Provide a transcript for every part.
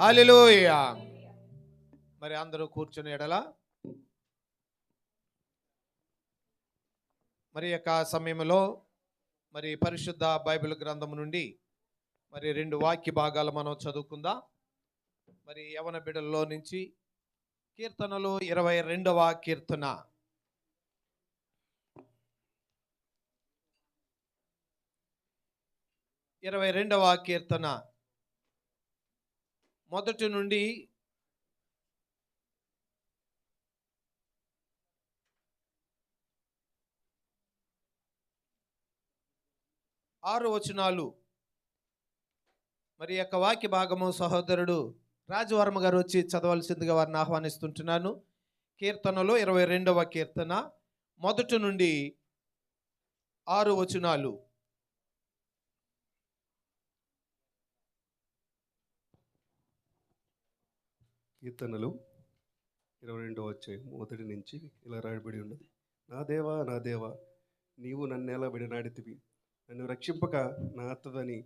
హల్లెలూయా. మరి అందరూ కూర్చుని ఎడల మరి యొక్క సమయంలో మరి పరిశుద్ధ బైబిల్ గ్రంథం నుండి మరి 2 వాక్య భాగాలు మనం చదువుకుందాం. మరి యవన బిడ్డల్లో నుంచి కీర్తనలు 22వ కీర్తన. 22వ కీర్తన మొదటి నుండి 6 వచనాలు మరి యొక్క వాక్య భాగము సహోదరుడు రాజవర్మ గారు వచ్చి చదవలసిందిగా వారిని ఆహ్వానిస్తుంటున్నాను. కీర్తనలో 22వ కీర్తన మొదటి నుండి 6 వచనాలు. కీర్తనలు 22వ అధ్యాయం మొదటి నుంచి ఇలా రాయబడి ఉన్నది. నా దేవా నా దేవా, నీవు నన్నేలా విడనాడితివి, నన్ను రక్షింపక నా అత్తదని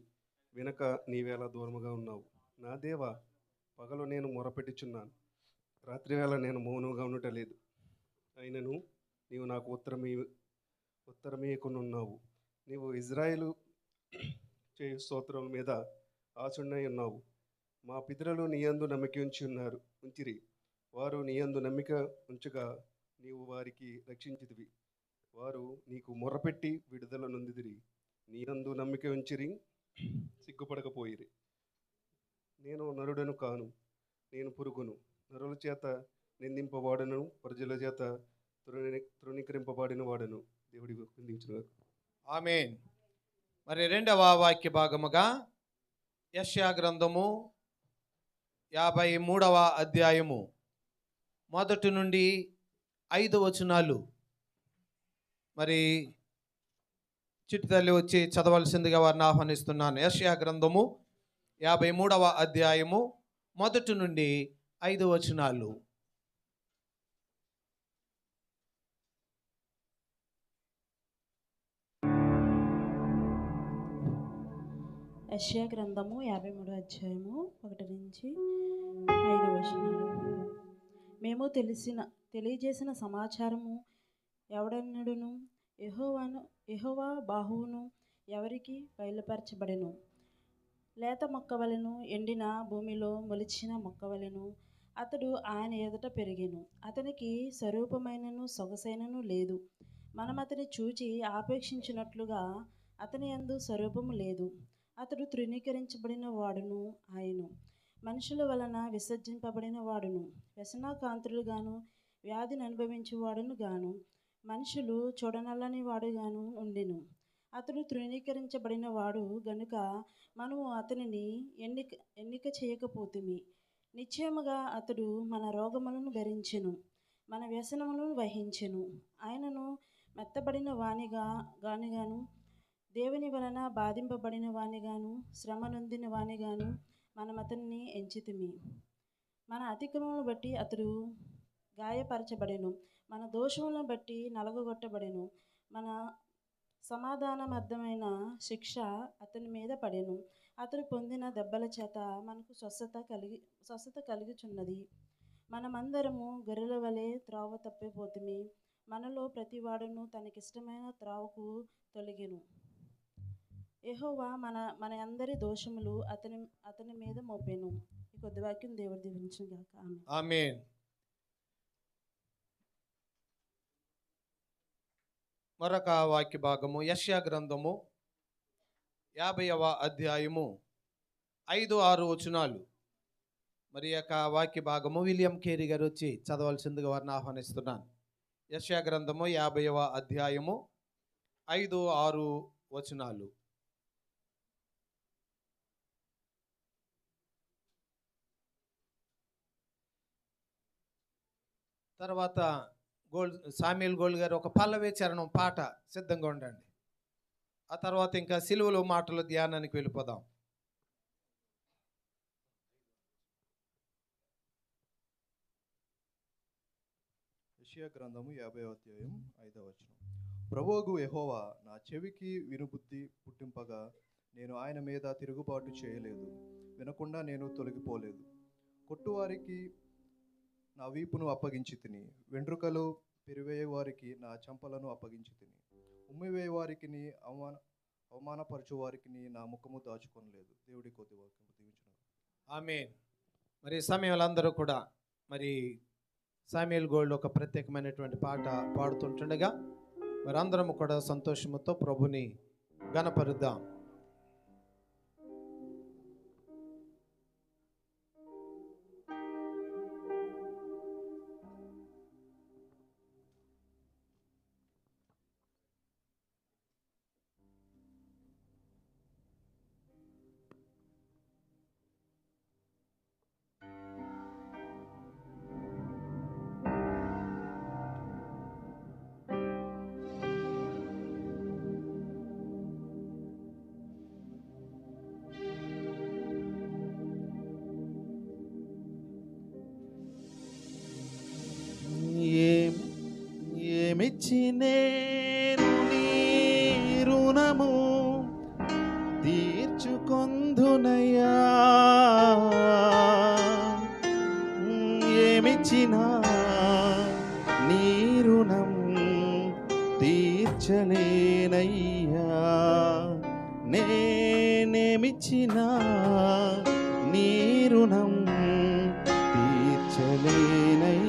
వినక నీవేళ దూరముగా ఉన్నావు. నా దేవా, పగలు నేను మొరపెట్టుచున్నాను, రాత్రివేళ నేను మౌనంగా ఉండటలేదు. అయినను నీవు నాకు ఉత్తరమీయకునున్నావు. నీవు ఇజ్రాయేలు చేయు స్తోత్రం మీద ఆసున్నై ఉన్నావు. మా పితరులు నీయందు నమ్మిక ఉంచిరి. వారు నీయందు నమ్మిక ఉంచగా నీవు వారికి రక్షించితివి. వారు నీకు మొర్రపెట్టి విడుదల నొందిదిరి. నీయందు నమ్మిక ఉంచిరి, సిగ్గుపడకపోయిరి. నేను నరుడను కాను, నేను పురుగును, నరుల చేత నిందింపబడను, ప్రజల చేత తృణీకరింపబడిన వాడను. దేవుడి నిందించిన. ఆమేన్. మరి 2వ వాక్య భాగముగా యెషయా గ్రంథము 53వ అధ్యాయము మొదటి నుండి 5 వచనాలు. మరి చిట్టి తల్లి వచ్చి చదవలసిందిగా వారిని ఆహ్వానిస్తున్నాను. యెషయా గ్రంథము 53వ అధ్యాయము మొదటి నుండి 5 వచనాలు. యెషయా గ్రంథము 53వ అధ్యాయము 1 నుంచి 5 వచనాలు. మేము తెలియజేసిన సమాచారము ఎవడెన్నడును యెహోవా బాహువును ఎవరికి బయలుపరచబడెను. లేత మొక్కవలెను, ఎండిన భూమిలో మొలిచిన మొక్కవలెను అతడు ఆయన ఎదుట పెరిగెను. అతనికి స్వరూపమైనను సొగసైనను లేదు. మనం అతని చూచి ఆపేక్షించినట్లుగా అతని యందు స్వరూపము లేదు. అతడు తృణీకరించబడిన వాడును, ఆయను మనుషుల వలన విసర్జింపబడిన వాడును, వ్యసనకాంతులుగాను వ్యాధిని అనుభవించువాడును గాను, మనుషులు చూడనల్లని వాడుగాను ఉండెను. అతడు తృణీకరించబడిన వాడు గనుక మనము అతనిని ఎన్నిక చేయకపోతిమి. నిశ్చయముగా అతడు మన రోగములను భరించెను, మన వ్యసనములను వహించెను. ఆయనను మెత్తబడిన వానిగాను, దేవుని వలన బాధింపబడిన వానిగాను, శ్రమ నొందిన వానిగాను మనం అతన్ని ఎంచితిమి. మన అతిక్రమములను బట్టి అతడు గాయపరచబడెను, మన దోషములను బట్టి నలగగొట్టబడెను. మన సమాధానార్థమైన శిక్ష అతని మీద పడెను. అతడు పొందిన దెబ్బల చేత మనకు స్వస్థత కలుగుచున్నది. మనమందరము గొర్రెల వలె త్రోవ తప్పిపోతిమి. మనలో ప్రతివాడును తనకిష్టమైన త్రోవకు తొలగెను. యెహోవా మన అందరి దోషములు అతని మీద మోపెను. ఈ కొద్ది వాక్యం దేవుడు దీవించును గాక. ఆమేన్. మరొక వాక్య భాగము యెషయా గ్రంథము 50వ అధ్యాయము 5-6 వచనాలు. మరి యొక్క వాక్య భాగము విలియం కేరీ గారు వచ్చి చదవలసిందిగా వారిని ఆహ్వానిస్తున్నాను. యెషయా గ్రంథము 50వ అధ్యాయము 5-6 వచనాలు. తర్వాత సామ్యూల్ గోల్డ్ గారు ఒక పల్లవి చరణం పాట సిద్ధంగా ఉండండి. ఆ తర్వాత ఇంకా సిలువలో మాటలు ధ్యానానికి వెళ్ళిపోదాం. యెషయా గ్రంథము 50వ అధ్యాయం 5వ వచనం. ప్రభువగు యెహోవా నా చెవికి వినుబుద్ధి పుట్టింపగా నేను ఆయన మీద తిరుగుబాటు చేయలేదు, వినకుండా నేను తొలగిపోలేదు. కొట్టువారికి నా వీపును అప్పగించి తిని, వెంట్రుకలు పెరివేయవారికి నా చంపలను అప్పగించి తిని, ఉమ్మివేయవారికి అవమానపరచు వారికి నా ముఖము దాచుకొనలేదు. దేవుడి కొద్ది వాక్యము దీవించును. ఆమేన్. మరి సమయంలో అందరూ కూడా మరి సామ్యూయల్ గోల్డ్ ఒక ప్రత్యేకమైనటువంటి పాట పాడుతుంటుండగా మరి అందరము కూడా సంతోషముతో ప్రభుని ఘనపరుద్దాం. ఏమిచ్చి నేను నీ రుణము తీర్చుకొందునయ్యా, ఏమిచ్చినా నీ రుణం తీర్చలేనయ్యా, నేనేమిచ్చినా నీ రుణం తీర్చలేనయ్యా.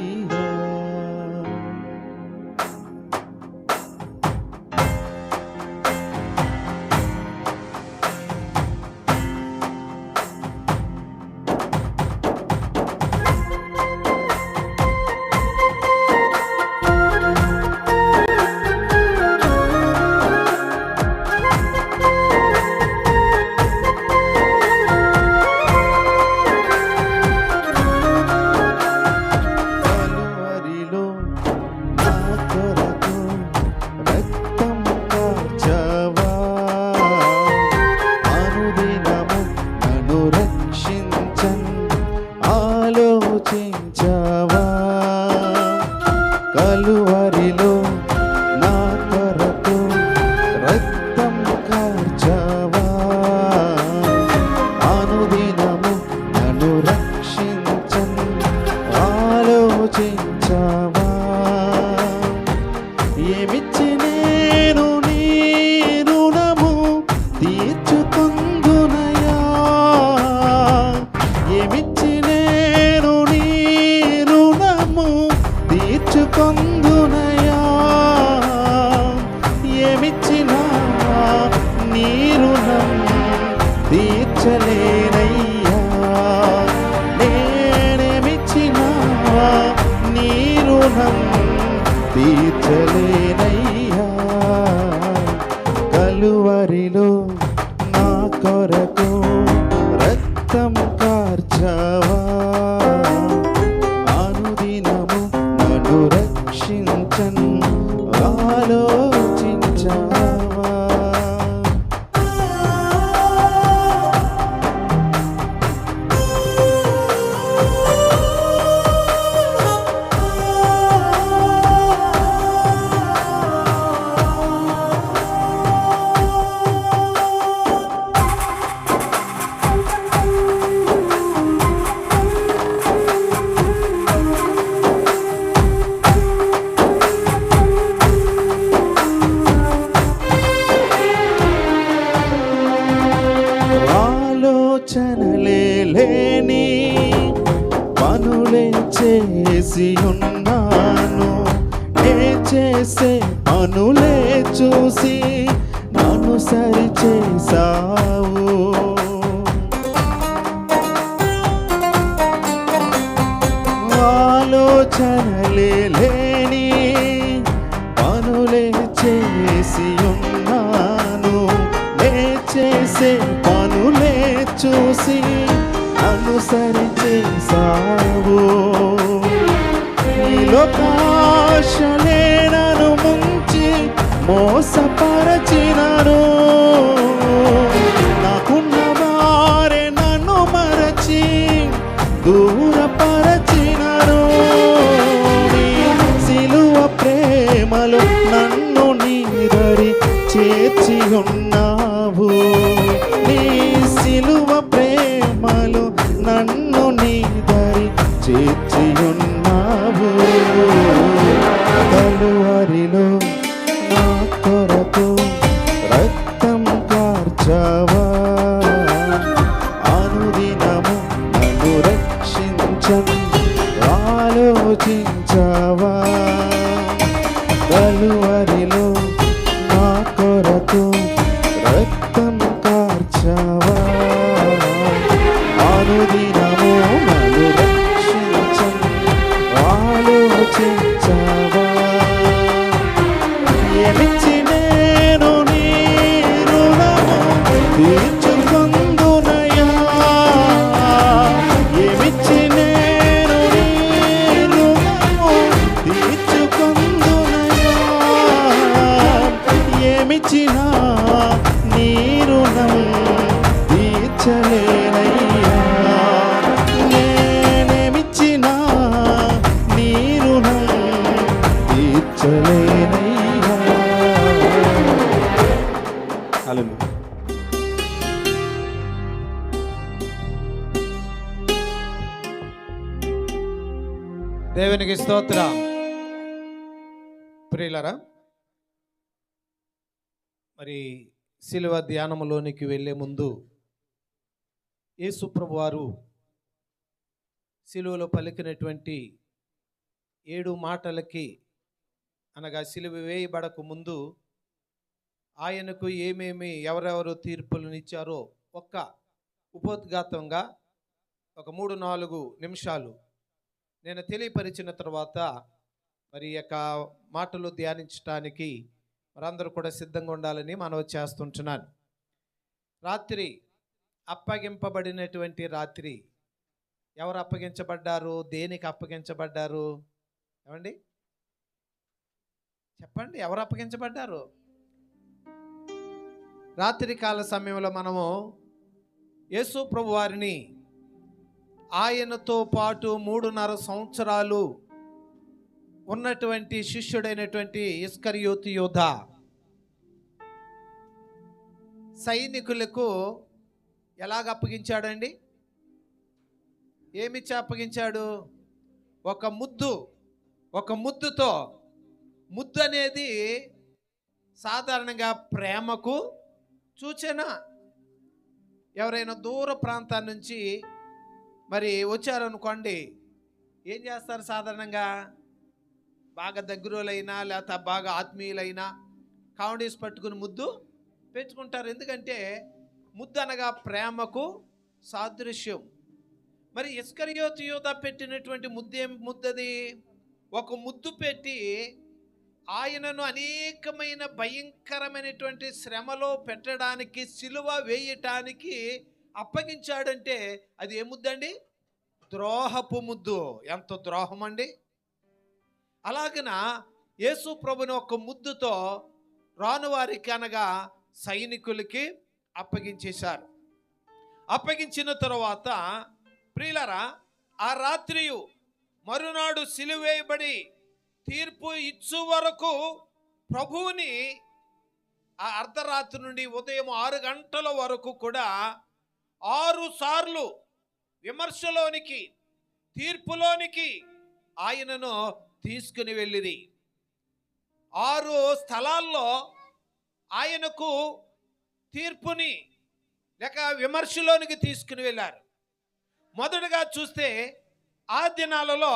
కలువరిలో నా కొరకు రక్తం కార్చావా, అనుదినము నన్ను రక్షించన్ ఆలోచించావా, ఏమిచ్చి నేను నీ రుణము తీర్చుకొందునయ్యా, ఏమిచ్చి నేను నీ రుణము తీర్చుకొందునయ్యా, ఏమిచ్చినా నీ రుణం తీర్చలేనయ్యా, నేనేమిచ్చినా నీ రుణం తీర్చలేనయ్యా. కలువరిలో నా కొరకు రక్తం కార్చావా, అనుదినము నన్ను రక్షించన్ ఆలోచించావా. ఆలోచనలే లేని పనులే చేసి ఉన్నాను, నే చేసే పనులే చూసి నన్ను సరి చేసావు, ఆలోచనలే లేని పనులే చేసి ఉన్నాను, నే చేసే పనులే చూసి అనుసరి చేసావు, ఈ లోకాశలే నన్ను ముంచి మోసపరచినను, నాకున్న వారే నన్ను మరచి దూరపరచినను, నీ సిలువ ప్రేమలో నన్ను నీదరి చేర్చి ఉన్నావు, నీ సిలువ ప్రేమలో నన్ను నీదరి అనుదినము నన్ను రక్షించను ఆలోచించవా ఏమిచ్చి నేను నీ రుణము తీర్చుకొందునయా ఏమిచ్చి నేను నీ రుణము తీర్చుకొందునయా ఏమిచ్చినా నీ రుణం తీర్చలేనయ్యా నేనేమిచ్చినా నీ రుణం తీర్చలేనయ్యా. హల్లెలూయా. దేవునికి స్తోత్రం. ప్రియులరా, మరి శిలువ ధ్యానములోనికి వెళ్ళే ముందు యేసు ప్రభు వారు శిలువలో పలికినటువంటి 7 మాటలకి, అనగా శిలువ వేయబడక ముందు ఆయనకు ఏమేమి ఎవరెవరు తీర్పులనిచ్చారో ఒక్క ఉపోద్ఘాతంగా ఒక 3-4 నిమిషాలు నేను తెలియపరిచిన తర్వాత మరి యొక్క మాటలు ధ్యానించడానికి మరందరూ కూడా సిద్ధంగా ఉండాలని మనవి చేస్తుంటున్నాను. రాత్రి అప్పగింపబడినటువంటి రాత్రి ఎవరు అప్పగించబడ్డారు? దేనికి అప్పగించబడ్డారు? ఏమండి చెప్పండి, ఎవరు అప్పగించబడ్డారు? రాత్రి కాల సమయంలో మనము యేసు ప్రభు వారిని ఆయనతో పాటు 3.5 సంవత్సరాలు ఉన్నటువంటి శిష్యుడైనటువంటి ఇస్కరియోతు యోధ సైనికులకు ఎలాగ అప్పగించాడండి? ఏమిచ్చి అప్పగించాడు? ఒక ముద్దుతో. ముద్దు అనేది సాధారణంగా ప్రేమకు సూచన. ఎవరైనా దూర ప్రాంతాల నుంచి మరి వచ్చారనుకోండి, ఏం చేస్తారు? సాధారణంగా బాగా దగ్గరలైనా లేకపోతే బాగా ఆత్మీయులైనా కామెడీస్ పట్టుకుని ముద్దు పెట్టుకుంటారు. ఎందుకంటే ముద్దు అనగా ప్రేమకు సాదృశ్యం. మరి ఇస్కరియోతు యూదా పెట్టినటువంటి ముద్దది ఒక ముద్దు పెట్టి ఆయనను అనేకమైన భయంకరమైనటువంటి శ్రమలో పెట్టడానికి, సిలువ వేయటానికి అప్పగించాడంటే అది ఏ ముద్దండి? ద్రోహపు ముద్దు. ఎంత ద్రోహం అండి! అలాగన యేసు ప్రభుని ఒక ముద్దుతో రానువారికి అనగా సైనికులకి అప్పగించేశారు. అప్పగించిన తరువాత ప్రియులరా, ఆ రాత్రియు మరునాడు సిలువేయబడి తీర్పు ఇచ్చు వరకు ప్రభువుని ఆ అర్ధరాత్రి నుండి ఉదయం 6 గంటల వరకు కూడా 6 సార్లు విమర్శలోనికి, తీర్పులోనికి ఆయనను తీసుకుని వెళ్ళిరి. 6 స్థలాల్లో ఆయనకు తీర్పుని లేక విమర్శలోనికి తీసుకుని వెళ్ళారు. మొదటగా చూస్తే ఆ దినాలలో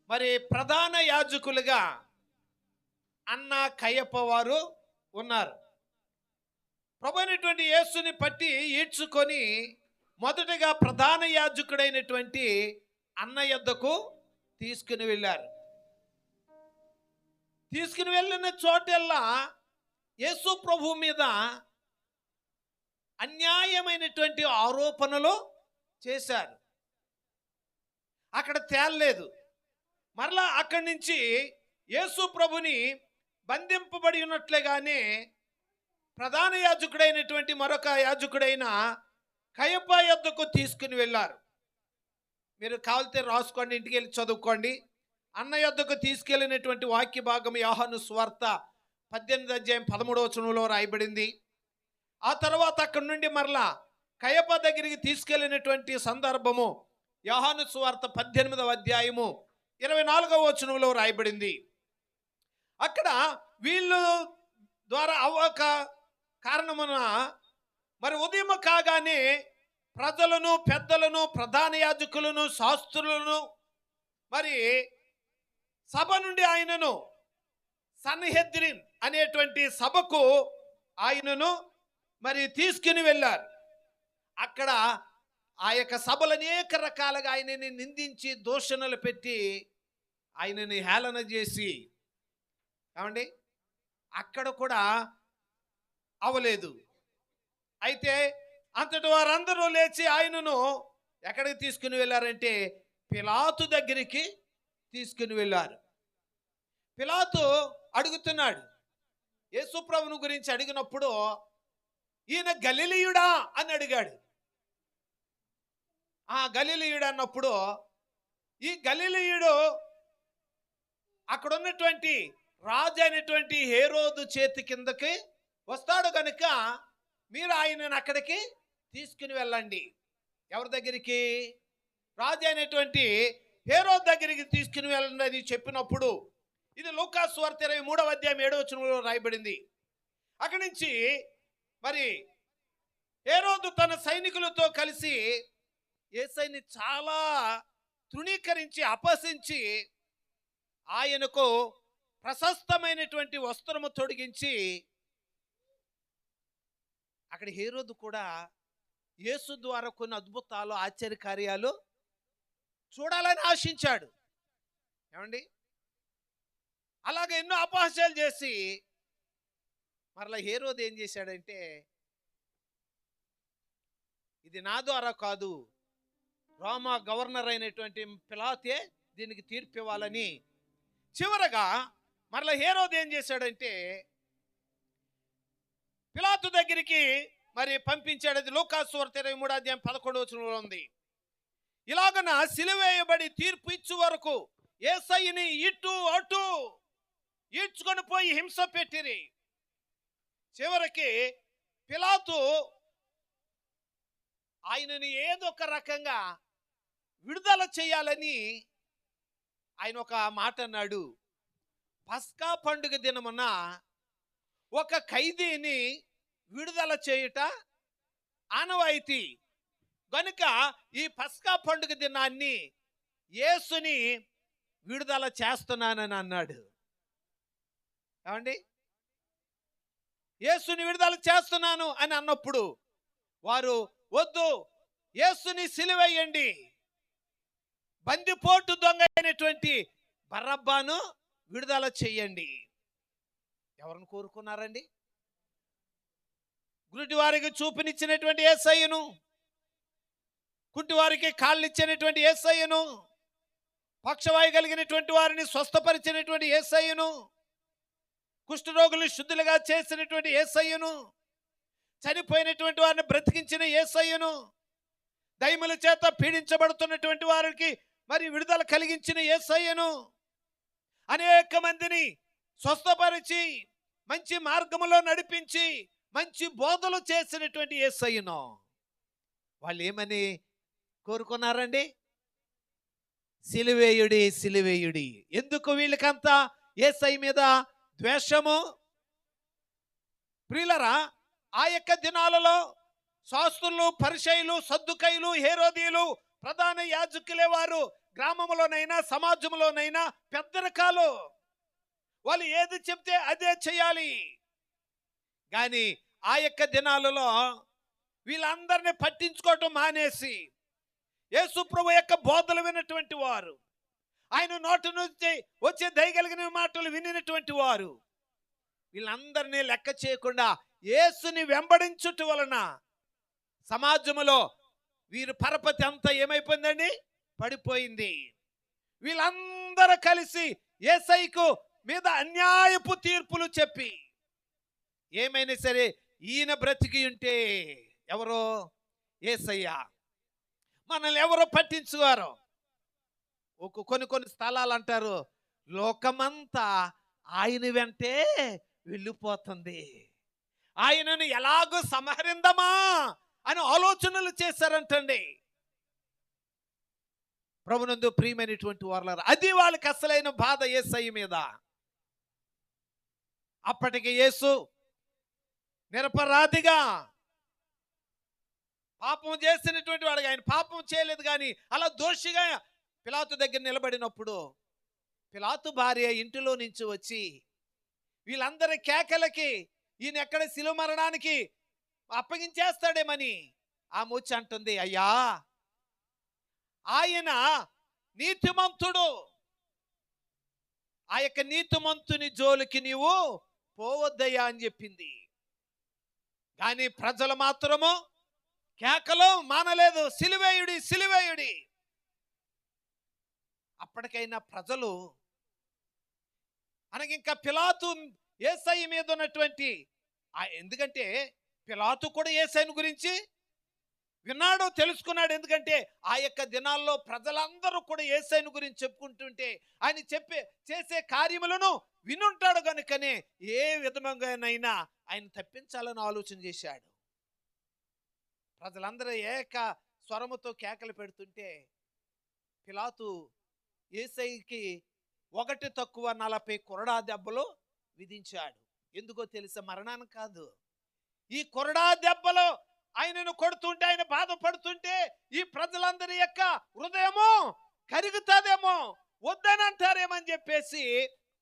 మరి ప్రధాన యాజకులుగా అన్న కయప వారు ఉన్నారు. ప్రభువైనటువంటి యేసుని పట్టి ఈడ్చుకొని మొదటగా ప్రధాన యాజకుడైనటువంటి అన్న యొద్దకు తీసుకుని వెళ్ళారు. తీసుకుని వెళ్ళిన చోటెల్లా యేసు ప్రభు మీద అన్యాయమైనటువంటి ఆరోపణలు చేశారు. అక్కడ తేలలేదు. మరలా అక్కడి నుంచి యేసు ప్రభుని బంధింపబడి ఉన్నట్లుగానే ప్రధాన యాజకుడైనటువంటి మరొక యాజకుడైన కయప యొద్దకు తీసుకుని వెళ్ళారు. మీరు కావాలితే రాసుకోండి, ఇంటికి వెళ్ళి చదువుకోండి. అన్న యొద్దకు తీసుకెళ్ళినటువంటి వాక్య భాగం యోహాను సువార్త 18:13 రాయబడింది. ఆ తర్వాత అక్కడి నుండి మరలా కయప దగ్గరికి తీసుకెళ్ళినటువంటి సందర్భము యోహాను సువార్త 18:24 రాయబడింది. అక్కడ వీళ్ళు ద్వారా అవ్వక కారణమున మరి ఉదయం కాగానే ప్రజలను, పెద్దలను, ప్రధాన యాజకులను, శాస్త్రులను మరి సభ నుండి ఆయనను సన్హెద్రిన్ అనేటువంటి సభకు ఆయనను మరి తీసుకుని వెళ్ళారు. అక్కడ ఆ యొక్క సభలు అనేక రకాలుగా ఆయనని నిందించి దూషణలు పెట్టి ఆయనని హేళన చేసి, ఏమండి, అక్కడ కూడా అవలేదు. అయితే అంతటి వారందరూ లేచి ఆయనను ఎక్కడికి తీసుకుని వెళ్ళారంటే పిలాతు దగ్గరికి తీసుకుని వెళ్ళారు. పిలాతు అడుగుతున్నాడు, యేసుప్రభుని గురించి అడిగినప్పుడు ఈయన గలిలీయుడా అని అడిగాడు. ఆ గలిలీయుడు అన్నప్పుడు ఈ గలిలీయుడు అక్కడ ఉన్నటువంటి రాజు అయినటువంటి హేరోదు చేతి కిందకి వస్తాడు కనుక మీరు ఆయనను అక్కడికి తీసుకుని వెళ్ళండి. ఎవరి దగ్గరికి? రాజు అయినటువంటి హేరోదు దగ్గరికి తీసుకుని వెళ్ళండి అని చెప్పినప్పుడు, ఇది లూకాసు వార్త 23వ అధ్యాయం 7వ వచనంలో రాయబడింది. అక్కడి నుంచి మరి హేరోదు తన సైనికులతో కలిసి యేసయ్యని చాలా తృణీకరించి అపహసించి ఆయనకు ప్రశస్తమైనటువంటి వస్త్రము తొడిగించి, అక్కడ హేరోదు కూడా యేసు ద్వారా కొన్ని అద్భుతాలు ఆశ్చర్యకార్యాలు చూడాలని ఆశించాడు. ఏమండి, అలాగే ఎన్నో అపహాస్యాలు చేసి మరలా హేరోదు ఏం చేశాడంటే, ఇది నా ద్వారా కాదు, రోమా గవర్నర్ అయినటువంటి పిలాతే దీనికి తీర్పు ఇవ్వాలని చివరగా మరలా హేరోదు ఏం చేశాడంటే పిలాతు దగ్గరికి మరి పంపించాడు. అది లూకాసు వార్త 23వ అధ్యాయం 11వ వచనంలో ఉంది. ఇలాగన సిలువేయబడి తీర్పు ఇచ్చు వరకు యేసయ్యని ఇటు అటు ఈడ్చుకొని పోయి హింస పెట్టిరి. చివరికి పిలాతు ఆయనని ఏదో ఒక రకంగా విడుదల చేయాలని ఆయన ఒక మాట అన్నాడు. పస్కా పండుగ దినమున ఒక ఖైదీని విడుదల చేయుట ఆనవాయితీ కనుక ఈ పస్కా పండుగ దినాన్ని యేసుని విడుదల చేస్తున్నానని అన్నాడు. ఏమండి, యేసుని విడుదల చేస్తున్నాను అని అన్నప్పుడు వారు, వద్దు, యేసుని సిలువేయండి, బందిపోటు దొంగ అయినటువంటి బరబ్బాను విడుదల చెయ్యండి. ఎవరిని కోరుకున్నారండి? గుడ్డి వారికి చూపునిచ్చినటువంటి యేసయ్యను, కుంటి వారికి కాళ్ళు ఇచ్చినటువంటి యేసయ్యను, పక్షవాయు కలిగినటువంటి వారిని స్వస్థపరిచినటువంటి యేసయ్యను, కుష్ఠరోగులు శుద్ధులుగా చేసినటువంటి యేసయ్యను, చనిపోయినటువంటి వారిని బ్రతికించిన యేసయ్యను, దైముల చేత పీడించబడుతున్నటువంటి వారికి మరి విడుదల కలిగించిన యేసయ్యను, అనేక మందిని స్వస్థపరిచి మంచి మార్గములో నడిపించి మంచి బోధలు చేసినటువంటి యేసయ్యను వాళ్ళు ఏమని కోరుకున్నారండి? సిలువేయుడి, సిలువేయుడి. ఎందుకు వీళ్ళకంతా యేసయ్య మీద ద్వేషము? ప్రియులరా, ఆ యొక్క దినాలలో శాస్త్రులు, పరిసయ్యులు, సద్దుకయ్యులు, హేరోదీయులు, ప్రధాన యాజకులే వారు గ్రామంలోనైనా సమాజంలోనైనా పెద్దరకాలు. వాళ్ళు ఏది చెప్తే అదే చేయాలి. కానీ ఆ యొక్క దినాలలో వీళ్ళందరినీ పట్టించుకోవటం మానేసి యేసు ప్రభు యొక్క బోధలు విన్నటువంటి వారు, ఆయన నోటి నుంచి వచ్చే దయగలిగిన మాటలు వినినటువంటి వారు, వీళ్ళందరినీ లెక్క చేయకుండా యేసుని వెంబడించుట వలన సమాజంలో వీరి పరపతి అంతా ఏమైపోయిందండి? పడిపోయింది. వీళ్ళందరూ కలిసి యేసయ్యకు మీద అన్యాయపు తీర్పులు చెప్పి, ఏమైనా సరే ఈయన బ్రతికి ఉంటే, ఎవరో యేసయ్య, మనల్ని ఎవరో పట్టించుకోరు. కొన్ని స్థలాలు అంటారు, లోకమంతా ఆయన వెంటే వెళ్ళిపోతుంది, ఆయనను ఎలాగో సంహరిందమా అని ఆలోచనలు చేశారంటండి. ప్రభునందు ప్రియమైనటువంటి వారలారా, అది వాళ్ళకి అసలైన బాధ యేసయ్య మీద. అప్పటికి యేసు నిరపరాధిగా పాపం చేసినటువంటి వాడుగా, ఆయన పాపం చేయలేదు కానీ అలా దోషిగా పిలాతు దగ్గర నిలబడినప్పుడు పిలాతు భార్య ఇంటిలో నుంచి వచ్చి వీళ్ళందరి కేకలకి ఈయన ఎక్కడ శిలువ మరణానికి అప్పగించేస్తాడేమని ఆమె వచ్చి అంటుంది, అయ్యా ఆయన నీతిమంతుడు, ఆ యొక్క నీతిమంతుని జోలికి నీవు పోవద్దయ్యా అని చెప్పింది. కానీ ప్రజలు మాత్రము కేకలు మానలేదు, సిలువేయుడి సిలువేయుడి. అప్పటికైనా ప్రజలు అనగా ఇంకా పిలాతు యేసయ్య మీద ఉన్నటువంటి ఎందుకంటే పిలాతు కూడా యేసయ్యను గురించి విన్నాడు, తెలుసుకున్నాడు. ఎందుకంటే ఆ యొక్క దినాల్లో ప్రజలందరూ కూడా యేసయ్యను గురించి చెప్పుకుంటుంటే ఆయన చేసే కార్యములను వినుంటాడు కనుకనే ఏ విధంగానైనా ఆయన తప్పించాలని ఆలోచన చేశాడు. ప్రజలందరూ ఏక స్వరముతో కేకలు పెడుతుంటే పిలాతు యేసయ్యకి 1 - 40 కొరడా దెబ్బలు విధించాడు. ఎందుకో తెలుసా? మరణాన్ని కాదు, ఈ కొరడా దెబ్బలు ఆయనను కొడుతుంటే, ఆయన బాధపడుతుంటే ఈ ప్రజలందరి యొక్క హృదయము కరుగుతుందేమో, వద్దని అంటారేమని చెప్పేసి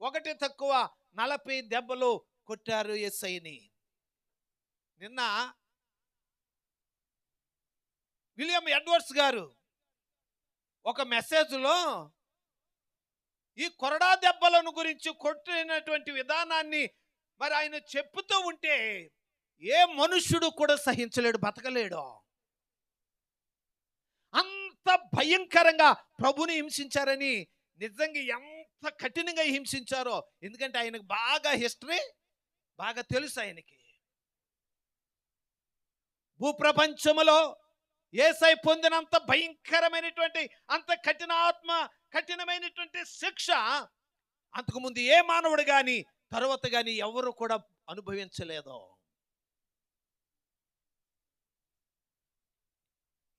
1 - 40 దెబ్బలు కొట్టారు యేసయ్యని. నిన్న విలియం ఎడ్వర్డ్స్ గారు ఒక మెసేజ్లో ఈ కొరడా దెబ్బలను గురించి కొట్టినటువంటి విధానాన్ని మరి ఆయన చెప్పుతూ ఉంటే ఏ మనుష్యుడు కూడా సహించలేడు, బతకలేడు. అంత భయంకరంగా ప్రభుని హింసించారని, నిజంగా ఎంత కఠినంగా హింసించారో. ఎందుకంటే ఆయనకు బాగా హిస్టరీ బాగా తెలుసు. ఆయనకి భూప్రపంచములో యేసయ్య పొందినంత భయంకరమైనటువంటి, అంత కఠినమైనటువంటి శిక్ష అంతకుముందు ఏ మానవుడు కానీ తర్వాత కానీ ఎవరు కూడా అనుభవించలేదు.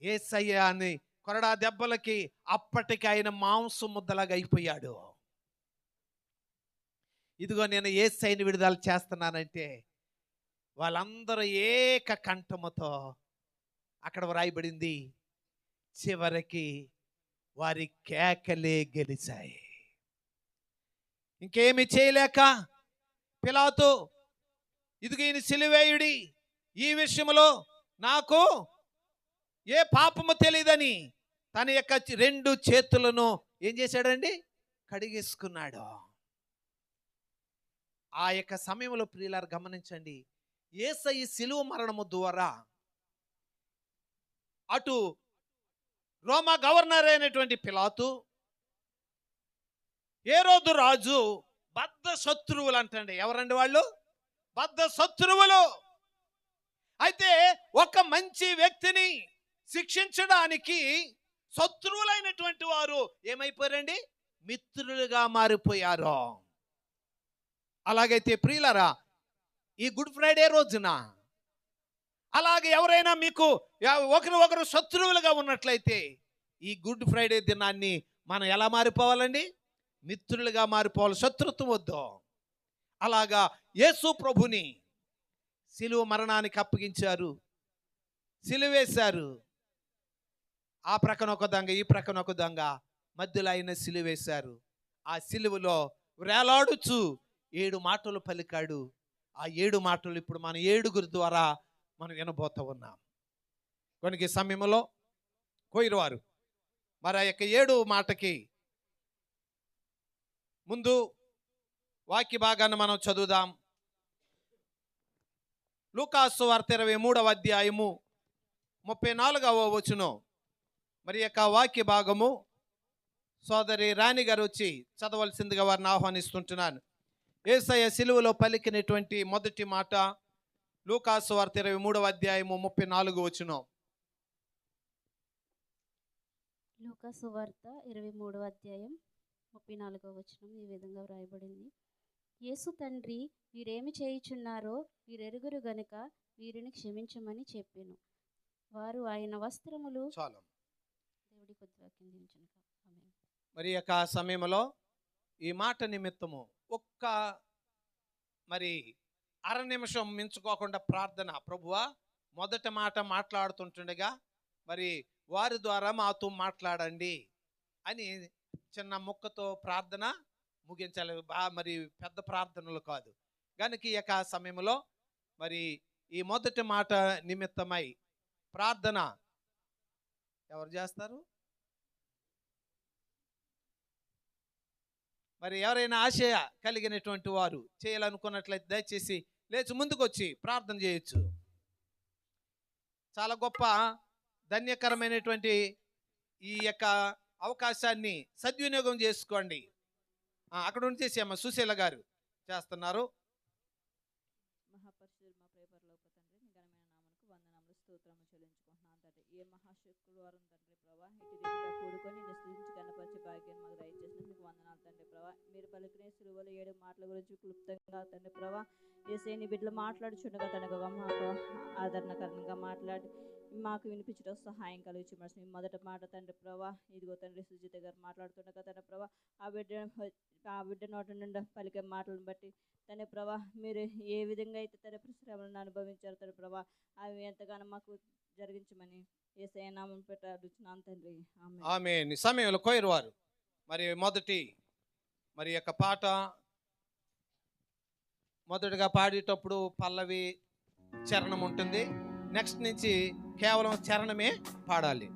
యేసయ్య అని కొరడా దెబ్బలకి అప్పటికి ఆయన మాంసం ముద్దలాగా అయిపోయాడు. ఇదిగో నేను యేసయ్యని విడుదల చేస్తున్నానంటే వాళ్ళందరూ ఏక కంఠముతో, అక్కడ వ్రాయబడింది, చివరికి వారి కేకలే గెలిచాయి. ఇంకేమి చేయలేక పిలాతు, ఇదిగో ఈయన సిలువేయుడి, ఈ విషయంలో నాకు ఏ పాపము తెలియదని తన యొక్క 2 చేతులను ఏం చేశాడండి? కడిగేసుకున్నాడు. ఆ యొక్క సమయంలో ప్రియులారా గమనించండి, యేసయ్య సిలువ మరణము ద్వారా అటు రోమా గవర్నర్ అయినటువంటి పిలాతు, హేరోదు రాజు బద్ధ శత్రువులు అంటండి. ఎవరండి వాళ్ళు? బద్ధ శత్రువులు. అయితే ఒక మంచి వ్యక్తిని శిక్షించడానికి శత్రువులైనటువంటి వారు ఏమైపోయారండి? మిత్రులుగా మారిపోయారు. అలాగైతే ప్రియులారా, ఈ గుడ్ ఫ్రైడే రోజున అలాగే ఎవరైనా మీకు ఒకరు శత్రువులుగా ఉన్నట్లయితే ఈ గుడ్ ఫ్రైడే దినాన్ని మనం ఎలా మారిపోవాలండి? మిత్రులుగా మారిపోవాలి, శత్రుత్వం వద్దు. అలాగా యేసు ప్రభుని సిలువ మరణానికి అప్పగించారు, సిలువేశారు. ఆ ప్రక్కన ఒక దొంగ, ఈ ప్రక్కన ఒక దొంగ, మధ్యలో ఆయన సిలువేశారు. ఆ సిలువలో వేలాడుచు 7 మాటలు పలికాడు. ఆ 7 మాటలు ఇప్పుడు మన 7 ద్వారా మనం వినబోతూ ఉన్నాం. కొనికి సమయంలో కోయిరవారు మరి ఆ యొక్క 7 మాటకి ముందు వాక్య భాగాన్ని మనం చదువుదాం. లూకాసు వార్త 23వ అధ్యాయము 34వ వచనం. మరి యొక్క వాక్య భాగము సోదరి రాణి గారు వచ్చి చదవలసిందిగా వారిని ఆహ్వానిస్తుంటున్నాను. యేసయ్య సిలువలో పలికినటువంటి మొదటి మాట లూకాసు వార్త 23వ అధ్యాయము 34వ వచనం. లూకాసు వార్త 23వ అధ్యాయం 34వ వచనం ఈ విధంగా వ్రాయబడింది. యేసు తండ్రి, వీరేమి చేయుచున్నారో వీరెరుగురు గనుక వీరిని క్షమించమని చెప్పెను. వారు ఆయన వస్త్రములు చాలు. దేవుడి కొద్ది వాక్యం దీవించును గాక. ఆమేన్. మరి యొక్క సమయంలో ఈ మాట నిమిత్తము ఒక్క మరి 1/2 నిమిషం మించుకోకుండా ప్రార్థన. ప్రభువా, మొదటి మాట మాట్లాడుతుంటుండగా మరి వారి ద్వారా మాతో మాట్లాడండి అని చిన్న ముక్కతో ప్రార్థన ముగించాలి. మరి పెద్ద ప్రార్థనలు కాదు కనుక ఈ యొక్క సమయంలో మరి ఈ మొదటి మాట నిమిత్తమై ప్రార్థన ఎవరు చేస్తారు? మరి ఎవరైనా ఆశయ కలిగినటువంటి వారు చేయాలనుకున్నట్లయితే దయచేసి లేచి ముందుకు వచ్చి ప్రార్థన చేయొచ్చు. చాలా గొప్ప ధన్యకరమైనటువంటి ఈ యొక్క అవకాశాన్ని సద్వినియోగం చేసుకోండి. అక్కడ ఉంచేసి అమ్మ సుశీల గారు చేస్తున్నారు. మహాపరిశుద్ధుడు మా ప్రేపరలోక తండ్రి, నీ ఘనమైన నామమునకు వందనములు స్తోత్రము చెల్లించుకుంటున్నాను తండ్రి. ఏ మహాశుక్రవారం తండ్రి ప్రభా, ఇటు రీతిగా కూడుకొని నీ స్తుతించి కనపరిచే భాగ్యం మాకు దయచేసిన మీకు వందనాలు తండ్రి ప్రభా. మీరు పలికిన సిలువలో 7 మాటల గురించి క్లుప్తంగా తండ్రి ప్రభా, యేసయ్య నీ బిడ్డలు మాట్లాడుచుండగా తనగా మాకు ఆదరణకరంగా మాట్లాడి మాకు వినిపించడం సహాయం కలిగించి మీ మొదటి మాట తండ్రి ప్రభా, ఇదిగో తండ్రి సుజిత గారు మాట్లాడుతుండగా తండ్రి ప్రభా, ఆ బిడ్డ నోటి నుండి పలికే మాటలను బట్టి తండ్రి ప్రభా, మీరు ఏ విధంగా అయితే తండ్రి శ్రమలను అనుభవించారు తండ్రి ప్రభా, అవి ఎంతగానో మాకు జరిగించమని యేసయ్య నామం పెట్టి అడుగుతున్నాను తండ్రి. ఆమేన్. ఈ సమయంలో కోయరు వారు మరి మొదటి యొక్క పాట మొదటగా పాడేటప్పుడు పల్లవి చరణం ఉంటుంది. నెక్స్ట్ నుంచి కేవలం చరణమే పాడాలి.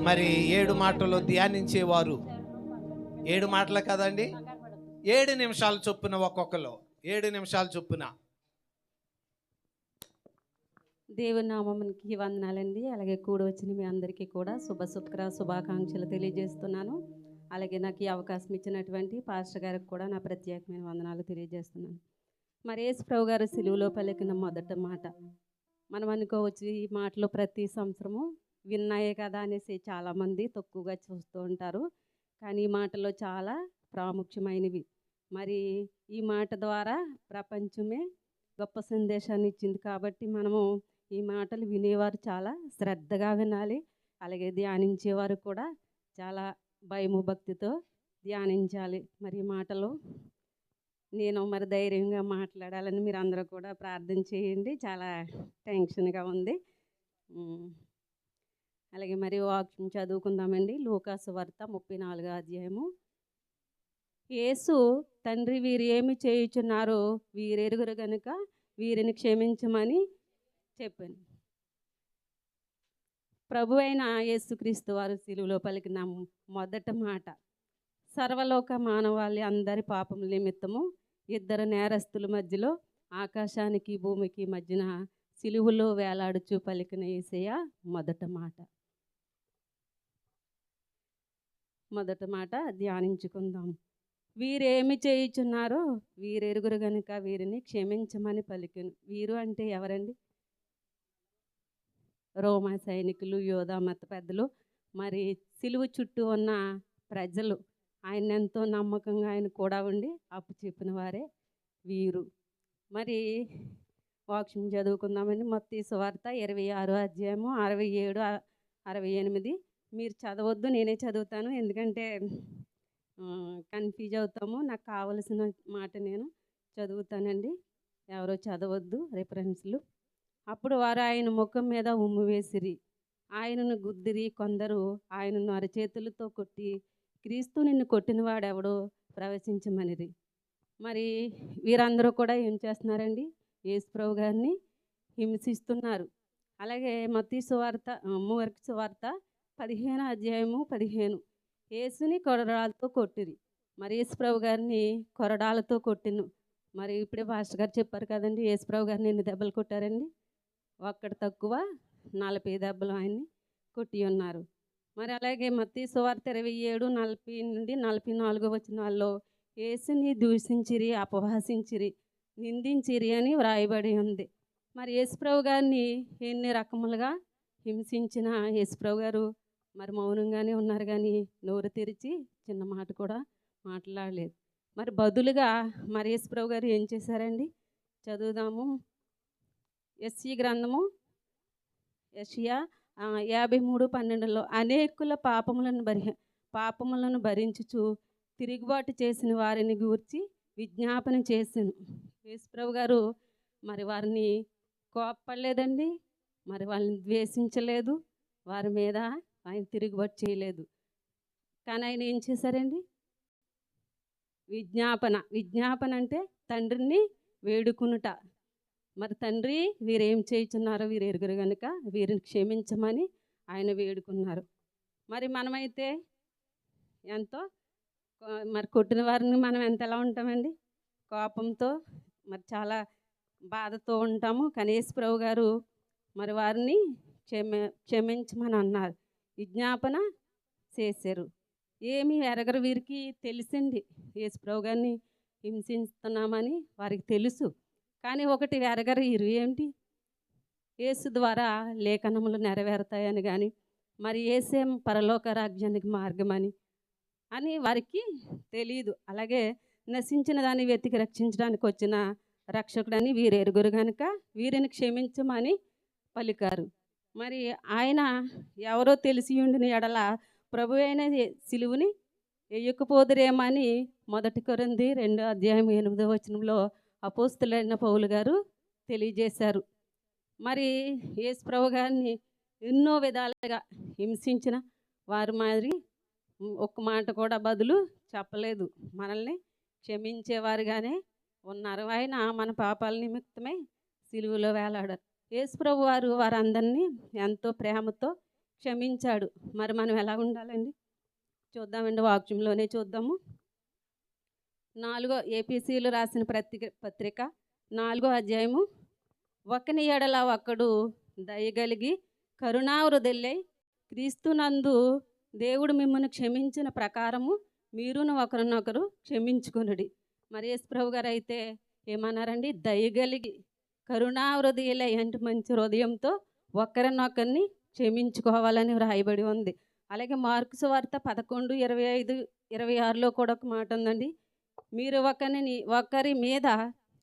మరి 7 మాటలు ధ్యానించేవారు 7 మాటలు కదండి, 7 నిమిషాలు చొప్పున ఒక్కొక్కరు 7 నిమిషాలు చొప్పున. దేవుని నామమునికి వందనాలండి. అలాగే కూడి వచ్చిన మీ అందరికీ కూడా శుభాకాంక్షలు తెలియజేస్తున్నాను. అలాగే నాకు ఈ అవకాశం ఇచ్చినటువంటి పాస్టర్ గారికి కూడా నా ప్రత్యేకమైన వందనాలు తెలియజేస్తున్నాను. మరి యేసు ప్రభు గారు సిలువలో పలికిన మొదటి మాట మనం అనుకోవచ్చు, ఈ మాటలు ప్రతి సంవత్సరము విన్నాయే కదా అనేసి చాలామంది తక్కువగా చూస్తూ ఉంటారు. కానీ ఈ మాటలో చాలా ప్రాముఖ్యమైనవి. మరి ఈ మాట ద్వారా ప్రపంచమే గొప్ప సందేశాన్ని ఇచ్చింది కాబట్టి మనము ఈ మాటలు వినేవారు చాలా శ్రద్ధగా వినాలి. అలాగే ధ్యానించేవారు కూడా చాలా భయము భక్తితో ధ్యానించాలి. మరి ఈ మాటలు నేను మరి ధైర్యంగా మాట్లాడాలని మీరు అందరూ కూడా ప్రార్థన చేయండి. చాలా టెన్షన్గా ఉంది. అలాగే మరి వాక్యం చదువుకుందామండి. లూకాసు వార్త 34వ అధ్యాయము. యేసు తండ్రి వీరు ఏమి చేయుచున్నారో వీరెరుగురు గనుక వీరిని క్షమించమని చెప్పాను. ప్రభు అయిన యేసుక్రీస్తు వారు సిలువలో పలికిన మొదటి మాట, సర్వలోక మానవాళి అందరి పాపముల నిమిత్తము 2 నేరస్తుల మధ్యలో ఆకాశానికి భూమికి మధ్యన సిలువలో వేలాడుచు పలికిన యేసయ్య మొదటి మాట ధ్యానించుకుందాం. వీరేమి చేయుచున్నారో వీరెరుగురు గనుక వీరిని క్షమించమని పలికెను. వీరు అంటే ఎవరండి? రోమా సైనికులు, యోధా మత పెద్దలు, మరి సిలువ చుట్టూ ఉన్న ప్రజలు ఆయన ఎంతో నమ్మకంగా ఆయన కూడా ఉండి అప్పు చెప్పిన వారే వీరు. మరి వాక్యం చదువుకుందామండి. మత్తయి సువార్త 26 అధ్యాయము 67, 68. మీరు చదవద్దు, నేనే చదువుతాను. ఎందుకంటే కన్ఫ్యూజ్ అవుతాము. నాకు కావలసిన మాట నేను చదువుతానండి. ఎవరో చదవద్దు రిఫరెన్స్లు. అప్పుడు వారు ఆయన ముఖం మీద ఉమ్ము వేసిరి, ఆయనను గుద్దిరి. కొందరు ఆయనను అరచేతులతో కొట్టి, క్రీస్తు నిన్ను కొట్టినవాడెవడో ప్రవచించమనిరి. మరి వీరందరూ కూడా ఏం చేస్తున్నారండి? యేసుప్రభు గారిని హింసిస్తున్నారు. అలాగే మత్తయి సువార్త, మార్కు సువార్త 15 అధ్యాయము 15. యేసుని కొరడాలతో కొట్టిరి. మరి యేసుప్రభు గారిని కొరడాలతో కొట్టిను. మరి ఇప్పుడే పాస్టర్ గారు చెప్పారు కదండి, యేసుప్రభు గారిని ఎన్ని దెబ్బలు కొట్టారండి? ఒక్కటి తక్కువ 40 దెబ్బలు ఆయన్ని కొట్టి ఉన్నారు. మరి అలాగే మత్తయి సువార్త 27, 40 నుండి 44 వచనాల్లో యేసుని దూషించిరి, అపహాసించిరి, నిందించిరి అని వ్రాయబడి ఉంది. మరి యేసుప్రభు గారిని ఎన్ని రకములుగా హింసించిన యేసుప్రభు గారు మరి మౌనంగానే ఉన్నారు, కానీ నోరు తెరిచి చిన్న మాట కూడా మాట్లాడలేదు. మరి బదులుగా మరి యేసుప్రభు గారు ఏం చేశారండి? చదువుదాము. యెషయా గ్రంథము, యెషయా 53:12లో అనేకుల పాపములను భరించుచు తిరుగుబాటు చేసిన వారిని గూర్చి విజ్ఞాపన చేసాను. యేసుప్రభు గారు మరి వారిని కోప్పడలేదండి, మరి వాళ్ళని ద్వేషించలేదు, వారి మీద ఆయన తిరుగుబాటు చేయలేదు. కానీ ఆయన ఏం చేశారండి? విజ్ఞాపన అంటే తండ్రిని వేడుకునుట. మరి తండ్రి వీరేం చేయుచున్నారో వీరు ఎరుగురు కనుక వీరిని క్షమించమని ఆయన వేడుకున్నారు. మరి మనమైతే ఎంతో మరి కొట్టిన వారిని మనం ఎంతలా ఉంటామండి? కోపంతో, మరి చాలా బాధతో ఉంటాము. కానీ యేసుప్రభు గారు మరి వారిని క్షమించమని అన్నారు, విజ్ఞాపన చేశారు. ఏమీ ఎరగరు, వీరికి తెలిసింది యేసుప్రభు గారిని హింసిస్తున్నామని వారికి తెలుసు. కానీ ఒకటి ఎరగరు వీరు, ఏంటి? యేసు ద్వారా లేఖనములు నెరవేరుతాయని, కానీ మరి యేసే పరలోక రాజ్యానికి మార్గమని వారికి తెలియదు. అలాగే నశించిన దాన్ని వెతికి రక్షించడానికి వచ్చిన రక్షకుడని వీరు ఎరుగురు కనుక వీరిని క్షమించమని పలికారు. మరి ఆయన ఎవరో తెలిసి ఉండిన ఎడల ప్రభు అయిన సిలువుని ఎయ్యకపోదురేమని 1 కొరింథీ 2 అధ్యాయం 8వ వచనంలో అపోస్తులైన పౌలు గారు తెలియజేశారు. మరి యేసుప్రభు గారిని ఎన్నో విధాలుగా హింసించిన వారు మరి ఒక్క మాట కూడా బదులు చెప్పలేదు, మనల్ని క్షమించేవారుగానే ఉన్నారు. ఆయన మన పాపాల నిమిత్తమై సిలువలో వేలాడారు. యేసుప్రభు వారు వారందరినీ ఎంతో ప్రేమతో క్షమించాడు. మరి మనం ఎలా ఉండాలండి? చూద్దామండి, వాక్యంలోనే చూద్దాము. 4 ఏపీసీలు రాసిన పత్రిక 4వ అధ్యాయము. ఒకని ఎడల ఒకడు దయగలిగి కరుణావృద్ధులై క్రీస్తునందు దేవుడు మిమ్మల్ని క్షమించిన ప్రకారము మీరును ఒకరినొకరు క్షమించుకొనుడి. మరి యేసుప్రభు గారు అయితే ఏమన్నారండి? దయగలిగి కరుణావృద్ధులై అంటే మంచి హృదయంతో ఒకరినొకరిని క్షమించుకోవాలని వ్రాయబడి ఉంది. అలాగే మార్కు సువార్త 11:25-26లో కూడా ఒక మాట ఉందండి. మీరు ఒకరి మీద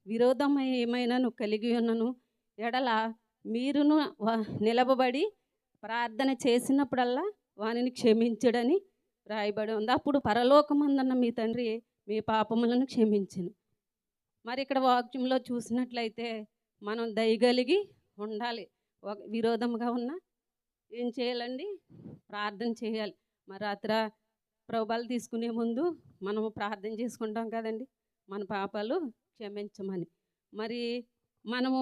విరోధం ఏమైనాను కలిగి ఉన్నను ఎడల మీరును నిలబడి ప్రార్థన చేసినప్పుడల్లా వానిని క్షమించడని రాయబడి ఉంది. అప్పుడు పరలోకమందున్న మీ తండ్రి మీ పాపములను క్షమించును. మరి ఇక్కడ వాక్యంలో చూసినట్లయితే మనం దయగలిగి ఉండాలి. విరోధంగా ఉన్న ఏం చేయాలండి? ప్రార్థన చేయాలి. మరి రాత్ర ప్రభువులు తీసుకునే ముందు మనము ప్రార్థన చేసుకుంటాం కదండి, మన పాపాలు క్షమించమని. మరి మనము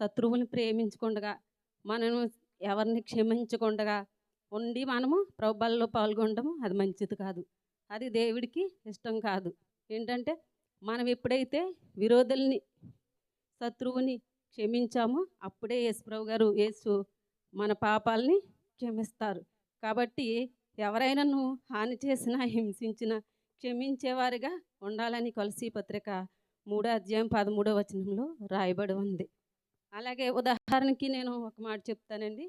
శత్రువుని ప్రేమించకుండా, మనము ఎవరిని క్షమించకుండా ఉండి మనము ప్రభువుల్లో పాల్గొనడము అది మంచిది కాదు, అది దేవుడికి ఇష్టం కాదు. ఏంటంటే మనం ఎప్పుడైతే విరోధుల్ని, శత్రువుని క్షమించామో అప్పుడే యేసుప్రభు గారు మన పాపాలని క్షమిస్తారు. కాబట్టి ఎవరైనాను హాని చేసినా, హింసించినా క్షమించేవారిగా ఉండాలని కొలసీ పత్రిక 3వ అధ్యాయం 13వ వచనంలో రాయబడి ఉంది. అలాగే ఉదాహరణకి నేను ఒక మాట చెప్తానండి.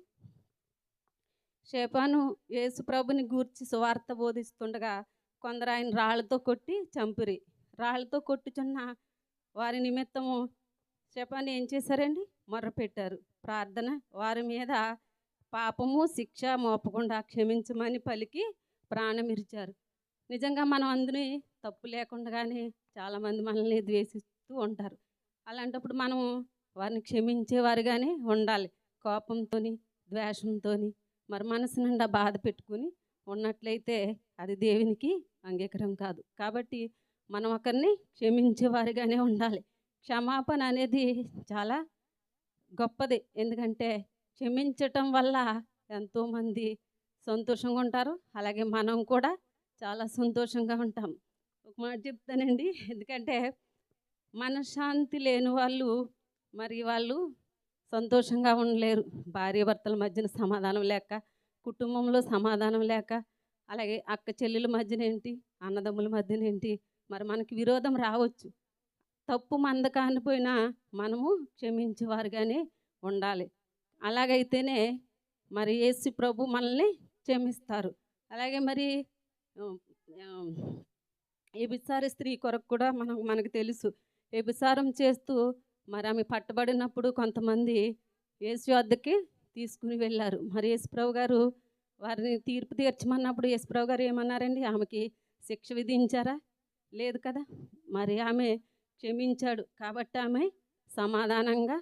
శేపాను యేసుప్రభుని గూర్చి సువార్త బోధిస్తుండగా కొందరు ఆయన రాళ్ళతో కొట్టి చంపిరి. రాళ్ళతో కొట్టుచున్న వారి నిమిత్తము స్టెఫాను ఏం చేశారండి? మొర్రపెట్టారు. ప్రార్థన వారి మీద పాపము శిక్ష మోపకుండా క్షమించమని పలికి ప్రాణం ఇరిచారు. నిజంగా మనం అందరి తప్పు లేకుండానే చాలామంది మనల్ని ద్వేషిస్తూ ఉంటారు. అలాంటప్పుడు మనము వారిని క్షమించేవారుగానే ఉండాలి. కోపంతో ద్వేషంతో మరి మనసు నిండా బాధ పెట్టుకుని ఉన్నట్లయితే అది దేవునికి అంగీకారం కాదు. కాబట్టి మనం ఒకరిని క్షమించేవారుగానే ఉండాలి. క్షమాపణ అనేది చాలా గొప్పది. ఎందుకంటే క్షమించటం వల్ల ఎంతోమంది సంతోషంగా ఉంటారు. అలాగే మనం కూడా చాలా సంతోషంగా ఉంటాం. ఒక మాట చెప్తానండి, ఎందుకంటే మనశ్శాంతి లేని వాళ్ళు మరి వాళ్ళు సంతోషంగా ఉండలేరు. భార్యాభర్తల మధ్యన సమాధానం లేక, కుటుంబంలో సమాధానం లేక, అలాగే అక్క చెల్లెల మధ్యన ఏంటి, అన్నదమ్ముల మధ్యన ఏంటి, మరి మనకి విరోధం రావచ్చు. తప్పు మంద కానిపోయినా మనము క్షమించేవారుగానే ఉండాలి. అలాగైతేనే మరి యేసు ప్రభు మనల్ని క్షమిస్తారు. అలాగే మరి వ్యభిచార స్త్రీ కొరకు కూడా మనకు తెలుసు. వ్యభిచారం చేస్తూ మరి ఆమె పట్టబడినప్పుడు కొంతమంది యేసు వద్దకి తీసుకుని వెళ్ళారు. మరి యేసుప్రభు గారు వారిని తీర్పు తీర్చమన్నప్పుడు యేసుప్రభు గారు ఏమన్నారండి? ఆమెకి శిక్ష విధించారా? లేదు కదా. మరి ఆమె క్షమించాడు కాబట్టి ఆమె సమాధానంగా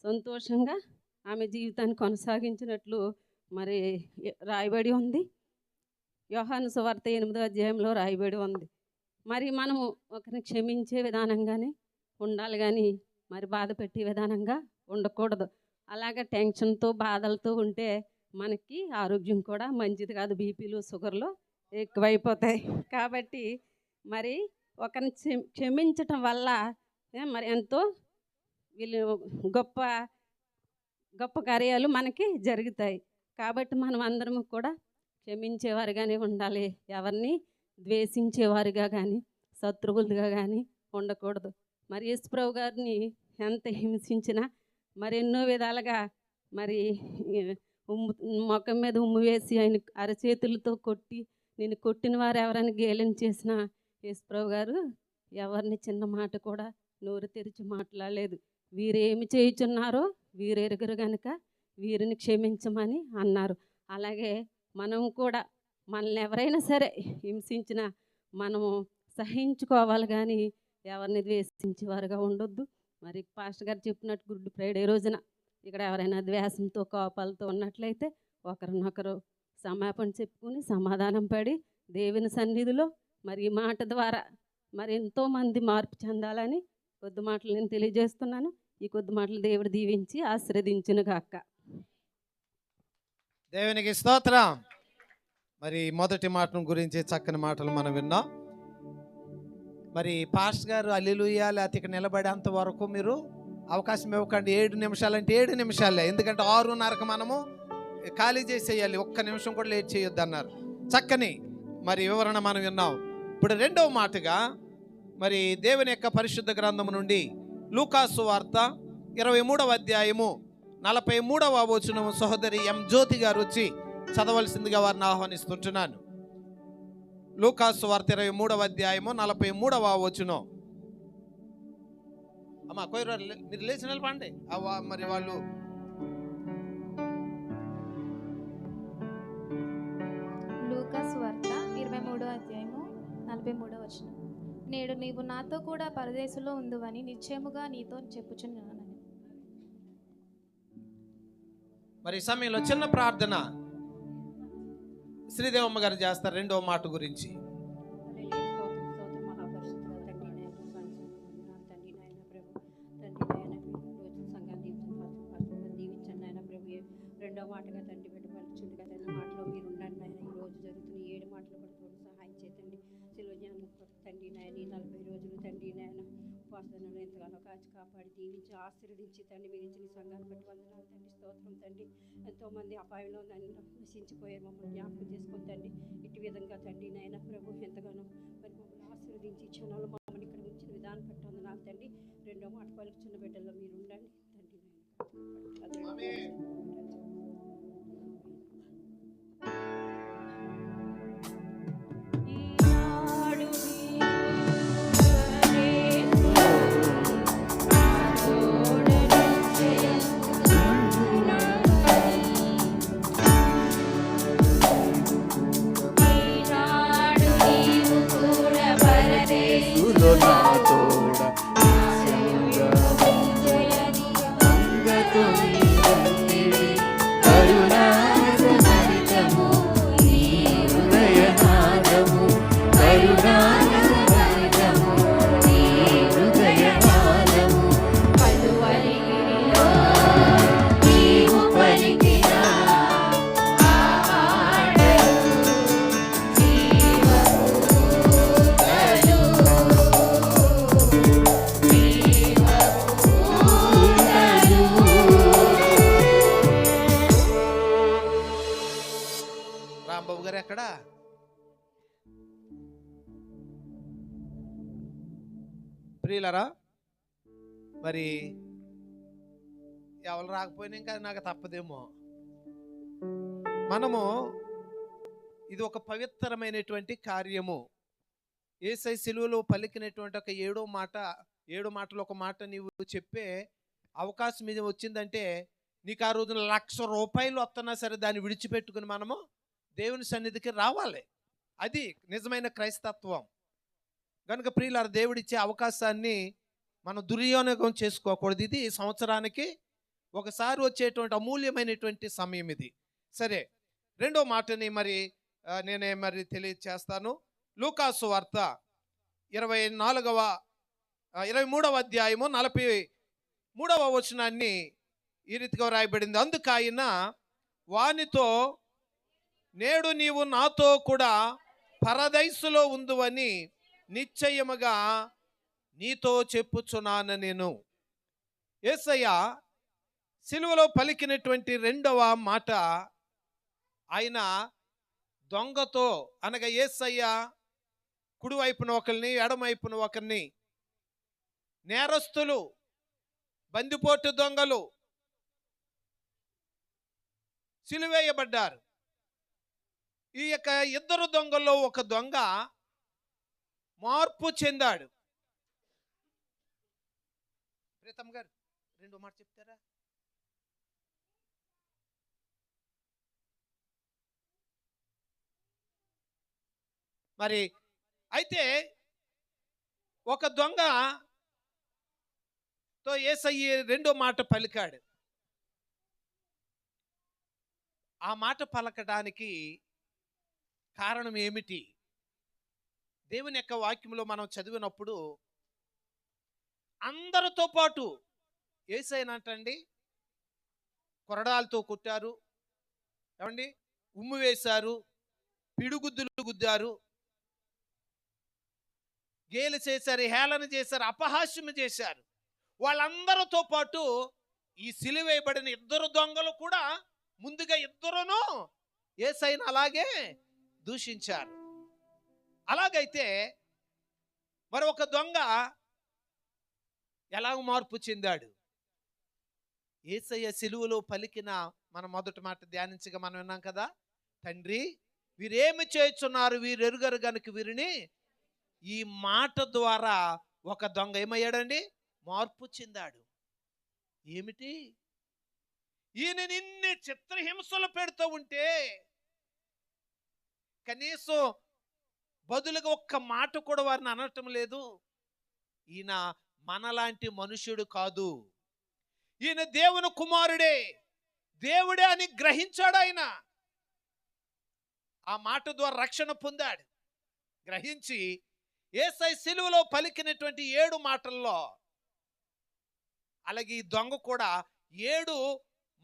సంతోషంగా ఆమె జీవితాన్ని కొనసాగించినట్లు మరి రాయబడి ఉంది. యోహాను సువార్త 8వ అధ్యాయంలో రాయబడి ఉంది. మరి మనము ఒకరిని క్షమించే విధానంగానే ఉండాలి కానీ మరి బాధ పెట్టే విధానంగా ఉండకూడదు. అలాగే టెన్షన్తో బాధలతో ఉంటే మనకి ఆరోగ్యం కూడా మంచిది కాదు. బీపీలు షుగర్లు ఎక్కువైపోతాయి. కాబట్టి మరి ఒకరిని క్షమించటం వల్ల మరి ఎంతో వీళ్ళు గొప్ప గొప్ప కార్యాలు మనకి జరుగుతాయి. కాబట్టి మనం అందరము కూడా క్షమించేవారుగానే ఉండాలి. ఎవరిని ద్వేషించేవారుగా కానీ శత్రువులుగా కానీ ఉండకూడదు. మరి యేసుప్రభు గారిని ఎంత హింసించినా మరి ఎన్నో విధాలుగా మరి ముఖం మీద ఉమ్ము వేసి ఆయన అరచేతులతో కొట్టి నేను కొట్టిన వారు ఎవరైనా గేలెం చేసినా యేసుప్రభు గారు ఎవరిని చిన్న మాట కూడా నోరు తెరిచి మాట్లాడలేదు. వీరేమి చేయుచున్నారో వీరెరుగురు గనుక వీరిని క్షమించమని అన్నారు. అలాగే మనం కూడా మనల్ని ఎవరైనా సరే హింసించినా మనము సహించుకోవాలి కానీ ఎవరిని ద్వేషించేవారుగా ఉండొద్దు. మరి పాస్టర్ గారు చెప్పినట్టు గుడ్ ఫ్రైడే రోజున ఇక్కడ ఎవరైనా ద్వేషంతో కోపాలతో ఉన్నట్లయితే ఒకరినొకరు క్షమాపణ చెప్పుకుని సమాధానం పడి దేవుని సన్నిధిలో మరి ఈ మాట ద్వారా మరి ఎంతోమంది మార్పు చెందాలని కొద్ది మాటలు నేను తెలియజేస్తున్నాను. ఈ కొద్ది మాటలు దేవుడు దీవించి ఆశీర్వదించును గాక. దేవునికి స్తోత్రం. మరి మొదటి మాట గురించి చక్కని మాటలు మనం విన్నాం. మరి పాస్టర్ గారు హల్లెలూయా లేకపోతే ఇక్కడ నిలబడేంత వరకు మీరు అవకాశం ఇవ్వకండి. 7 నిమిషాలు అంటే 7 నిమిషాలే. ఎందుకంటే 6:30కి మనము ఖాళీ చేసేయాలి. ఒక్క నిమిషం కూడా లేట్ చేయొద్దు అన్నారు. చక్కని మరి వివరణ మనం విన్నాం. ఇప్పుడు రెండవ మాటగా మరి దేవుని యొక్క పరిశుద్ధ గ్రంథం నుండి లూకాసు వార్త 23వ అధ్యాయము 43వ వచనం సహోదరి ఎం జ్యోతి గారు వచ్చి చదవలసిందిగా వారిని ఆహ్వానిస్తుంటున్నాను. లూకాసు వార్త 23వ అధ్యాయము 43వ వచనం. అమ్మా కొయ్య మీరు లేచి నిలబండి. మరి వాళ్ళు లూకాసు వార్త 23వ అధ్యాయము 43వ వచనం. నేడు నీవు నాతో కూడా పరదేశంలో ఉందువని నిశ్చయముగా నీతో చెప్పుచున్నాను. మరి సమయంలో చిన్న ప్రార్థన శ్రీదేవమ్మ గారు చేస్తారు రెండవ మాట గురించి. రెండో మాటగా తండ్రి బిడ్డ పలుచుంది కదా మాటలో మీరు ఉండండి నాయన. ఈ రోజు జరుగుతున్న 7 మాటలు కూడా తోడు సహాయం చేయండి. శిలువ జ్ఞానం తండ్రి నాయన ఈ 40 రోజులు తండ్రి నాయన ఉపాసనలో ఎంతగానో కాచి కాపాడి దీవించి ఆశీర్వదించి తండ్రి మీరు ఇచ్చిన సంఘాన్ని బట్టి వందనాలు తండ్రి. స్తోత్రం తండ్రి. ఎంతోమంది అపాయంలో నన్ను నశించిపోయారు. మమ్మల్ని జ్ఞాపకం చేసుకుని తండ్రి ఇటు విధంగా తండ్రి నాయన ప్రభు ఎంతగానో మరి మమ్మల్ని ఆశీర్వదించి క్షణంలో మమ్మల్ని ఇక్కడ ఉంచిన విధానం బట్టి వందనాలు తండ్రి. రెండో మాట పలుకుచున్న బిడ్డల్లో మీరు ఉండండి తండ్రి నాయన. ప్రియులరా, మరి ఎవరు రాకపోయినా ఇంకా నాకు తప్పదేమో. మనము ఇది ఒక పవిత్రమైనటువంటి కార్యము. యేసై సిలువలో పలికినటువంటి ఒక ఏడు మాటలు ఒక మాట నీవు చెప్పే అవకాశం మీద వచ్చిందంటే నీకు ఆ రోజున 1,00,000 రూపాయలు వస్తున్నా సరే దాన్ని విడిచిపెట్టుకుని మనము దేవుని సన్నిధికి రావాలి. అది నిజమైన క్రైస్తత్వం. కనుక ప్రియులారా, దేవుడిచ్చే అవకాశాన్ని మనం దుర్వినియోగం చేసుకోకూడదు. ఇది సంవత్సరానికి ఒకసారి వచ్చేటువంటి అమూల్యమైనటువంటి సమయం ఇది. సరే, రెండో మాటని నేనే తెలియచేస్తాను. లూకాసు వార్త 23వ అధ్యాయము 43వ వచనాన్ని ఈ రీతిగా రాయబడింది. అందుకు ఆయన వానితో, నేడు నీవు నాతో కూడా పరదైసులో ఉందువని నిశ్చయముగా నీతో చెప్పుచున్నాను నేను. యేసయ్య సిలువలో పలికినటువంటి రెండవ మాట, ఆయన దొంగతో అనగా యేసయ్య కుడివైపున ఒకరిని ఎడమవైపున ఒకరిని, నేరస్తులు, బందిపోటు దొంగలు సిలువేయబడ్డారు. ఈ యొక్క ఇద్దరు దొంగల్లో ఒక దొంగ మార్పు చెందాడు. ప్రీతం గారు రెండో మాట చెప్తారా? మరి అయితే ఒక దొంగతో యేసయ్య రెండో మాట పలికాడు. ఆ మాట పలకడానికి కారణం ఏమిటి? దేవుని యొక్క వాక్యంలో మనం చదివినప్పుడు అందరితో పాటు యేసయ్యనంటండి కొరడాలతో కొట్టారు, ఏమండి, ఉమ్ము వేశారు, పిడుగుద్దులు గుద్దారు, గేలు చేశారు, హేళన చేశారు, అపహాస్యం చేశారు. వాళ్ళందరితో పాటు ఈ సిలువేయబడిన ఇద్దరు దొంగలు కూడా ముందుగా ఇద్దరును యేసయ్యను అలాగే దూషించారు. అలాగైతే మరి ఒక దొంగ ఎలాగ మార్పు చెందాడు? యేసయ్య సిలువలో పలికిన మన మొదటి మాట ధ్యానించగా మనం విన్నాం కదా, తండ్రి వీరేమి చేస్తున్నారు, వీరు ఎరుగరు గనుక వీరిని. ఈ మాట ద్వారా ఒక దొంగ ఏమయ్యాడండి? మార్పు చెందాడు. ఏమిటి? ఈయన నిన్ను చిత్రహింసలు పెడుతూ ఉంటే కనీసం బదులుగా ఒక్క మాట కూడా వారిని అనటం లేదు. ఈయన మనలాంటి మనుష్యుడు కాదు, ఈయన దేవుని కుమారుడే, దేవుడే అని గ్రహించాడు. ఆయన ఆ మాట ద్వారా రక్షణ పొందాడు. గ్రహించి యేసయ్య సిలువలో పలికినటువంటి 7 మాటల్లో, అలాగే ఈ దొంగ కూడా 7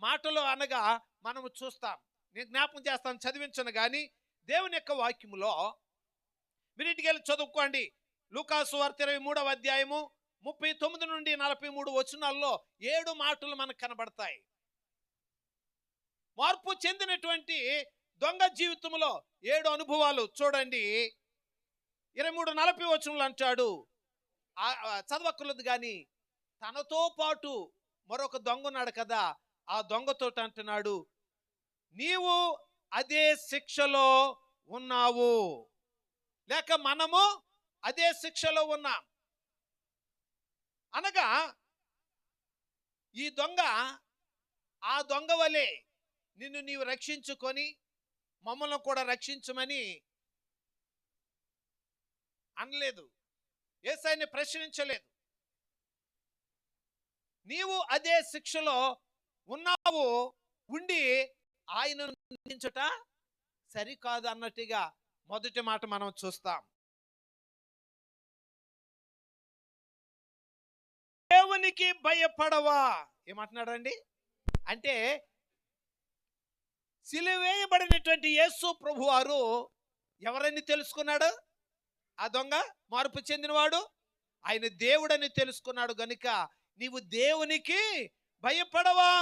మాటలు అనగా మనము చూస్తాం. నేను జ్ఞాపకం చేస్తాను, చదివించను కానీ దేవుని యొక్క వాక్యములో మీరు ఇంటికి వెళ్ళి చదువుకోండి. లూకాసు వార్త 23వ అధ్యాయము 39 నుండి 43 వచనాల్లో 7 మాటలు మనకు కనబడతాయి. మార్పు చెందినటువంటి దొంగ జీవితంలో 7 అనుభవాలు చూడండి. 23:40 వచనంలో అంటాడు, చదవక్కర్లేదు కానీ తనతో పాటు మరొక దొంగ ఉన్నాడు కదా, ఆ దొంగతో అంటున్నాడు, నీవు అదే శిక్షలో ఉన్నావు, లేక మనము అదే శిక్షలో ఉన్నాం. అనగా ఈ దొంగ ఆ దొంగ వలె నిన్ను నీవు రక్షించుకొని మమ్మల్ని కూడా రక్షించమని అనలేదు, యేసయ్యని ప్రశ్నించలేదు. నీవు అదే శిక్షలో ఉన్నావు, ఉండి ఆయనను నిందించుట సరికాదు అన్నట్టుగా మొదటి మాట మనం చూస్తాం. దేవునికి భయపడవా? ఏమంటున్నాడండి? అంటే సిలువేయబడినటువంటి యేసు ప్రభువారు ఎవరని తెలుసుకున్నాడు? ఆ దొంగ మార్పు చెందినవాడు ఆయన దేవుడని తెలుసుకున్నాడు. గనుక నీవు దేవునికి భయపడవా?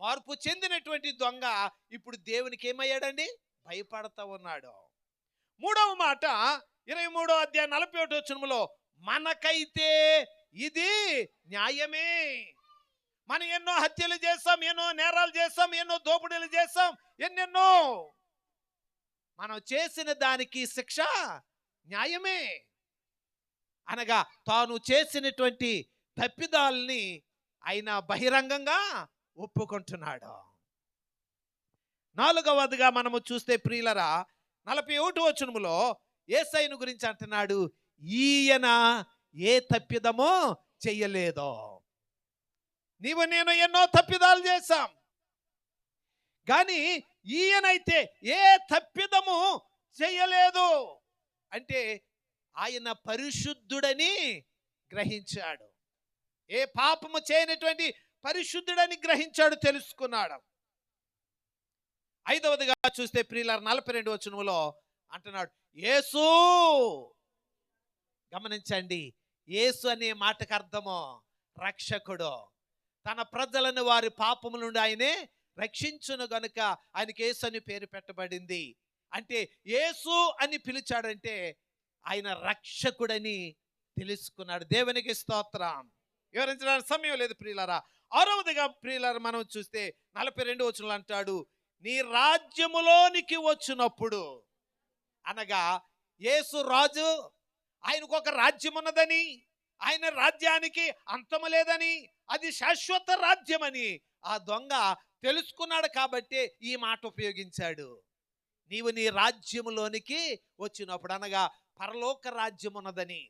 మార్పు చెందినటువంటి దొంగ ఇప్పుడు దేవునికి ఏమయ్యాడండి? భయపడతా ఉన్నాడు. 3వ మాట, 23వ అధ్యాయం 41వ వచనములో మనకైతే ఇది న్యాయమే. మనం ఎన్నో హత్యలు చేస్తాం, ఎన్నో నేరాలు చేస్తాం, ఎన్నో దోపిడీలు చేస్తాం, ఎన్నెన్నో. మనం చేసిన దానికి శిక్ష న్యాయమే. అనగా తాను చేసినటువంటి తప్పిదాల్ని ఆయన బహిరంగంగా ఒప్పుకుంటున్నాడు. 4వదిగా మనము చూస్తే ప్రియులరా 41వ వచనములో యేసయ్యను గురించి అంటున్నాడు, ఈయన ఏ తప్పిదమో చెయ్యలేదో. నీవు నేను ఎన్నో తప్పిదాలు చేశాం, కానీ ఈయనైతే ఏ తప్పిదము చెయ్యలేదు. అంటే ఆయన పరిశుద్ధుడని గ్రహించాడు. ఏ పాపము చేయనటువంటి పరిశుద్ధుడని గ్రహించాడు, తెలుసుకున్నాడు. 5వదిగా చూస్తే ప్రియులార 42వ వచనములో అంటున్నాడు, యేసు. గమనించండి, యేసు అనే మాటకు అర్థము రక్షకుడు. తన ప్రజలను వారి పాపముల నుండి ఆయనే రక్షించును గనుక ఆయనకి యేసు అని పేరు పెట్టబడింది. అంటే యేసు అని పిలిచాడంటే ఆయన రక్షకుడని తెలుసుకున్నాడు. దేవునికి స్తోత్రం. వివరించడానికి సమయం లేదు ప్రియులారా. 6వదిగా ప్రియులారా మనం చూస్తే 42వ వచనంలో అంటాడు, నీ రాజ్యములోనికి వచ్చినప్పుడు. అనగా యేసు రాజు, ఆయనకు ఒక రాజ్యం ఉన్నదని, ఆయన రాజ్యానికి అంతము లేదని, అది శాశ్వత రాజ్యమని ఆ దొంగ తెలుసుకున్నాడు. కాబట్టి ఈ మాట ఉపయోగించాడు. నీవు నీ రాజ్యములోనికి వచ్చినప్పుడు, అనగా పరలోక రాజ్యం ఉన్నదని.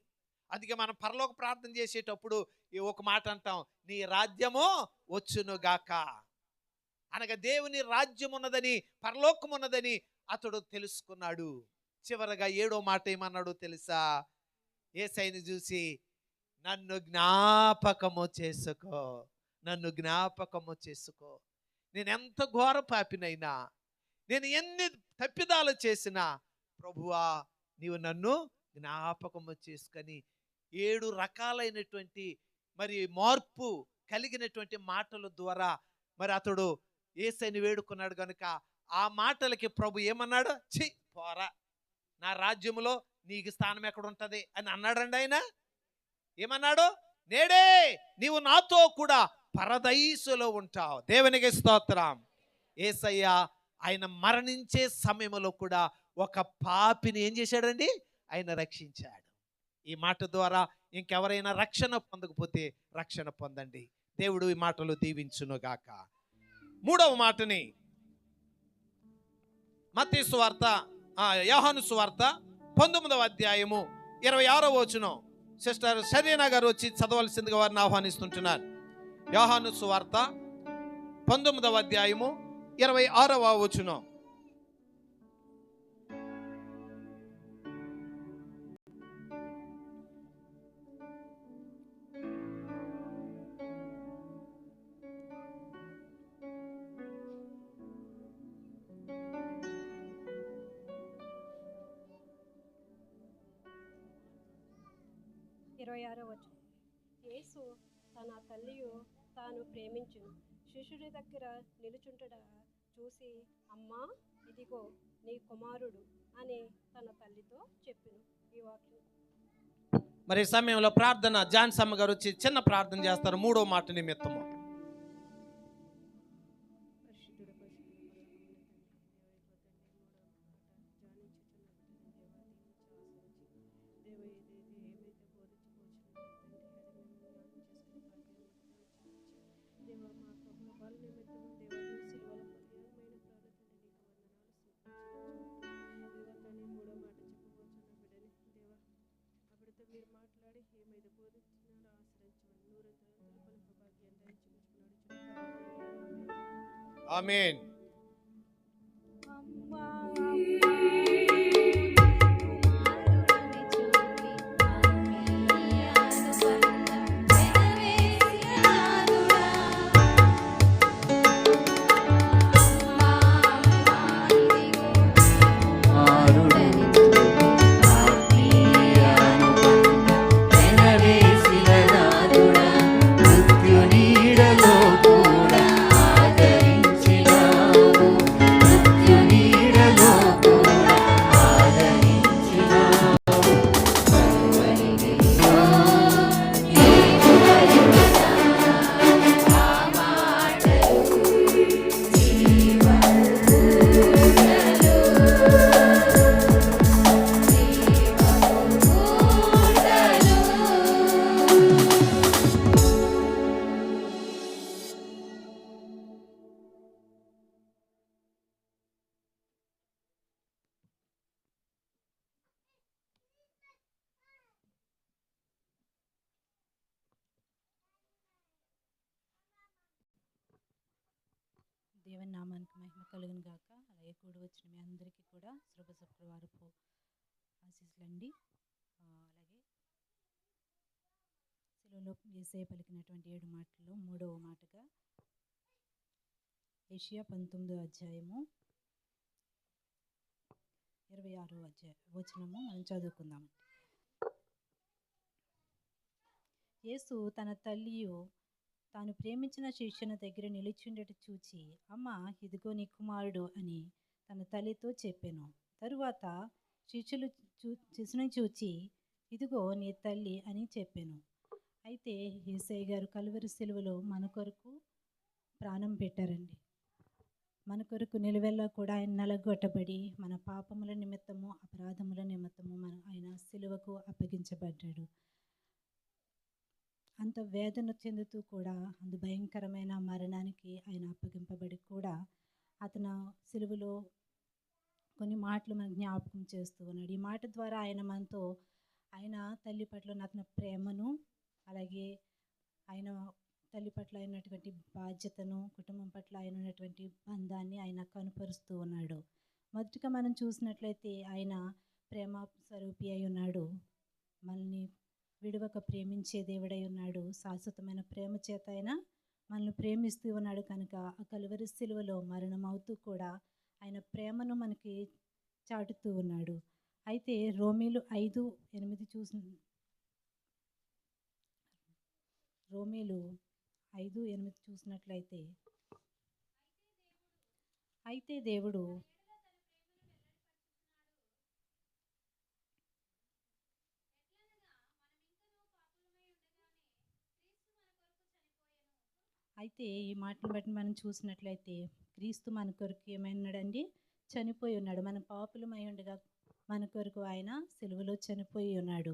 అందుకే మనం పరలోక ప్రార్థన చేసేటప్పుడు ఈ ఒక మాట అంటాం, నీ రాజ్యము వచ్చునుగాక. అనగా దేవుని రాజ్యం ఉన్నదని, పరలోకం ఉన్నదని అతడు తెలుసుకున్నాడు. చివరగా 7వ మాట ఏమన్నాడు తెలుసా? యేసయ్యను చూసి, నన్ను జ్ఞాపకము చేసుకో, నన్ను జ్ఞాపకము చేసుకో. నేను ఎంత ఘోర పాపినైనా, నేను ఎన్ని తప్పిదాలు చేసినా, ప్రభువా నీవు నన్ను జ్ఞాపకము చేసుకొని 7 రకాలైనటువంటి మరి మార్పు కలిగినటువంటి మాటల ద్వారా మరి అతడు యేసయ్యని వేడుకున్నాడు. కనుక ఆ మాటలకి ప్రభు ఏమన్నాడు? ఛీ పోరా, నా రాజ్యములో నీకు స్థానం ఎక్కడ ఉంటుంది అని అన్నాడండి. ఆయన ఏమన్నాడు? నేడే నీవు నాతో కూడా పరదైసులో ఉంటావు. దేవునికి స్తోత్రం. యేసయ్య ఆయన మరణించే సమయంలో కూడా ఒక పాపిని ఏం చేశాడండి? ఆయన రక్షించాడు. ఈ మాట ద్వారా ఇంకెవరైనా రక్షణ పొందకపోతే రక్షణ పొందండి. దేవుడు ఈ మాటలు దీవించునుగాక. 3వ మాటని మత్తయి సువార్త, యోహాను సువార్త 19వ అధ్యాయము 26వ వచనం సిస్టర్ షరీనా గారు వచ్చి చదవలసిందిగా వారిని ఆహ్వానిస్తుంటున్నారు. యోహాను సువార్త 19వ అధ్యాయము 26వ వచనం. యేసు తన తల్లియు తాను ప్రేమించును శిష్యుడి దగ్గర నిలుచుంటడ చూసి, అమ్మా ఇదిగో నీ కుమారుడు అని తన తల్లితో చెప్పిను. ఈ వాక్యం. మరి సమయంలో ప్రార్థన జాన్సమ్మ గారు వచ్చి చిన్న ప్రార్థన చేస్తారు 3వ మాట నిమిత్తము. ఆమేన్. మృత్యు నీడలో కూడా ఆదరించిన దేవుని నామానికి మహిమ కలుగును గాక. అలాగే కూడి వచ్చిన మీ అందరికీ కూడా శుక్రవారపు ఆశీస్సులండి. అలాగే శిలువలో యేసయ్య పలికినటువంటి 7 మాటల్లో 3వ మాటగా యెషయా 19వ అధ్యాయము 26వ వచనము మనం చదువుకుందాం. యేసు తన తల్లియు తాను ప్రేమించిన శిష్యుని దగ్గర నిలిచిండట చూచి, అమ్మ ఇదిగో నీ కుమారుడు అని తన తల్లితో చెప్పాను. తరువాత శిష్యుని చూచి, ఇదిగో నీ తల్లి అని చెప్పాను. అయితే యేసయ్య గారు కలువరి సిలువలో మన కొరకు ప్రాణం పెట్టారండి. మన కొరకు నిలువెల్లా కూడా ఆయన నలగొట్టబడి మన పాపముల నిమిత్తము అపరాధముల నిమిత్తము ఆయన సిలువకు అప్పగించబడ్డాడు. అంత వేదన చెందుతూ కూడా అంత భయంకరమైన మరణానికి ఆయన అప్పగింపబడి కూడా అతను సిలువలో కొన్ని మాటలు మనకు జ్ఞాపకం చేస్తూ ఉన్నాడు. ఈ మాట ద్వారా ఆయన మనతో ఆయన తల్లి పట్ల అతని ప్రేమను, అలాగే ఆయన తల్లి పట్ల అయినటువంటి బాధ్యతను, కుటుంబం పట్ల ఆయన ఉన్నటువంటి బంధాన్ని ఆయన కనుపరుస్తూ ఉన్నాడు. మొదటిగా మనం చూసినట్లయితే ఆయన ప్రేమ స్వరూపి అయి ఉన్నాడు. మనల్ని విడవక ప్రేమించే దేవుడై ఉన్నాడు. శాశ్వతమైన ప్రేమ చేత మనల్ని ప్రేమిస్తూ ఉన్నాడు. కనుక ఆ కలువరి సిలువలో మరణం అవుతూ కూడా ఆయన ప్రేమను మనకి చాటుతూ ఉన్నాడు. అయితే రోమీలు 5:8 చూసినట్లయితే, అయితే దేవుడు అయితే ఈ మాటను బట్టి మనం చూసినట్లయితే క్రీస్తు మన కొరకు ఏమైనాడండి, చనిపోయి ఉన్నాడు. మన పాపులమై ఉండగా మన కొరకు ఆయన సిలువలో చనిపోయి ఉన్నాడు.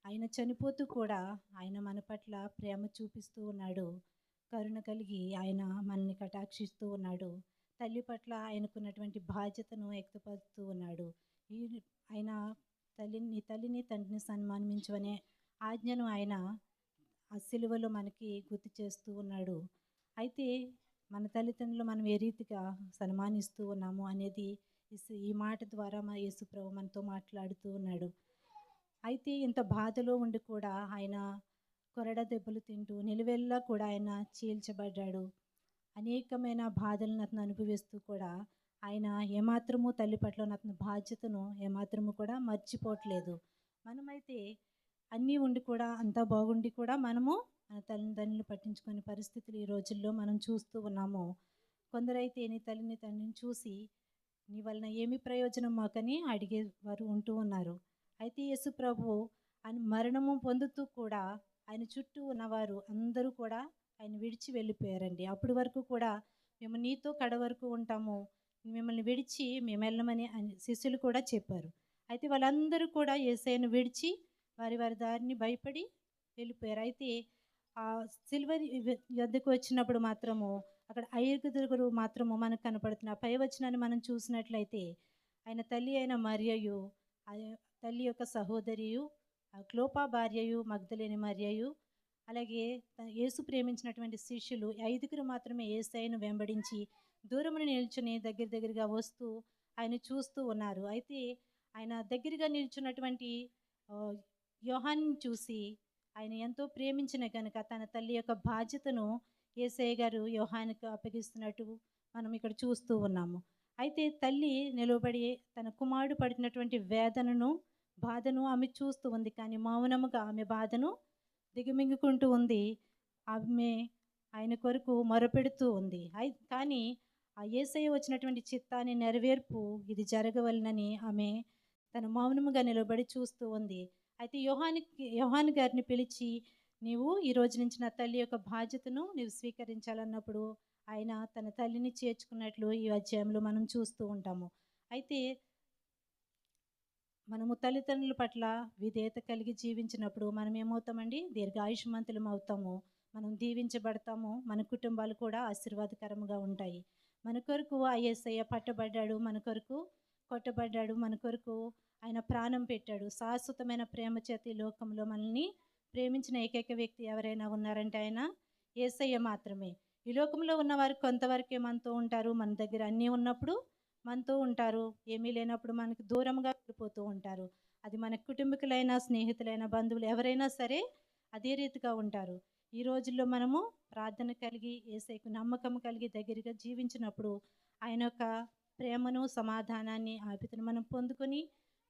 ఆయన చనిపోతూ కూడా ఆయన మన పట్ల ప్రేమ చూపిస్తూ ఉన్నాడు. కరుణ కలిగి ఆయన మనల్ని కటాక్షిస్తూ ఉన్నాడు. తల్లి పట్ల ఆయనకున్నటువంటి బాధ్యతను వ్యక్తపరుస్తూ ఉన్నాడు. ఆయన తల్లిని తండ్రిని సన్మానించవనే ఆజ్ఞను ఆయన ఆ సిలువలో మనకి గుర్తు చేస్తూ ఉన్నాడు. అయితే మన తల్లిదండ్రులు మనం ఏ రీతిగా సన్మానిస్తూ ఉన్నాము అనేది ఈ మాట ద్వారా మా యేసుప్రభు మనతో మాట్లాడుతూ ఉన్నాడు. అయితే ఇంత బాధలో ఉండి కూడా ఆయన కొరడ దెబ్బలు తింటూ నిలువెల్లా కూడా ఆయన చీల్చబడ్డాడు. అనేకమైన బాధలను అతను అనుభవిస్తూ కూడా ఆయన ఏమాత్రము తల్లి పట్ల అతని బాధ్యతను ఏమాత్రము కూడా మర్చిపోవట్లేదు. మనమైతే అన్నీ ఉండి కూడా అంతా బాగుండి కూడా మనము మన తల్లిదండ్రులు పట్టించుకునే పరిస్థితులు ఈ రోజుల్లో మనం చూస్తూ ఉన్నాము. కొందరైతే నీ తల్లిని తండ్రిని చూసి నీ వలన ఏమి ప్రయోజనం మాకని అడిగేవారు ఉంటూ ఉన్నారు. అయితే యేసు ప్రభు ఆయన మరణము పొందుతూ కూడా ఆయన చుట్టూ ఉన్నవారు అందరూ కూడా ఆయన విడిచి వెళ్ళిపోయారండి. అప్పటి వరకు కూడా మేము నీతో కడ వరకు ఉంటాము, మిమ్మల్ని విడిచి మేము వెళ్ళమని శిష్యులు కూడా చెప్పారు. అయితే వాళ్ళందరూ కూడా యేసయ్యను విడిచి వారి దారిని భయపడి వెళ్ళిపోయారు. అయితే ఆ సిల్వర్ యొద్దకు వచ్చినప్పుడు మాత్రము అక్కడ 5 మాత్రము మనకు కనపడుతున్న పై వచనాన్ని మనం చూసినట్లయితే ఆయన తల్లి అయిన మరియయు, తల్లి యొక్క సహోదరియు, క్లోపా భార్యయు, మగ్దలేని మరియయు, అలాగే యేసు ప్రేమించినటువంటి శిష్యులు 5 మాత్రమే యేసయ్యను వెంబడించి దూరమున నిల్చుని దగ్గరగా వస్తూ ఆయన చూస్తూ ఉన్నారు. అయితే ఆయన దగ్గరగా నిల్చున్నటువంటి యోహాన్ని చూసి ఆయన ఎంతో ప్రేమించిన కనుక తన తల్లి యొక్క బాధ్యతను యేసయ్య గారు యోహానికి అప్పగిస్తున్నట్టు మనం ఇక్కడ చూస్తూ ఉన్నాము. అయితే తల్లి నిలబడి తన కుమారుడు పడుతున్నటువంటి వేదనను, బాధను ఆమె చూస్తూ ఉంది. కానీ మౌనముగా ఆమె బాధను దిగమింగుకుంటూ ఉంది. ఆమె ఆయన కొరకు మొరపెడుతూ ఉంది. కానీ ఆ యేసయ్య వచ్చినటువంటి చిత్తాన్ని నెరవేర్పు ఇది జరగవలనని ఆమె తన మౌనముగా నిలబడి చూస్తూ ఉంది. అయితే యోహాను గారిని పిలిచి, నీవు ఈ రోజు నుంచి నా తల్లి యొక్క బాధ్యతను నీవు స్వీకరించాలన్నప్పుడు ఆయన తన తల్లిని చేర్చుకున్నట్లు ఈ అధ్యాయంలో మనం చూస్తూ ఉంటాము. అయితే మనము తల్లిదండ్రుల పట్ల విధేయత కలిగి జీవించినప్పుడు మనం ఏమవుతామండి, దీర్ఘాయుష్మంతులం అవుతాము, మనం దీవించబడతాము, మన కుటుంబాలు కూడా ఆశీర్వాదకరంగా ఉంటాయి. మన కొరకు ఆ యేసయ్య పట్టబడ్డాడు, మన కొరకు కొట్టబడ్డాడు, మన కొరకు ఆయన ప్రాణం పెట్టాడు. శాశ్వతమైన ప్రేమ చేత ఈ లోకంలో మనల్ని ప్రేమించిన ఏకైక వ్యక్తి ఎవరైనా ఉన్నారంటే ఆయన యేసయ్య మాత్రమే. ఈ లోకంలో ఉన్నవారు కొంతవరకే మనతో ఉంటారు. మన దగ్గర అన్నీ ఉన్నప్పుడు మనతో ఉంటారు, ఏమీ లేనప్పుడు మనకి దూరంగా వెళ్ళిపోతూ ఉంటారు. అది మన కుటుంబీకులైన, స్నేహితులైన, బంధువులు ఎవరైనా సరే అదే రీతిగా ఉంటారు. ఈ రోజుల్లో మనము ప్రార్థన కలిగి, యేసయ్యకు నమ్మకం కలిగి దగ్గరగా జీవించినప్పుడు ఆయన యొక్క ప్రేమను, సమాధానాన్ని, ఆప్యాయతను మనం పొందుకొని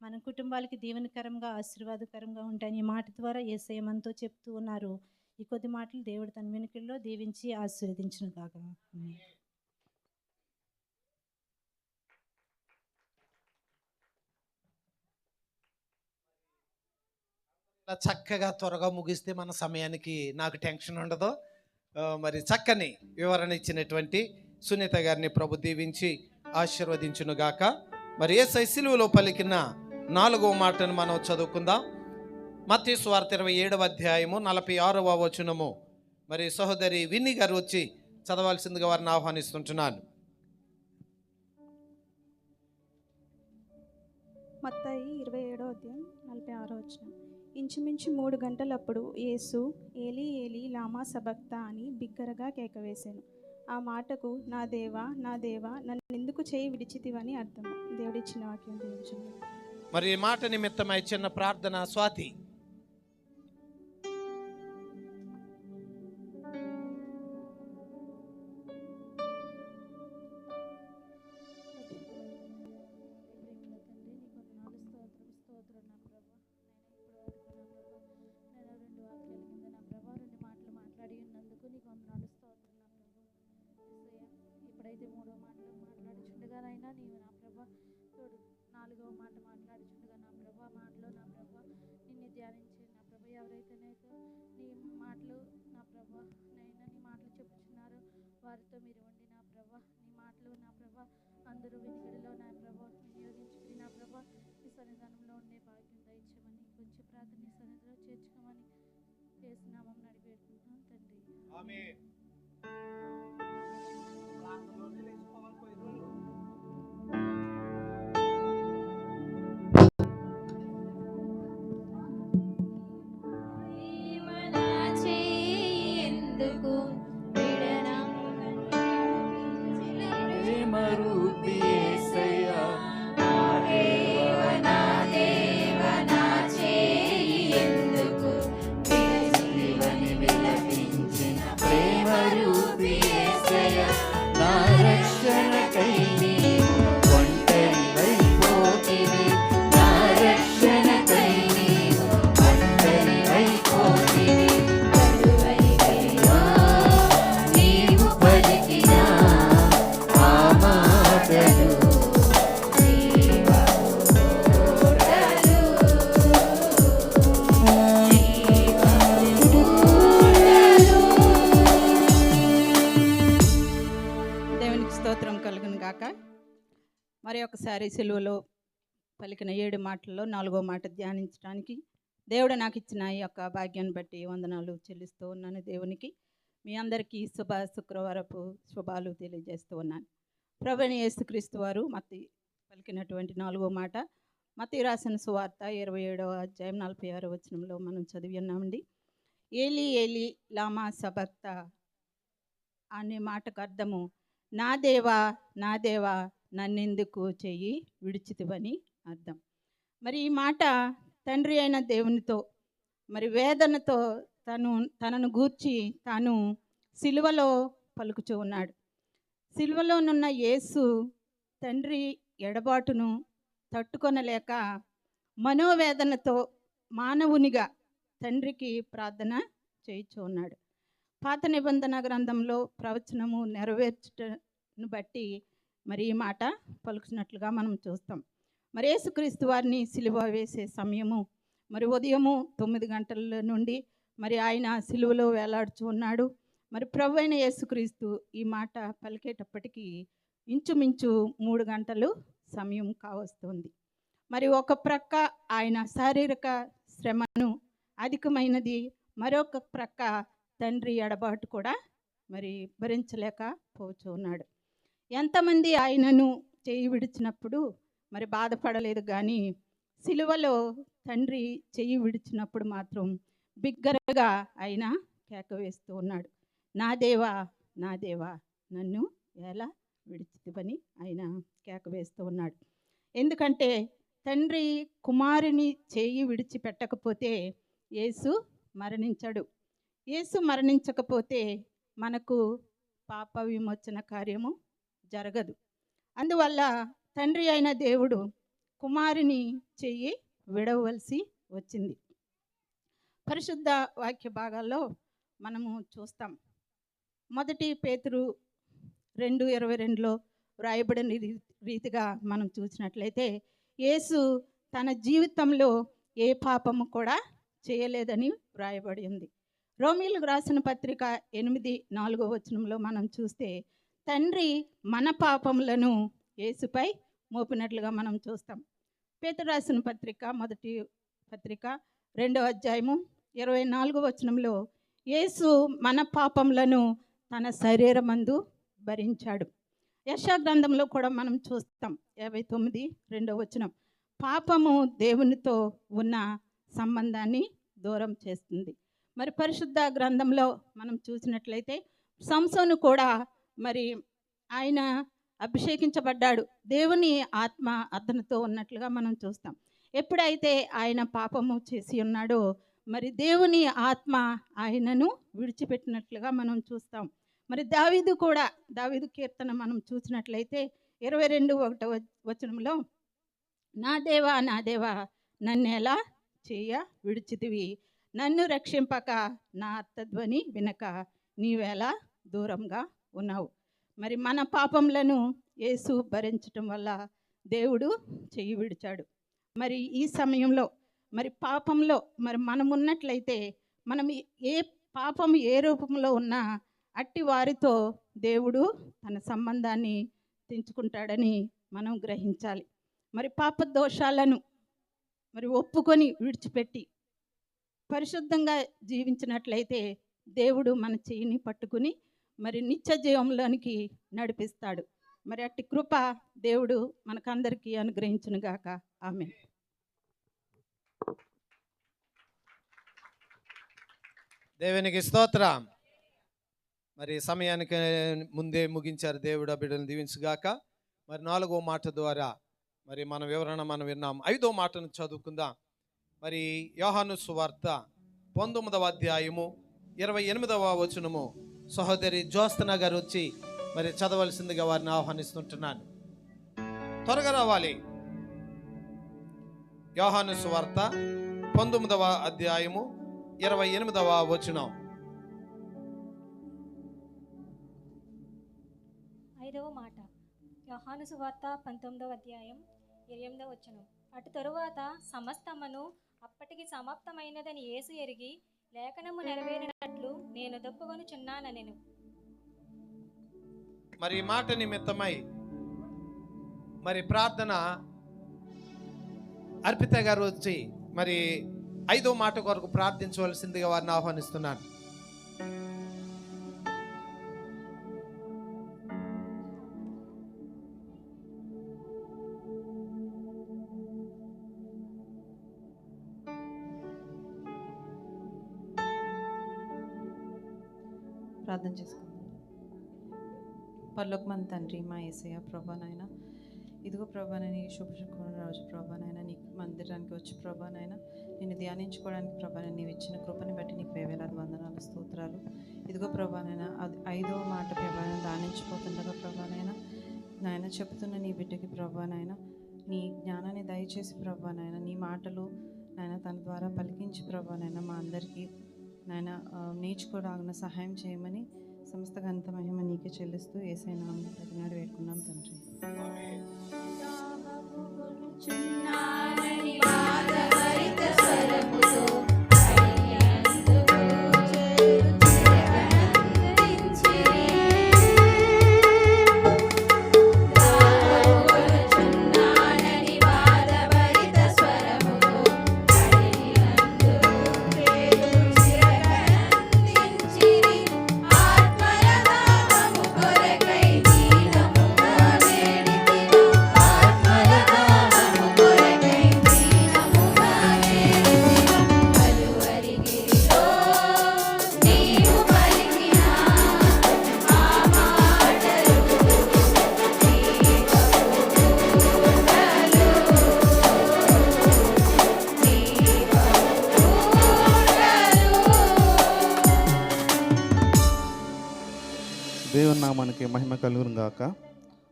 మన కుటుంబాలకి దీవెనకరంగా, ఆశీర్వాదకరంగా ఉంటాయని ఈ మాట ద్వారా యేసయ్య మనతో చెప్తూ ఉన్నారు. ఈ కొద్ది మాటలు దేవుడు తన వెనుకల్లో దీవించి ఆశీర్వదించును గాక. ఆమేన్. ఇలా చక్కగా త్వరగా ముగిస్తే మన సమయానికి నాకు టెన్షన్ ఉండదు. మరి చక్కని వివరణ ఇచ్చినటువంటి సునీత గారిని ప్రభు దీవించి ఆశీర్వదించునుగాక. మరి యేసయ్య సిలువలో పలికిన 4వ మాటను మనం చదువుకుందాం. మత్తయి సువార్త 27వ అధ్యాయము 46వ వచనము. మరి సహోదరి విన్ని గారు వచ్చి చదవాల్సిందిగా వారిని ఆహ్వానిస్తుంటున్నాను. మత్తయి 27వ అధ్యాయం 46వ వచనం. ఇంచుమించు 3 గంటలప్పుడు యేసు ఏలీ ఏలీ లామా సబక్తా అని బిగ్గరగా కేకవేశాను. ఆ మాటకు నా దేవా నా దేవా నన్ను ఎందుకు చేయి విడిచితివని అర్థము. దేవుడిచ్చిన వాక్యం దీవించును. మరి ఈ మాట నిమిత్తమై చిన్న ప్రార్థన. స్వాతి. ఇప్పుడైతే 3వ మాటలు మాట్లాడుచుండగానైనా నీవు నా ప్రభా తోడు 4వ మాట మాట్లాడుచుండగా నా ప్రభా మాటలో నా ప్రభా నిన్ను ధ్యానించి నా ప్రభా ఎవరైతేనైతే నీ మాటలు నా ప్రభా నైనా నీ మాటలు చెప్పుచున్నారో వారితో మీరు ఉండి నా ప్రభా నీ మాటలు నా ప్రభా అందరూ వెనుకడిలో నా ప్రభా వినియోగించుకుని నా ప్రభా ఈ సన్నిధానంలో ఉండే భాగ్యం దయచేయమని కొంచెం ప్రార్థన నీ సన్నిధిలో చేర్చుకోమని యేసు నామం నడిపేసుకుంటున్నాం తండ్రి. ఆమేన్. మరి ఒకసారి సెలువులో పలికిన 7 మాటల్లో 4వ మాట ధ్యానించడానికి దేవుడు నాకు ఇచ్చిన ఈ యొక్క భాగ్యాన్ని బట్టి వందనాలు చెల్లిస్తూ ఉన్నాను దేవునికి. మీ అందరికీ శుక్రవారపు శుభాలు తెలియజేస్తూ ఉన్నాను. ప్రభువైన యేసుక్రీస్తు వారు మత్తయి పలికినటువంటి 4వ మాట మత్తయి రాసిన సువార్త 27వ అధ్యాయం 46వ వచనంలో మనం చదివి ఉన్నామండి. ఏలీ ఏలీ లామా సబక్తా అనే మాటకు అర్థము నా దేవా నా దేవా నన్నెందుకు చెయ్యి విడిచితివని అర్థం. మరి ఈ మాట తండ్రి అయిన దేవునితో మరి వేదనతో తనను గూర్చి తాను సిలువలో పలుకుచూ ఉన్నాడు. సిలువలోనున్న యేసు తండ్రి ఎడబాటును తట్టుకొనలేక మనోవేదనతో మానవునిగా తండ్రికి ప్రార్థన చేయిచూ ఉన్నాడు. పాత నిబంధన గ్రంథంలో ప్రవచనము నెరవేర్చుటను బట్టి మరి ఈ మాట పలుకుతున్నట్లుగా మనం చూస్తాం. మరి యేసుక్రీస్తు వారిని సిలువ వేసే సమయము మరి ఉదయము 9 గంటల నుండి మరి ఆయన సిలువలో వేలాడుచూ ఉన్నాడు. మరి ప్రభువైన యేసుక్రీస్తు ఈ మాట పలికేటప్పటికీ ఇంచుమించు 3 గంటలు సమయం కావస్తుంది. మరి ఒక ప్రక్క ఆయన శారీరక శ్రమను అధికమైనది, మరొక ప్రక్క తండ్రి ఎడబాటు కూడా మరి భరించలేకపోతూ ఉన్నాడు. ఎంతమంది ఆయనను చేయి విడిచినప్పుడు మరి బాధపడలేదు, కానీ సిలువలో తండ్రి చెయ్యి విడిచినప్పుడు మాత్రం బిగ్గరగా ఆయన కేక వేస్తూ ఉన్నాడు. నా దేవా నా దేవా నన్ను ఎలా విడిచితివని ఆయన కేక వేస్తూ ఉన్నాడు. ఎందుకంటే తండ్రి కుమారుని చేయి విడిచిపెట్టకపోతే యేసు మరణించడు. యేసు మరణించకపోతే మనకు పాప విమోచన కార్యము జరగదు. అందువల్ల తండ్రి అయిన దేవుడు కుమారుని చెయ్యి విడవలసి వచ్చింది. పరిశుద్ధ వాక్య భాగాల్లో మనము చూస్తాం. 1 పేతురు 2:22లో వ్రాయబడిన రీతిగా మనం చూసినట్లయితే యేసు తన జీవితంలో ఏ పాపము కూడా చేయలేదని వ్రాయబడి ఉంది. రోమీయులకు రాసిన పత్రిక 8:4 మనం చూస్తే తండ్రి మన పాపములను యేసుపై మోపినట్లుగా మనం చూస్తాం. పేతురు రాసిన పత్రిక 2:24 యేసు మన పాపములను తన శరీరమందు భరించాడు. యెషయా గ్రంథంలో కూడా మనం చూస్తాం 59:2 పాపము దేవునితో ఉన్న సంబంధాన్ని దూరం చేస్తుంది. మరి పరిశుద్ధ గ్రంథంలో మనం చూసినట్లయితే సంసోను కూడా మరి ఆయన అభిషేకించబడ్డాడు. దేవుని ఆత్మ అతనితో ఉన్నట్లుగా మనం చూస్తాం. ఎప్పుడైతే ఆయన పాపము చేసి ఉన్నాడో మరి దేవుని ఆత్మ ఆయనను విడిచిపెట్టినట్లుగా మనం చూస్తాం. మరి దావీదు కీర్తన మనం చూసినట్లయితే 22:1 నా దేవా నా దేవా నన్ను ఎలా చేయ విడిచితివి, నన్ను రక్షింపక నా అర్థధ్వని వినక నీవేలా దూరంగా ఉన్నావు. మరి మన పాపములను యేసు భరించటం వల్ల దేవుడు చెయ్యి విడిచాడు. మరి ఈ సమయంలో మరి పాపంలో మరి మనం ఉన్నట్లయితే మనం పాపం ఏ రూపంలో ఉన్నా అట్టి వారితో దేవుడు తన సంబంధాన్ని తెంచుకుంటాడని మనం గ్రహించాలి. మరి పాప దోషాలను మరి ఒప్పుకొని విడిచిపెట్టి పరిశుద్ధంగా జీవించినట్లయితే దేవుడు మన చెయ్యిని పట్టుకుని మరి నిత్య జీవంలోనికి నడిపిస్తాడు. మరి అట్టి కృప దేవుడు మనకందరికీ అనుగ్రహించునుగాక. ఆమేన్. దేవునికి స్తోత్రం. మరి సమయానికి ముందే ముగించారు. దేవుడు ఆ బిడ్డలను దీవించుగాక. మరి 4వ మాట ద్వారా మరి మన వివరణ మనం విన్నాం. 5వ మాటను చదువుకుందాం. మరి యోహాను సువార్త 19:28 సహోదరి జ్యోత్స్న గారు వచ్చి మరి చదవలసిందిగా వారిని ఆహ్వానిస్తుంటున్నాను. త్వరగా రావాలి. యోహాను సువార్త 19:28 5వ మాట. యోహాను సువార్త 19:28 అటు తరువాత సమస్తమును అప్పటికి సమాప్తమైనదని యేసు ఎరిగి లేఖనము నెరవేరినట్లు నేను దొప్పుకొనుచున్నానెను. మరి మాట నిమిత్తమై మరి ప్రార్థన అర్పిత గారు వచ్చి మరి 5వ మాట కొరకు ప్రార్థించవలసిందిగా వారిని ఆహ్వానిస్తున్నాను. ప్రార్థన చేసుకుందాం. పరలోకమంత తండ్రి, మా యేసయ్య ప్రభా నాయన, ఇదిగో ప్రభా నాయన ఈ శుభశుక్రవారం రోజు ప్రభా నాయన నీ మందిరానికి వచ్చి ప్రభా నాయన నిన్ను ధ్యానించుకోవడానికి ప్రభా నీవు ఇచ్చిన కృపని బట్టి నీకు వేవేలాది వందనాలు స్తోత్రాలు. ఇదిగో ప్రభా నాయన 5వ మాట ప్రభా ధ్యానించిపోతుండగా ప్రభా నాయన చెప్తున్న నీ బిడ్డకి ప్రభా నాయన నీ జ్ఞానాన్ని దయచేసి ప్రభా నాయన నీ మాటలు నాయన తన ద్వారా పలికించి ప్రభా నాయన మా అందరికీ నాయన నేర్చుకోవడానికి సహాయం చేయమని సమస్త ఘనత మహిమ నీకే చెల్లిస్తూ యేసయ్య నామమున ప్రతినాడు వేడుకున్నాం తండ్రి. ఆత్మల దేవుని నామానికి మహిమ కలుగును గాక.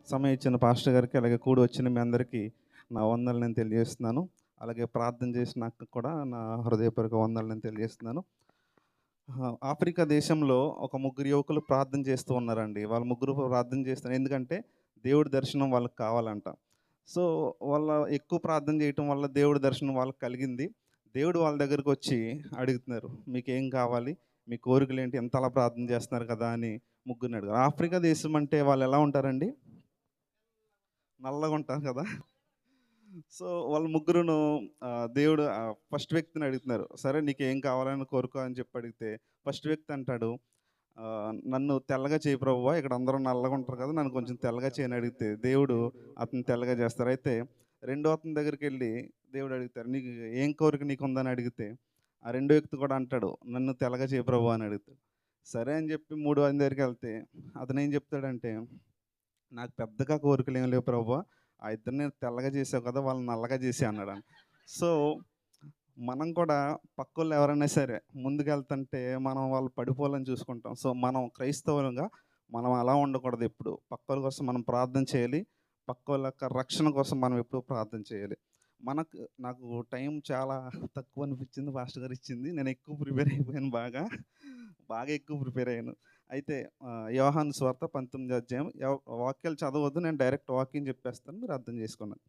సమయం ఇచ్చిన పాస్టర్ గారికి, అలాగే కూడి వచ్చిన మీ అందరికీ నా వందలు నేను తెలియజేస్తున్నాను. అలాగే ప్రార్థన చేసిన నాకు కూడా నా హృదయపూర్వక వందలు నేను తెలియజేస్తున్నాను. ఆఫ్రికా దేశంలో ఒక ముగ్గురు యువకులు ప్రార్థన చేస్తూ ఉన్నారండి. వాళ్ళు ముగ్గురు ప్రార్థన చేస్తున్నారు, ఎందుకంటే దేవుడి దర్శనం వాళ్ళకి కావాలంట. సో వాళ్ళ ఎక్కువ ప్రార్థన చేయటం వల్ల దేవుడి దర్శనం వాళ్ళకి కలిగింది. దేవుడు వాళ్ళ దగ్గరికి వచ్చి అడుగుతున్నారు, మీకు ఏం కావాలి, మీ కోరికలు ఏంటి, ఎంత అలా ప్రార్థన చేస్తున్నారు కదా అని ముగ్గురిని అడిగారు. ఆఫ్రికా దేశం అంటే వాళ్ళు ఎలా ఉంటారండి? నల్లగా ఉంటారు కదా. సో వాళ్ళ ముగ్గురును దేవుడు ఫస్ట్ వ్యక్తిని అడుగుతున్నారు, సరే నీకు ఏం కావాలని కోరుకో అని చెప్పి అడిగితే ఫస్ట్ వ్యక్తి అంటాడు, నన్ను తెల్లగా చేయి ప్రభువా, ఇక్కడ అందరూ నల్లగా ఉంటారు కదా, నన్ను కొంచెం తెల్లగా చేయని అడిగితే దేవుడు అతను తెల్లగా చేస్తారు. అయితే రెండో అతని దగ్గరికి వెళ్ళి దేవుడు అడుగుతారు, నీకు ఏం కోరిక నీకు ఉందని అడిగితే ఆ రెండో వ్యక్తి కూడా అంటాడు, నన్ను తెల్లగా చేయి ప్రభువా అని అడుగుతాడు. సరే అని చెప్పి మూడో ఆయన దగ్గరికి వెళ్తే అతను ఏం చెప్తాడంటే, నాకు పెద్దగా కోరికలు ఏం లేవు ప్రభువా, ఆ ఇద్దరిని తెల్లగా చేసావు కదా, వాళ్ళని నల్లగా చేసి అన్నాడు. సో మనం కూడా పక్కోళ్ళు ఎవరైనా సరే ముందుకెళ్తుంటే మనం వాళ్ళు పడిపోవాలని చూసుకుంటాం. సో మనం క్రైస్తవులుగా మనం అలా ఉండకూడదు. ఎప్పుడు పక్కోళ్ళ కోసం మనం ప్రార్థన చేయాలి, పక్కోళ్ళ యొక్క రక్షణ కోసం మనం ఎప్పుడు ప్రార్థన చేయాలి. నాకు టైం చాలా తక్కువ అనిపించింది, పాస్టర్ గారు ఇచ్చింది. నేను ఎక్కువ ప్రిపేర్ అయిపోయాను, బాగా ఎక్కువ ప్రిపేర్ అయ్యాను. అయితే యోహాను సువార్త 19వ అధ్యాయం, వాక్యాలు చదవద్దు, నేను డైరెక్ట్ వాక్యం చెప్పేస్తాను, మీరు అర్థం చేసుకున్నాను.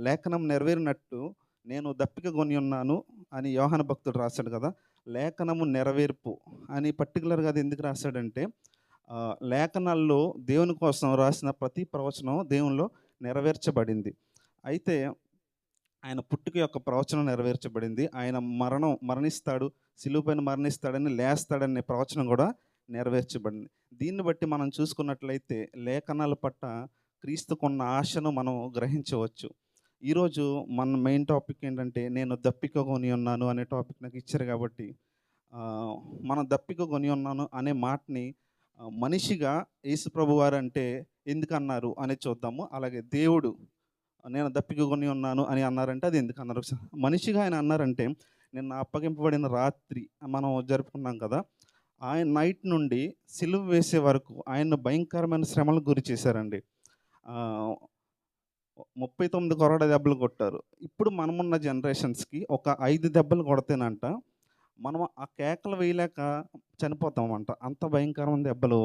లేఖనం నెరవేరినట్టు నేను దప్పిక కొని ఉన్నాను అని యోహాను భక్తుడు రాశాడు కదా. లేఖనము నెరవేర్పు అని పర్టికులర్గా అది ఎందుకు రాశాడంటే, లేఖనాల్లో దేవుని కోసం రాసిన ప్రతి ప్రవచనం దేవునిలో నెరవేర్చబడింది. అయితే ఆయన పుట్టుక యొక్క ప్రవచనం నెరవేర్చబడింది. ఆయన మరణిస్తాడు, సిలువ పైన మరణిస్తాడని, లేస్తాడనే ప్రవచనం కూడా నెరవేర్చబడింది. దీన్ని బట్టి మనం చూసుకున్నట్లయితే లేఖనాల పట్ల క్రీస్తుకున్న ఆశను మనం గ్రహించవచ్చు. ఈరోజు మన మెయిన్ టాపిక్ ఏంటంటే, నేను దప్పిక కొని ఉన్నాను అనే టాపిక్ నాకు ఇచ్చారు కాబట్టి, మనం దప్పిక కొని ఉన్నాను అనే మాటని మనిషిగా యేసు ప్రభు వారు అంటే ఎందుకు అన్నారు అనేది చూద్దాము. అలాగే దేవుడు నేను దప్పిక కొని ఉన్నాను అని అన్నారంటే అది ఎందుకు అన్నారు? మనిషిగా ఆయన అన్నారంటే, నిన్న అప్పగింపబడిన రాత్రి మనం జరుపుకున్నాం కదా, ఆయన నైట్ నుండి సిలువ వేసే వరకు ఆయన భయంకరమైన శ్రమలకు గురి చేశారండి. 39 కొరడ దెబ్బలు కొట్టారు. ఇప్పుడు మనమున్న జనరేషన్స్కి ఒక 5 దెబ్బలు కొడితేనంట మనం ఆ కేకలు వేయలేక చనిపోతామంట. అంత భయంకరమైన దెబ్బలు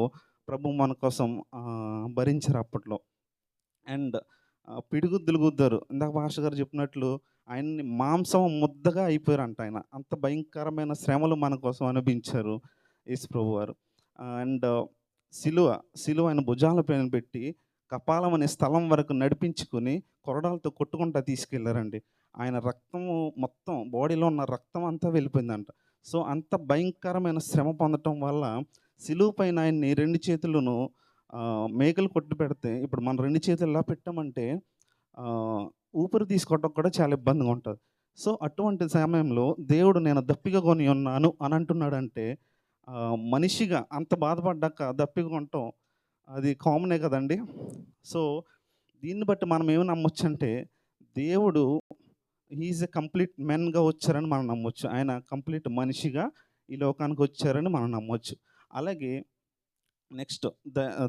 ప్రభు మన కోసం భరించారు అప్పట్లో. అండ్ పిడిగుద్దులు గుద్దారు. ఇందాక భాష గారు చెప్పినట్లు ఆయన్ని మాంసం ముద్దగా అయిపోయారంట ఆయన. అంత భయంకరమైన శ్రమలు మన కోసం అనిపించారు యేసు ప్రభు వారు. అండ్ సిలువ ఆయన భుజాల పైన పెట్టి కపాలం అనే స్థలం వరకు నడిపించుకుని కొరడాలతో కొట్టుకుంటా తీసుకెళ్లారండి. ఆయన రక్తము మొత్తం బాడీలో ఉన్న రక్తం అంతా వెళ్ళిపోయిందంట. సో అంత భయంకరమైన శ్రమ పొందటం వల్ల సిలువ పైన ఆయన్ని 2 చేతులను మేకలు కొట్టి పెడితే, ఇప్పుడు మనం 2 చేతులు ఇలా పెట్టామంటే ఊపిరి తీసుకోవటం కూడా చాలా ఇబ్బందిగా ఉంటుంది. సో అటువంటి సమయంలో దేవుడు నేను దప్పిక కొని ఉన్నాను అని అంటున్నాడంటే, మనిషిగా అంత బాధపడ్డాక దప్పిక కొనటం అది కామనే కదండి. సో దీన్ని బట్టి మనం ఏమి నమ్మొచ్చు అంటే, దేవుడు ఈజ్ ఎ కంప్లీట్ మెన్గా వచ్చారని మనం నమ్మొచ్చు. ఆయన కంప్లీట్ మనిషిగా ఈ లోకానికి వచ్చారని మనం నమ్మొచ్చు. అలాగే నెక్స్ట్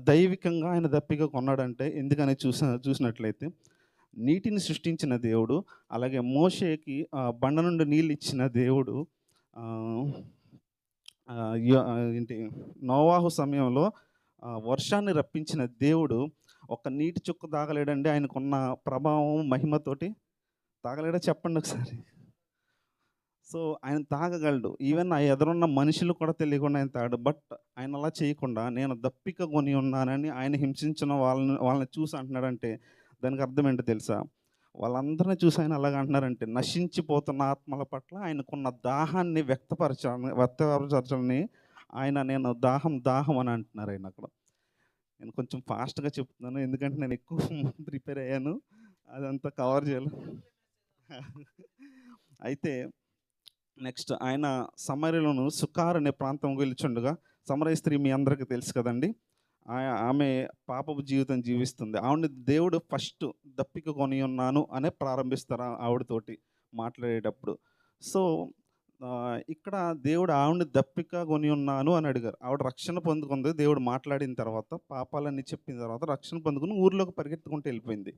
దైవికంగా ఆయన దప్పిక కొన్నాడంటే ఎందుకని చూసినట్లయితే, నీటిని సృష్టించిన దేవుడు, అలాగే మోషేకి బండ నుండి నీళ్ళు ఇచ్చిన దేవుడు, ఏంటి నోవాహు సమయంలో వర్షాన్ని రప్పించిన దేవుడు ఒక నీటి చుక్క తాగలేడండి. ఆయనకున్న ప్రభావం మహిమతోటి తాగలేడా చెప్పండి ఒకసారి. సో ఆయన తాగగలడు. ఈవెన్ ఆ ఎదురున్న మనుషులు కూడా తెలియకుండా ఆయన తాగడు. బట్ ఆయన అలా చేయకుండా నేను దప్పిక కొని ఉన్నానని ఆయన హింసించిన వాళ్ళని చూసి అంటున్నాడంటే దానికి అర్థం ఏంటో తెలుసా? వాళ్ళందరినీ చూసి ఆయన అలాగ అంటున్నారంటే, నశించిపోతున్న ఆత్మల పట్ల ఆయనకున్న దాహాన్ని వ్యక్తపరచాలని ఆయన నేను దాహం అని అంటున్నారు ఆయన అక్కడ. నేను కొంచెం ఫాస్ట్గా చెప్తున్నాను, ఎందుకంటే నేను ఎక్కువ ప్రిపేర్ అయ్యాను, అదంతా కవర్ చేయాలి. అయితే నెక్స్ట్ ఆయన సమరయలోను సుకార్ అనే ప్రాంతం గెలుచుండగా, సమరయ స్త్రీ మీ అందరికీ తెలుసు కదండి, ఆమె పాపపు జీవితం జీవిస్తుంది. ఆవిడ దేవుడు ఫస్ట్ దప్పిక కొని ఉన్నాను అనే ప్రారంభిస్తారు ఆవిడతోటి మాట్లాడేటప్పుడు. సో ఇక్కడ దేవుడు ఆవిడని దప్పిక కొని ఉన్నాను అని అడిగారు. ఆవిడ రక్షణ పొందుకుంది. దేవుడు మాట్లాడిన తర్వాత, పాపాలన్నీ చెప్పిన తర్వాత రక్షణ పొందుకుని ఊర్లోకి పరిగెత్తుకుంటూ వెళ్ళిపోయింది.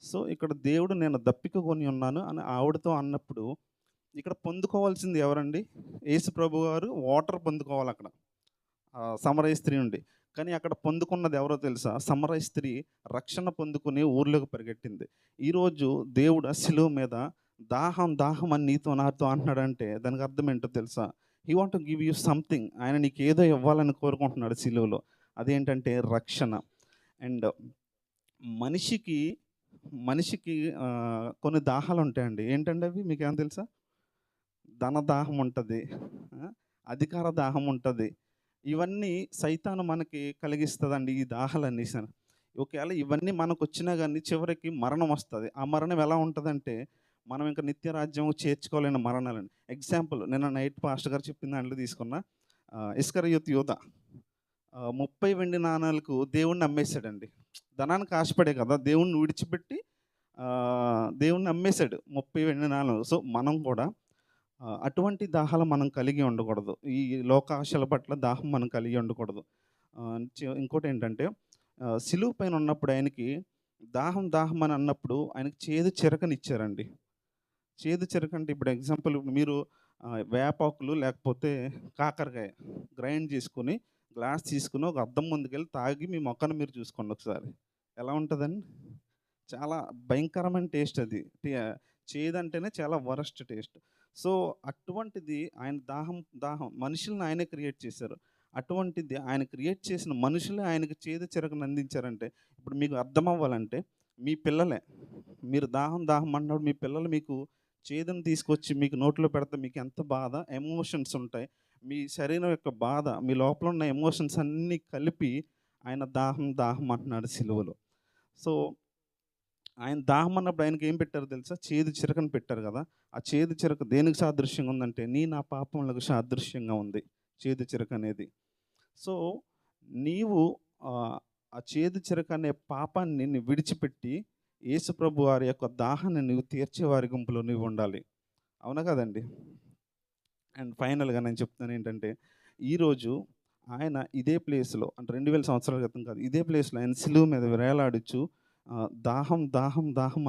సో ఇక్కడ దేవుడు నేను దప్పిక కొని ఉన్నాను అని ఆవిడతో అన్నప్పుడు, ఇక్కడ పొందుకోవాల్సింది ఎవరండి? యేసు ప్రభు గారు వాటర్ పొందుకోవాలి అక్కడ సమరయ స్త్రీ నుండి. కానీ అక్కడ పొందుకున్నది ఎవరో తెలుసా? సమరయ స్త్రీ రక్షణ పొందుకుని ఊర్లోకి పరిగెట్టింది. ఈరోజు దేవుడు శిలువ మీద దాహం దాహం అని నీతో నాతో అంటున్నాడంటే దానికి అర్థం ఏంటో తెలుసా? He want to give you something. ఆయన నీకు ఏదో ఇవ్వాలని కోరుకుంటున్నాడు శిలువలో. అదేంటంటే రక్షణ. అండ్ మనిషికి కొన్ని దాహాలు ఉంటాయండి. ఏంటంటే అవి మీకేం తెలుసా? ధన దాహం ఉంటుంది, అధికార దాహం ఉంటుంది. ఇవన్నీ సైతాను మనకి కలిగిస్తుందండి ఈ దాహాలన్నీ. ఒకవేళ ఇవన్నీ మనకు వచ్చినా కానీ చివరికి మరణం వస్తుంది. ఆ మరణం ఎలా ఉంటుందంటే మనం ఇంకా నిత్య రాజ్యం చేర్చుకోలేని మరణాలండి. ఎగ్జాంపుల్, నిన్న నైట్ పాస్టర్ గారు చెప్పిన దాంట్లో తీసుకున్న ఇస్కరియోతు యూదా 30 వెండి నాణాలకు దేవుణ్ణి అమ్మేశాడండి. ధనానికి ఆశపడే కదా దేవుణ్ణి విడిచిపెట్టి దేవుణ్ణి అమ్మేశాడు 30 వెండి నాణాలు. సో మనం కూడా అటువంటి దాహాలు మనం కలిగి ఉండకూడదు. ఈ లోకాశల పట్ల దాహం మనం కలిగి ఉండకూడదు. ఇంకోటి ఏంటంటే సిలువ పైన ఉన్నప్పుడు ఆయనకి దాహం దాహం అని అన్నప్పుడు ఆయనకి చేదు చిరకనిచ్చారండి. చేదు చిరక అంటే ఇప్పుడు ఎగ్జాంపుల్ మీరు వేపాకులు లేకపోతే కాకరకాయ గ్రైండ్ చేసుకుని గ్లాస్ తీసుకుని ఒక అద్దం ముందుకెళ్ళి తాగి మీ మొక్కను మీరు చూసుకోండి ఒకసారి, ఎలా ఉంటుందండి? చాలా భయంకరమైన టేస్ట్ అది. చేదంటేనే చాలా వరస్ట్ టేస్ట్. సో అటువంటిది ఆయన దాహం మనుషులను ఆయనే క్రియేట్ చేశారు. అటువంటిది ఆయన క్రియేట్ చేసిన మనుషులే ఆయనకి చేదు చిరకను అందించారంటే ఇప్పుడు మీకు అర్థం అవ్వాలంటే మీ పిల్లలే, మీరు దాహం అన్నప్పుడు మీ పిల్లలు మీకు చేదును తీసుకొచ్చి మీకు నోట్లో పెడితే మీకు ఎంత బాధ, ఎమోషన్స్ ఉంటాయి. మీ శరీరం యొక్క బాధ, మీ లోపల ఉన్న ఎమోషన్స్ అన్నీ కలిపి ఆయన దాహం అంటున్నాడు సిలువలో. సో ఆయన దాహం అన్నప్పుడు ఆయనకి ఏం పెట్టారు తెలుసా? చేదు చిరకను పెట్టారు కదా. ఆ చేదు చిరక దేనికి సాదృశ్యంగా ఉందంటే నా పాపములకు సాదృశ్యంగా ఉంది చేదు చిరక అనేది. సో నీవు ఆ చేదు చిరక అనే పాపాన్ని నువ్వు విడిచిపెట్టి యేసుప్రభు వారి యొక్క దాహాన్ని నువ్వు తీర్చేవారి గుంపులో నువ్వు ఉండాలి. అవునా కదండి? అండ్ ఫైనల్గా నేను చెప్తాను ఏంటంటే ఈరోజు ఆయన ఇదే ప్లేస్లో అంటే 2000 సంవత్సరాల క్రితం కాదు, ఇదే ప్లేస్లో ఆయన సిలువ మీద వేలాడుచు దాహం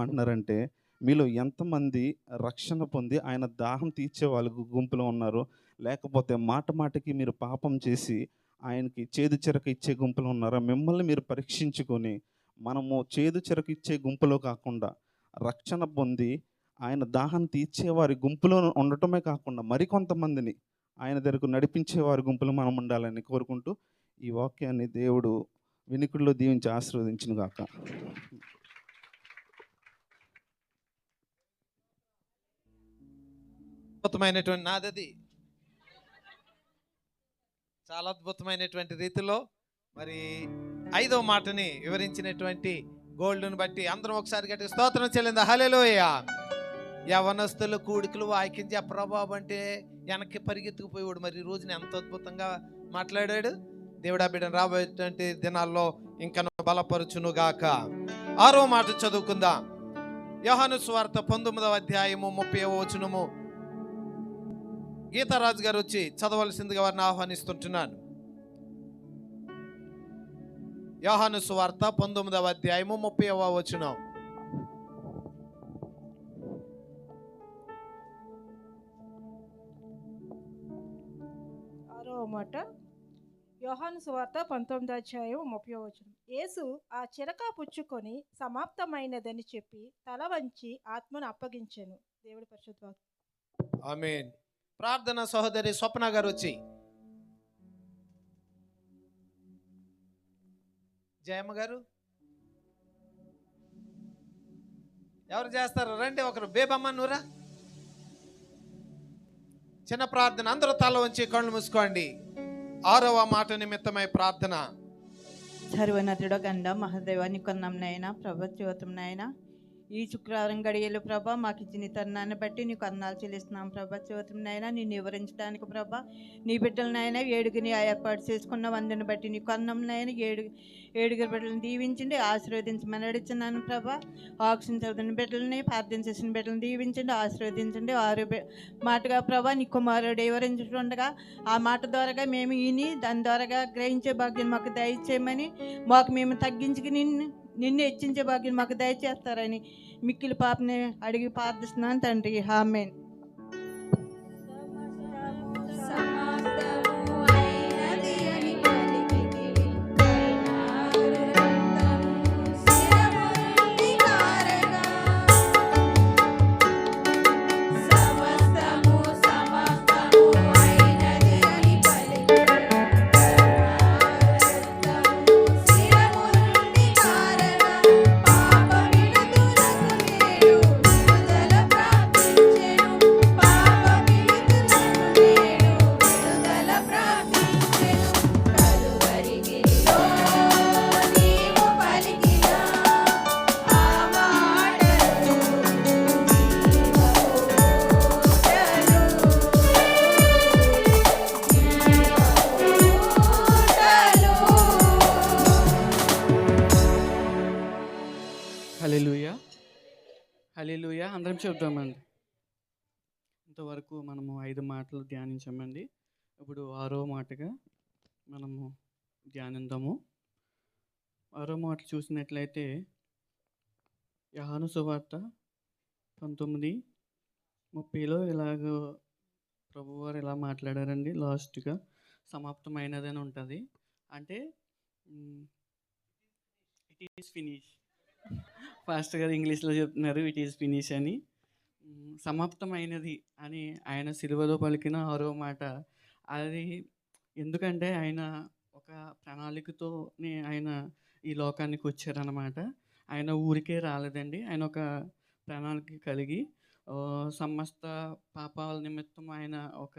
అంటున్నారంటే మీలో ఎంతమంది రక్షణ పొంది ఆయన దాహం తీర్చే వాళ్ళ గుంపులో ఉన్నారు? లేకపోతే మాటకి మీరు పాపం చేసి ఆయనకి చేదు చెరకు ఇచ్చే గుంపులో ఉన్నారా? మిమ్మల్ని మీరు పరీక్షించుకొని మనము చేదు చెరకు ఇచ్చే గుంపులో కాకుండా రక్షణ పొంది ఆయన దాహం తీర్చేవారి గుంపులో ఉండటమే కాకుండా మరికొంతమందిని ఆయన దగ్గరకు నడిపించేవారి గుంపులో మనం ఉండాలని కోరుకుంటూ ఈ వాక్యాన్ని దేవుడు వినికుడిలో దీవించి ఆశీర్వదించును గాక. అద్భుతమైనటువంటి నాదది చాలా అద్భుతమైనటువంటి రీతిలో మరి 5వ మాటని వివరించినటువంటి గోల్డ్ను బట్టి అందరం ఒకసారి గట్టి స్తోత్రం చెల్లిందా? హల్లెలూయా. యవనస్తులు కూడికలు వాక్యం చెప్పరా బాబు అంటే వెనక్కి పరిగెత్తుకుపోయాడు. మరి ఈ రోజున ఎంత అద్భుతంగా మాట్లాడాడు. దేవుడా బిడ్డను రాబోయేటువంటి దినాల్లో ఇంకా బలపరుచును గాక. 6వ మాట చదువుకుందాం. యోహాను సువార్త 19వ అధ్యాయము 30వ వచనము. గీతారాజు గారు వచ్చి చదవలసిందిగా వారిని ఆహ్వానిస్తుంటున్నాను. యోహాను సువార్త 19వ అధ్యాయము 30వ వచనం. మాట యోహాను సువార్త 19వ అధ్యాయం 30వ వచనం. యేసు ఆ చిరక పుచ్చుకొని సమాప్తమైనదని చెప్పి తల వంచి ఆత్మను అప్పగించెను. దేవుడి పరిశుద్ధ వాక్యం. ఆమేన్. ప్రార్థన సహోదరి స్వప్న గారు వచ్చి జయమ్మ గారు ఎవరు చేస్తారు? రండి ఒకరు. బేబమ్మ నువ్వురా. చిన్న ప్రార్థన. అందరూ తల వంచి కళ్ళు మూసుకోండి. 6వ మాట నిమిత్తమై ప్రార్థన. సర్వనతుడ గండ మహాదేవాన్ని కొన్నాం నాయన, ప్రభత్యోతం నాయన, ఈ శుక్రవారం గడియలు ప్రభా మాకు ఇచ్చిన ఈ తరుణాన్ని బట్టి నీకు అన్నాలు చెల్లిస్తున్నాం ప్రభా. స్తోత్రంనైనా నిన్ను వివరించడానికి ప్రభా నీ బిడ్డలనైనా ఏడుగుని ఏర్పాటు చేసుకున్న వందుని బట్టి నీకు అన్నంనైనా ఏడుగురు బిడ్డలను దీవించండి, ఆశీర్వదించమని అడుగుతున్నాను ప్రభా. ఆక్సిజన్ చదువుతున్న బిడ్డలని ప్రార్థన చేసిన బిడ్డలను దీవించండి, ఆశీర్వదించండి. వారు మాటగా ప్రభా నీ కుమారుడు వివరించుండగా ఆ మాట ద్వారాగా మేము ఈని దాని ద్వారాగా గ్రహించే భాగ్యం మాకు దయచేయమని, మాకు మేము తగ్గించుకుని నిన్ను హెచ్చించే భాగ్యం మాకు దయచేస్తారని మిక్కిలి పాపని అడిగి ప్రార్థిస్తున్నాను తండ్రి. ఆమేన్. హల్లెలూయా, హల్లెలూయా. అందరం చెప్తామండి. ఇంతవరకు మనము 5 మాటలు ధ్యానించామండి. ఇప్పుడు 6వ మాటగా మనము ధ్యానిద్దాము. 6వ మాట చూసినట్లయితే యోహాను సువార్త 19:30లో ఇలాగ ప్రభువారు ఇలా మాట్లాడారండి. లాస్ట్గా సమాప్తమైనదని ఉంటుంది. అంటే ఇట్ ఈస్ ఫినిష్. ఫాస్ట్ గారు ఇంగ్లీష్లో చెప్తున్నారు ఇట్ ఈస్ ఫినిష్ అని. సమాప్తమైనది అని ఆయన సిలువలో పలికిన 6వ మాట. అది ఎందుకంటే ఆయన ఒక ప్రణాళికతోనే ఆయన ఈ లోకానికి వచ్చారన్నమాట. ఆయన ఊరికే రాలేదండి. ఆయన ఒక ప్రణాళిక కలిగి సమస్త పాపాల నిమిత్తం ఆయన ఒక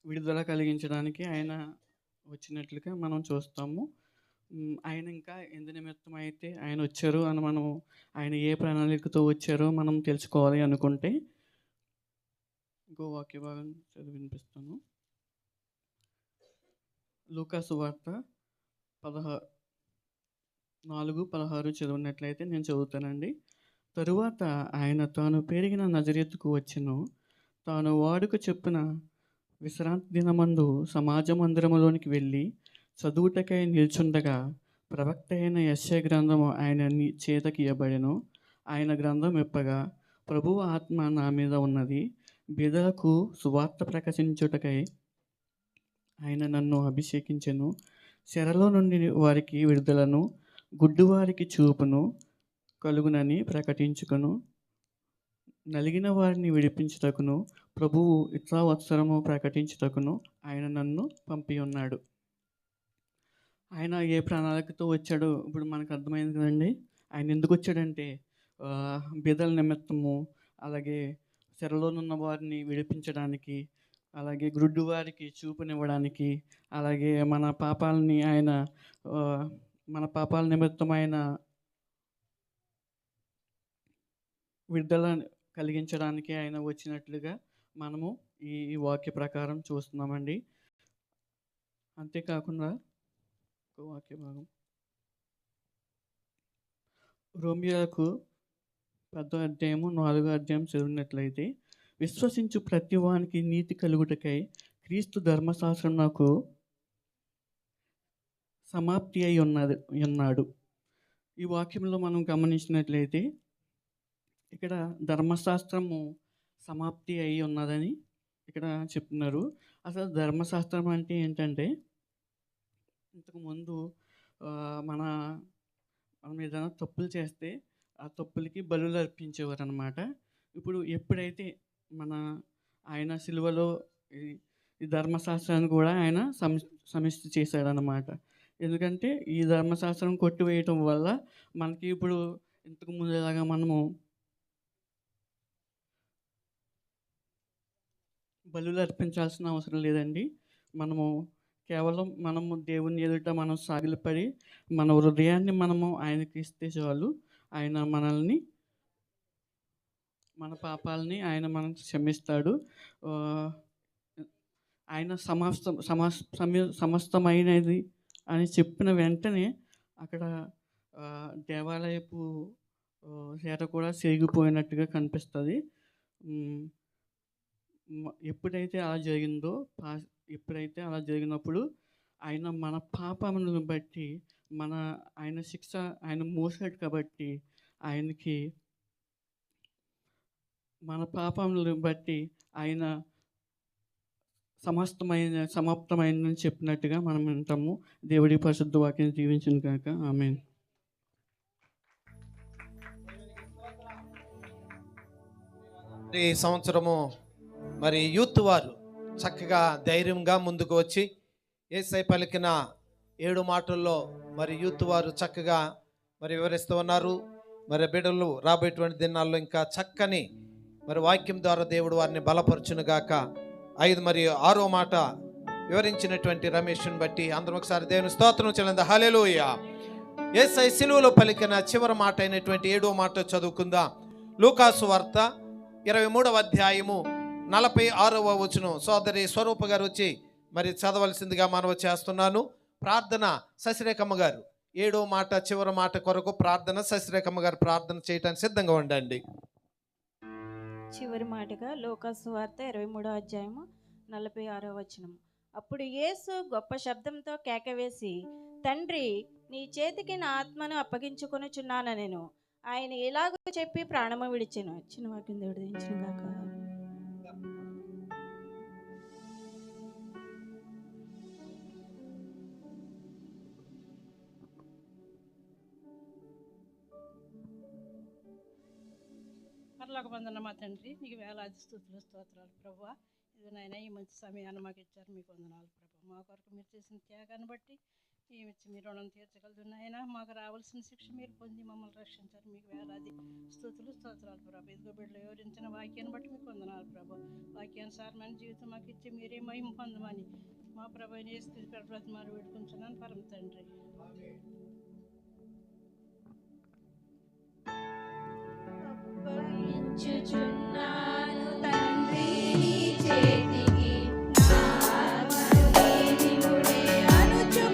విడుదల కలిగించడానికి ఆయన వచ్చినట్లుగా మనం చూస్తాము. ఆయన ఇంకా ఎందు నిమిత్తం అయితే ఆయన వచ్చారు అని మనం ఆయన ఏ ప్రణాళికతో వచ్చారో మనం తెలుసుకోవాలి అనుకుంటే ఇంకో వాక్య భాగం చదివి వినిపిస్తాను. లూకా సువార్త 4:16 చదివినట్లయితే నేను చదువుతానండి. తరువాత ఆయన తాను పెరిగిన నజరేతుకు వచ్చెను. తాను వాడుక చొప్పున విశ్రాంతి దినమందు సమాజ మందిరములోనికి వెళ్ళి చదువుటకై నిల్చుండగా ప్రవక్త అయిన యెషయా గ్రంథము ఆయన చేతకి ఇవ్వబడెను. ఆయన గ్రంథం విప్పగా ప్రభువు ఆత్మ నా మీద ఉన్నది, బీదలకు సువార్త ప్రకటించుటకై ఆయన నన్ను అభిషేకించెను. చెరలో నుండి వారికి విడుదలను, గుడ్డివారికి చూపును కలుగునని ప్రకటించుకొను, నలిగిన వారిని విడిపించుటకును, ప్రభువు ఇత్రావత్సరము ప్రకటించుటకును ఆయన నన్ను పంపి ఉన్నాడు. ఆయన ఏ ప్రణాళికతో వచ్చాడో ఇప్పుడు మనకు అర్థమైంది కదండి. ఆయన ఎందుకు వచ్చాడంటే బీదల నిమిత్తము, అలాగే చెరలోనున్న వారిని విడిపించడానికి, అలాగే గుడ్డి వారికి చూపునివ్వడానికి, అలాగే మన పాపాల నిమిత్తం ఆయన విడుదల కలిగించడానికి ఆయన వచ్చినట్లుగా మనము ఈ వాక్య ప్రకారం చూస్తున్నామండి. అంతేకాకుండా వాక్య భాగం రోమియోలకు 10:4 చదివినట్లయితే విశ్వసించు ప్రతి వానికి నీతి కలుగుటకై క్రీస్తు ధర్మశాస్త్రం నాకు సమాప్తి అయి ఉన్నాడు. ఈ వాక్యంలో మనం గమనించినట్లయితే ఇక్కడ ధర్మశాస్త్రము సమాప్తి అయి ఉన్నదని ఇక్కడ చెప్తున్నారు. అసలు ధర్మశాస్త్రం అంటే ఏంటంటే ఇంతకుముందు మనం ఏదైనా తప్పులు చేస్తే ఆ తప్పులకి బలులు అర్పించేవారు అనమాట. ఇప్పుడు ఎప్పుడైతే ఆయన సిలువలో ఈ ధర్మశాస్త్రాన్ని కూడా ఆయన సమిష్టి చేశాడనమాట. ఎందుకంటే ఈ ధర్మశాస్త్రం కొట్టివేయటం వల్ల మనకి ఇప్పుడు ఇంతకు ముందులాగా మనము బలులు అర్పించాల్సిన అవసరం లేదండి. మనము దేవుని ఎదుట మనం సాగిలపడి మన హృదయాన్ని మనము ఆయనకి ఇస్తే చాలు. ఆయన మనల్ని మన పాపాలని ఆయన మనకు క్షమిస్తాడు. ఆయన సమస్తమైనది అని చెప్పిన వెంటనే అక్కడ దేవాలయపు చేత కూడా సేగిపోయినట్టుగా కనిపిస్తుంది. ఎప్పుడైతే అలా జరిగినప్పుడు ఆయన మన పాపములను బట్టి ఆయన శిక్ష ఆయన మోసాడు కాబట్టి ఆయనకి మన పాపములను బట్టి ఆయన సమాప్తమైందని చెప్పినట్టుగా మనం వింటాము. దేవుడి పరిశుద్ధ వాక్యాన్ని దీవించును గాక. ఆమేన్. ఈ సంవత్సరము మరి యూత్ వారు చక్కగా ధైర్యంగా ముందుకు వచ్చి యేసయ్య పలికిన 7 మాటల్లో మరి యూత్ వారు చక్కగా మరి వివరిస్తూ ఉన్నారు. మరి బిడ్డలు రాబోయేటువంటి దినాల్లో ఇంకా చక్కని మరి వాక్యం ద్వారా దేవుడు వారిని బలపరచునుగాక. 5 మరియు 6వ మాట వివరించినటువంటి రమేష్ని బట్టి అందరం ఒకసారి దేవుని స్తోత్రం చెల్లిందా. హల్లెలూయా. యేసయ్య సిలువలో పలికిన చివరి మాట అయినటువంటి 7వ మాట చదువుకుందాం. లూకాసు వార్త 23వ అధ్యాయము 46వ వచనం సోదరి స్వరూప గారు వచ్చి మరి చదవలసిందిగా మనవి చేస్తున్నాను. ప్రార్థన శశిరేఖమ్మ గారు 7వ మాట చివరి మాట కొరకు ప్రార్థన శశిరేఖమ్మ గారు ప్రార్థన చేయడానికి సిద్ధంగా ఉండండి. చివరి మాటగా లూకాసు వార్త 23వ అధ్యాయము 46వ వచనం. అప్పుడు యేసు గొప్ప శబ్దంతో కేకవేసి, తండ్రి, నీ చేతికి నా ఆత్మను అప్పగించుకొనుచున్నాను నేను. ఆయన ఇలాగ చెప్పి ప్రాణము విడిచెను. చిన్న వాక్యం దేవుడు దించును గాక. పరలోక బంధన మా తండ్రి, నీకు వేలాది స్తుతులు స్తోత్రాలు ప్రభువా. ఇది నాయన ఈ మంచి సమయాన్ని మాకు ఇచ్చారు, మీకు వందనాలు ప్రభు. మా కొరకు మీరు చేసిన త్యాగాన్ని బట్టి ఏమిచ్చి మీరు రుణం తీర్చగలదు నాయన. మాకు రావాల్సిన శిక్ష మీరు పొంది మమ్మల్ని రక్షించారు, మీకు వేలాది స్తుతులు స్తోత్రాలు ప్రభు. ఇదిగో బిడ్డలు వివరించిన వాక్యాన్ని బట్టి మీకు వందనాలు ప్రభు. వాక్యానుసారమైన జీవితం మాకు ఇచ్చి మీరే మహిమ పొందమని మా ప్రభు యేసు బ్రతిమారు వేడుకుంటున్నాను పరమ తండ్రి. అప్పగించుచున్నాను తండ్రి నీ చేతికి నా ఆత్మను నీవుడే అనుచు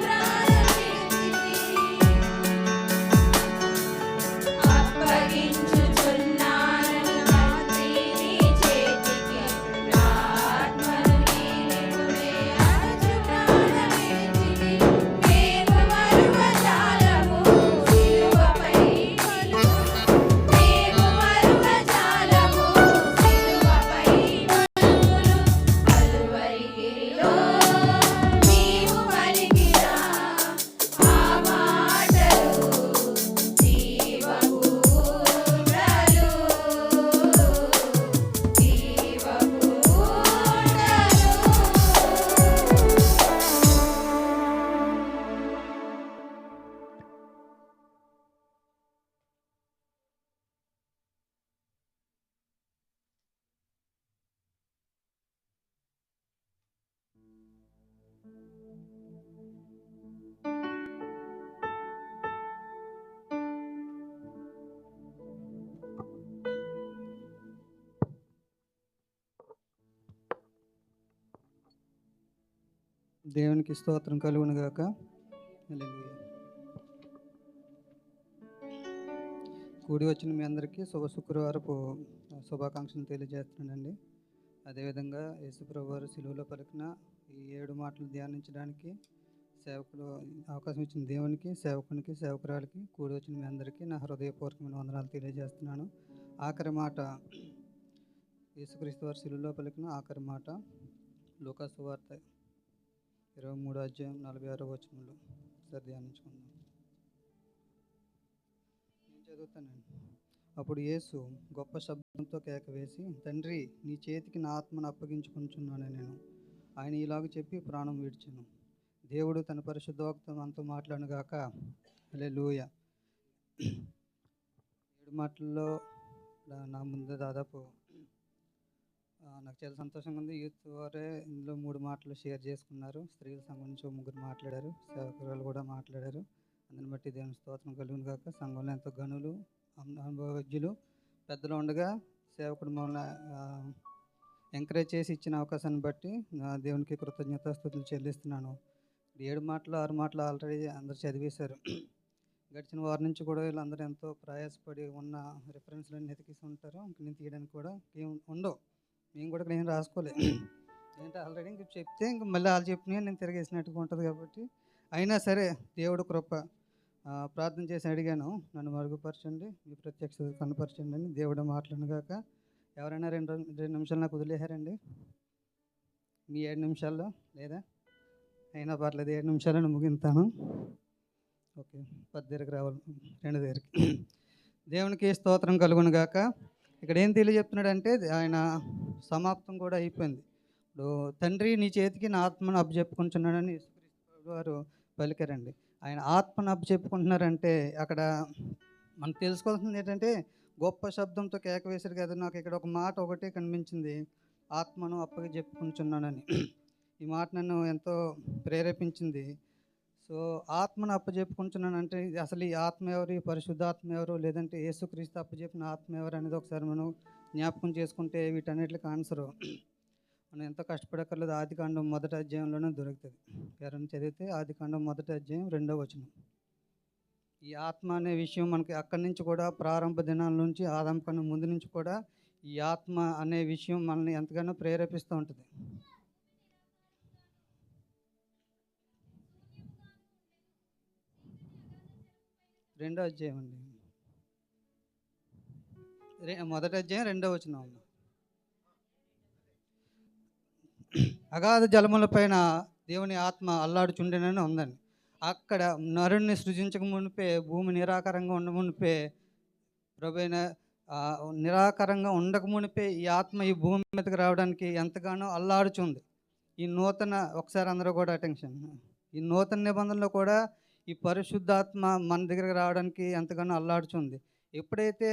అప్పగించుచున్నాను తండ్రి నీ చేతికి నా ఆత్మను నీవుడే అనుచు ప్రాణమిచ్చితివి. మేము మరువజాలము సిలువపై దేవునికి స్తోత్రం కలుగును గాక. హల్లెలూయా. కూడి వచ్చిన మీ అందరికీ శుక్రవారపు శుభాకాంక్షలు తెలియజేస్తున్నానండి. అదేవిధంగా యేసుప్రభు వారు సిలువలో పలికిన ఈ 7 మాటలు ధ్యానించడానికి సేవకులు అవకాశం ఇచ్చిన దేవునికి, సేవకునికి, సేవకురాలకి, కూడి వచ్చిన మీ అందరికీ నా హృదయపూర్వకమైన వందనాలు తెలియజేస్తున్నాను. ఆఖరి మాట యేసుక్రీస్తు వారు సిలువలో పలికిన ఆఖరి మాట లూకాసు వార్త 23వ అధ్యాయం 46వ వచనంలో ఒకసారి ధ్యానించుకుందాం. నేను చదువుతానండి. అప్పుడు యేసు గొప్ప శబ్దంతో కేకవేసి, తండ్రి, నీ చేతికి నా ఆత్మను అప్పగించుకుంటున్నాను నేను. ఆయన ఇలాగ చెప్పి ప్రాణం విడిచెను. దేవుడు తన పరిశుద్ధోక్త మనతో మాట్లాడుగాక. హల్లెలూయా. 7 మాటల్లో నా ముందు దాదాపు నాకు చాలా సంతోషంగా ఉంది. యూత్ వారే ఇందులో 3 మాటలు షేర్ చేసుకున్నారు. స్త్రీల సంఘం నుంచి 3 మాట్లాడారు, సేవకురాలు కూడా మాట్లాడారు. అందుని బట్టి దేవుని స్తోత్రం కలుగును గాక. సంఘంలో ఎంతో గనులు, అనుభవజ్ఞులు పెద్దలు ఉండగా సేవకుడు మమ్మల్ని ఎంకరేజ్ చేసి ఇచ్చిన అవకాశాన్ని బట్టి నా దేవునికి కృతజ్ఞతాస్తుతులు చెల్లిస్తున్నాను. 7 మాటలు 6 మాటలు ఆల్రెడీ అందరు చదివేశారు. గడిచిన వారం నుంచి కూడా వీళ్ళందరూ ఎంతో ప్రయాసపడి ఉన్న రిఫరెన్స్లన్నీ ఎతికిస్తూ ఉంటారు. ఇంక నేను తీయడానికి కూడా ఏం ఉండవు. మేము కూడా నేను రాసుకోలేదు. ఏంటంటే ఆల్రెడీ ఇంక చెప్తే ఇంక మళ్ళీ వాళ్ళు చెప్పినవి నేను తిరిగేసినట్టుగా ఉంటుంది కాబట్టి అయినా సరే దేవుడు కృప ప్రార్థన చేసి అడిగాను, నన్ను మరుగుపరచండి, మీ ప్రత్యక్ష కనపరచండి అని. దేవుడు మాట్లాడగాక ఎవరైనా రెండు నిమిషాలు నాకు వదిలేశారండి మీ 7 నిమిషాల్లో, లేదా అయినా పర్లేదు 7 నిమిషాలను ముగింతాను. ఓకే, 10 దగ్గరికి రావాలి, 2 దగ్గరికి. దేవునికి స్తోత్రం కలుగును గాక. ఇక్కడ ఏం తెలియజెప్తున్నాడంటే ఆయన సమాప్తం కూడా అయిపోయింది. ఇప్పుడు తండ్రి నీ చేతికి నా ఆత్మను అప్పచెప్పుకుంటున్నాడని యేసుక్రీస్తు వారు పలికారండి. ఆయన ఆత్మను అప్పచెప్పుకుంటున్నారంటే అక్కడ మనం తెలుసుకోవాల్సింది ఏంటంటే గొప్ప శబ్దంతో కేక వేశారు కదా. నాకు ఇక్కడ ఒక మాట ఒకటే కనిపించింది, ఆత్మను అప్పగి చెప్పుకుంటున్నానని. ఈ మాట నన్ను ఎంతో ప్రేరేపించింది. సో ఆత్మను అప్పచెప్పుకుంటున్నాను అంటే అసలు ఈ ఆత్మ ఎవరు, ఈ పరిశుద్ధాత్మ ఎవరు, లేదంటే యేసుక్రీస్తు అప్పచెప్పిన ఆత్మ ఎవరు అనేది ఒకసారి మనం జ్ఞాపకం చేసుకుంటే వీటన్నిటికి ఆన్సరు మనం ఎంతో కష్టపడక్కర్లేదు. ఆదికాండం 1వ అధ్యాయంలోనే దొరుకుతుంది. ఎవరైనా చదివితే ఆదికాండం 1వ అధ్యాయం 2వ వచనం. ఈ ఆత్మ అనే విషయం మనకి అక్కడి నుంచి కూడా ప్రారంభ దినాల నుంచి ఆదాం కన్నా ముందు నుంచి కూడా ఈ ఆత్మ అనే విషయం మనల్ని ఎంతగానో ప్రేరేపిస్తూ ఉంటుంది. రెండో అధ్యాయం అండి, 1వ అధ్యాయం 2వ వచనం. అగాధ జలముల పైన దేవుని ఆత్మ అల్లాడుచుండెనని ఉందండి. అక్కడ నరుణ్ణి సృజించక మునిపే, భూమి నిరాకారంగా ఉండ మునిపే, ప్రభువైన నిరాకారంగా ఉండక మునిపే ఈ ఆత్మ ఈ భూమి మీదకి రావడానికి ఎంతగానో అల్లాడుచుంది. ఈ నూతన, ఒకసారి అందరూ కూడా అటెన్షన్, ఈ నూతన నిబంధనలో కూడా ఈ పరిశుద్ధాత్మ మన దగ్గరకు రావడానికి ఎంతగానో అల్లాడుచుంది. ఎప్పుడైతే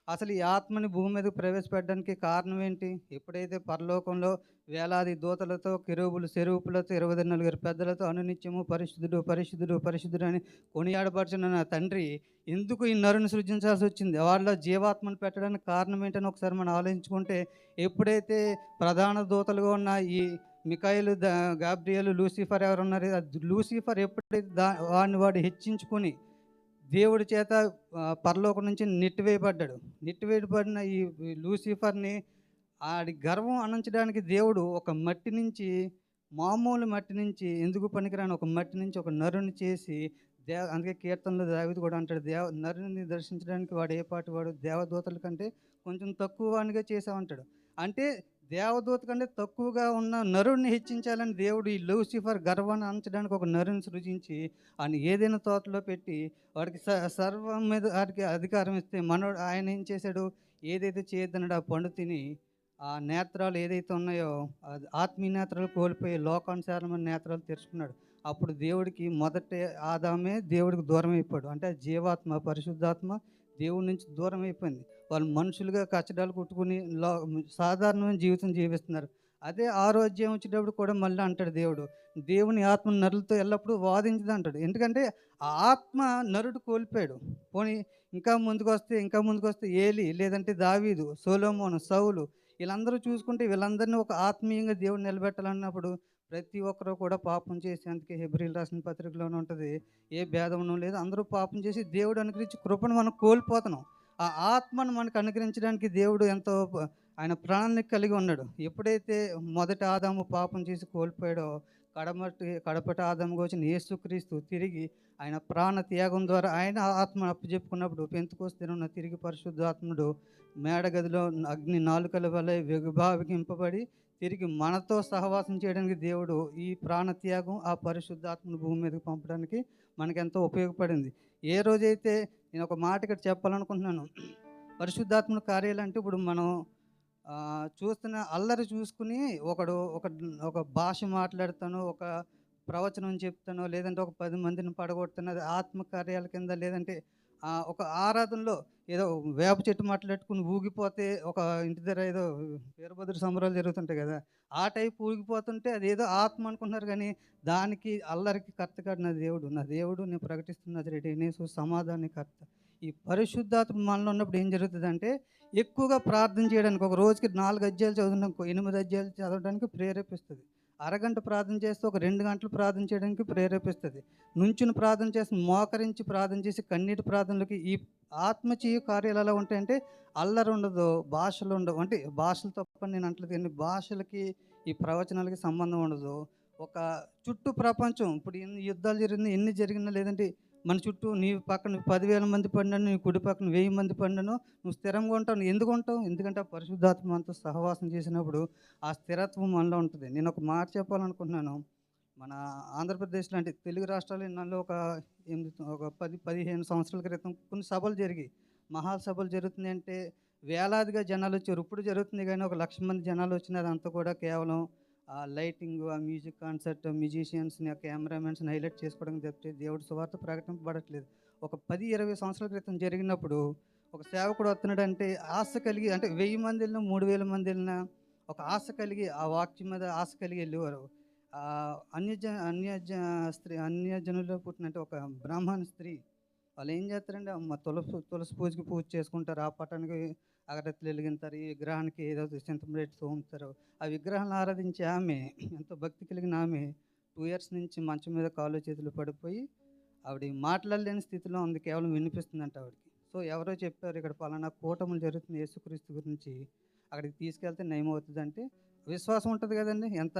అసలు ఈ ఆత్మని భూమి మీదకి ప్రవేశపెట్టడానికి కారణం ఏంటి? ఎప్పుడైతే పరలోకంలో వేలాది దూతలతో, కెరూబులు సెరూపులతో, 24 పెద్దలతో అనునిత్యము పరిశుద్ధుడు పరిశుద్ధుడు పరిశుద్ధుడు అని కొనియాడపరచిన నా తండ్రి ఎందుకు ఈ నరుని సృజించాల్సి వచ్చింది? వాళ్ళలో జీవాత్మను పెట్టడానికి కారణం ఏంటని ఒకసారి మనం ఆలోచించుకుంటే, ఎప్పుడైతే ప్రధాన దూతలుగా ఉన్న ఈ మికాయిలు, గాబ్రియలు, లూసిఫర్ ఎవరు ఉన్నారు, లూసిఫర్ ఎప్పుడైతే వాడు హెచ్చించుకొని దేవుడి చేత పరలోకం నుంచి నెట్టివేయబడ్డాడు. నెట్టివేయబడిన ఈ లూసిఫర్ని ఆడి గర్వం అణించడానికి దేవుడు ఒక మట్టి నుంచి, మామూలు మట్టి నుంచి, ఎందుకు పనికిరాని ఒక మట్టి నుంచి ఒక నరుని చేసి అందుకే కీర్తనలో దావీదు కూడా అంటాడు, నరుని దర్శించడానికి వాడు ఏ పాటి వాడు దేవదూతల కంటే కొంచెం తక్కువ వానిగా చేసామంటాడు. అంటే దేవదూత కంటే తక్కువగా ఉన్న నరుడిని హెచ్చించాలని దేవుడు ఈ లూసిఫర్ గర్వాన్ని అంచడానికి ఒక నరుని సృజించి ఆయన ఏదైనా తోటలో పెట్టి వాడికి సర్వం మీద వాడికి అధికారం ఇస్తే ఆయన ఏం చేశాడు? ఏదైతే చేయొద్దన్నాడు ఆ పండు తిని ఆ నేత్రాలు ఏదైతే ఉన్నాయో ఆత్మీయ నేత్రాలు కోల్పోయి లోకానుసారమైన నేత్రాలు తెరుచుకున్నాడు. అప్పుడు దేవుడికి మొదట ఆదామే దేవుడికి దూరం అయిపోయాడు. అంటే జీవాత్మ, పరిశుద్ధాత్మ దేవుడి నుంచి దూరం అయిపోయింది. వాళ్ళు మనుషులుగా కచ్చడాలు కుట్టుకుని సాధారణమైన జీవితం జీవిస్తున్నారు. అదే 6వ అధ్యాయం వచ్చేటప్పుడు కూడా మళ్ళీ అంటాడు దేవుడు, దేవుని ఆత్మ నరులతో ఎల్లప్పుడూ వాదించదు అంటాడు. ఎందుకంటే ఆ ఆత్మ నరుడు కోల్పోయాడు. పోనీ ఇంకా ముందుకు వస్తే ఏలి, లేదంటే దావీదు, సొలొమోను, సౌలు, వీళ్ళందరూ చూసుకుంటే వీళ్ళందరినీ ఒక ఆత్మీయంగా దేవుడు నిలబెట్టాలన్నప్పుడు ప్రతి ఒక్కరూ కూడా పాపం చేసి, అందుకే హెబ్రీలు రాసిన పత్రికలోనే ఉంటుంది, ఏ భేదమును లేదు, అందరూ పాపం చేసి దేవుడు అనుగ్రహించి కృపను మనం కోల్పోతున్నాం. ఆ ఆత్మను మనకు అనుగ్రహించడానికి దేవుడు ఎంతో ఆయన ప్రణాళిక కలిగి ఉన్నాడు. ఎప్పుడైతే మొదటి ఆదాము పాపం చేసి కోల్పోయాడో కడపటి ఆదాముగా వచ్చిన యేసుక్రీస్తు తిరిగి ఆయన ప్రాణ త్యాగం ద్వారా ఆయన ఆత్మను అప్పచెప్పుకున్నప్పుడు పెంతెకొస్తు దినమున తిరిగి పరిశుద్ధాత్ముడు మేడగదిలో అగ్ని నాలుకల వలె విభాగింపబడి తిరిగి మనతో సహవాసం చేయడానికి దేవుడు ఈ ప్రాణత్యాగం, ఆ పరిశుద్ధాత్మను భూమి మీదకి పంపడానికి మనకెంతో ఉపయోగపడింది. ఏ రోజైతే నేను ఒక మాట ఇక్కడ చెప్పాలనుకుంటున్నాను, పరిశుద్ధాత్మల కార్యాలు అంటే ఇప్పుడు మనం చూస్తున్న అల్లరి చూసుకుని ఒక భాష మాట్లాడుతాను, ఒక ప్రవచనం చెప్తాను, లేదంటే ఒక 10 మందిని పడగొడుతాను, అది ఆత్మకార్యాల కింద, లేదంటే ఒక ఆరాధనలో ఏదో వేప చెట్టు మాట్లాడుకుని ఊగిపోతే ఒక ఇంటి దగ్గర ఏదో వీరభద్ర సంబరాలు జరుగుతుంటాయి కదా, ఆ టైప్ ఊగిపోతుంటే అది ఏదో ఆత్మ అనుకుంటున్నారు. కానీ దానికి అల్లరికి కర్త కాదు నా దేవుడు నేను ప్రకటిస్తున్నది రెడీ నేసు సమాధానకర్త. ఈ పరిశుద్ధాత్మ మనలో ఉన్నప్పుడు ఏం జరుగుతుందంటే ఎక్కువగా ప్రార్థన చేయడానికి ఒక రోజుకి 4 అధ్యాయాలు చదవడానికి 8 అధ్యాయాలు చదవడానికి ప్రేరేపిస్తుంది. అరగంట ప్రార్థన చేస్తే ఒక 2 గంటలు ప్రార్థన చేయడానికి ప్రేరేపిస్తుంది. నుంచుని ప్రార్థన చేసి మోకరించి ప్రార్థన చేసి కన్నీటి ప్రార్థనలకి ఈ ఆత్మచీయ కార్యాలు ఎలా ఉంటాయంటే అల్లరి ఉండదు, భాషలు ఉండవు. అంటే భాషలు తప్పని నేను అంటలేదు కానీ భాషలకి ఈ ప్రవచనాలకి సంబంధం ఉండదు. ఒక చుట్టూ ప్రపంచం ఇప్పుడు ఎన్ని యుద్ధాలు జరిగినా ఎన్ని జరిగినా లేదంటే మన చుట్టూ నీ పక్కన 10,000 మంది పడినాను, నీ కుడి పక్కన 1000 మంది పడినాను, నువ్వు స్థిరంగా ఉంటావు. నువ్వు ఎందుకు ఉంటావు? ఎందుకంటే ఆ పరిశుద్ధాత్మ మనతో సహవాసం చేసినప్పుడు ఆ స్థిరత్వం మనలో ఉంటుంది. నేను ఒక మాట చెప్పాలనుకుంటున్నాను. మన ఆంధ్రప్రదేశ్ లాంటి తెలుగు రాష్ట్రాలు ఇన్నాళ్ళు ఒక 10-15 సంవత్సరాల క్రితం కొన్ని సభలు జరిగాయి. మహాసభలు జరుగుతున్నాయి అంటే వేలాదిగా జనాలు వచ్చారు. ఇప్పుడు జరుగుతుంది కానీ ఒక 1,00,000 మంది జనాలు వచ్చినది అంతా కూడా కేవలం ఆ లైటింగ్, ఆ మ్యూజిక్ కాన్సర్ట్, మ్యూజిషియన్స్ని, ఆ కెమెరామెన్స్ని హైలైట్ చేసుకోవడానికి తప్పితే దేవుడి సువార్త ప్రకటింపబడట్లేదు. ఒక 10-20 సంవత్సరాల క్రితం జరిగినప్పుడు ఒక సేవకుడు వస్తున్నాడంటే ఆశ కలిగి, అంటే 1000 మంది వెళ్ళినా 3,000 మంది వెళ్ళినా ఒక ఆశ కలిగి ఆ వాక్యం మీద ఆశ కలిగి వెళ్ళేవారు. అన్యజనుల్లో పుట్టినంటే ఒక బ్రాహ్మణ స్త్రీ వాళ్ళు ఏం చేస్తారంటే తులసి పూజకి పూజ చేసుకుంటారు, ఆ పటానికి అగరత్తులు వెలిగింటారు, ఈ విగ్రహానికి ఏదో చింతమరేటి తోముతారు. ఆ విగ్రహాలను ఆరాధించే ఆమె ఎంతో భక్తి కలిగిన ఆమె 2 years నుంచి మంచం మీద కాళ్ళు చేతులు పడిపోయి ఆవిడ మాట్లాడలేని స్థితిలో ఉంది, కేవలం వినిపిస్తుందంట ఆవిడకి. సో ఎవరో చెప్పారు ఇక్కడ పలానా కూటములు జరుగుతుంది యేసుక్రీస్తు గురించి, అక్కడికి తీసుకెళ్తే నయమవుతుంది అంటే విశ్వాసం ఉంటుంది కదండి, ఎంత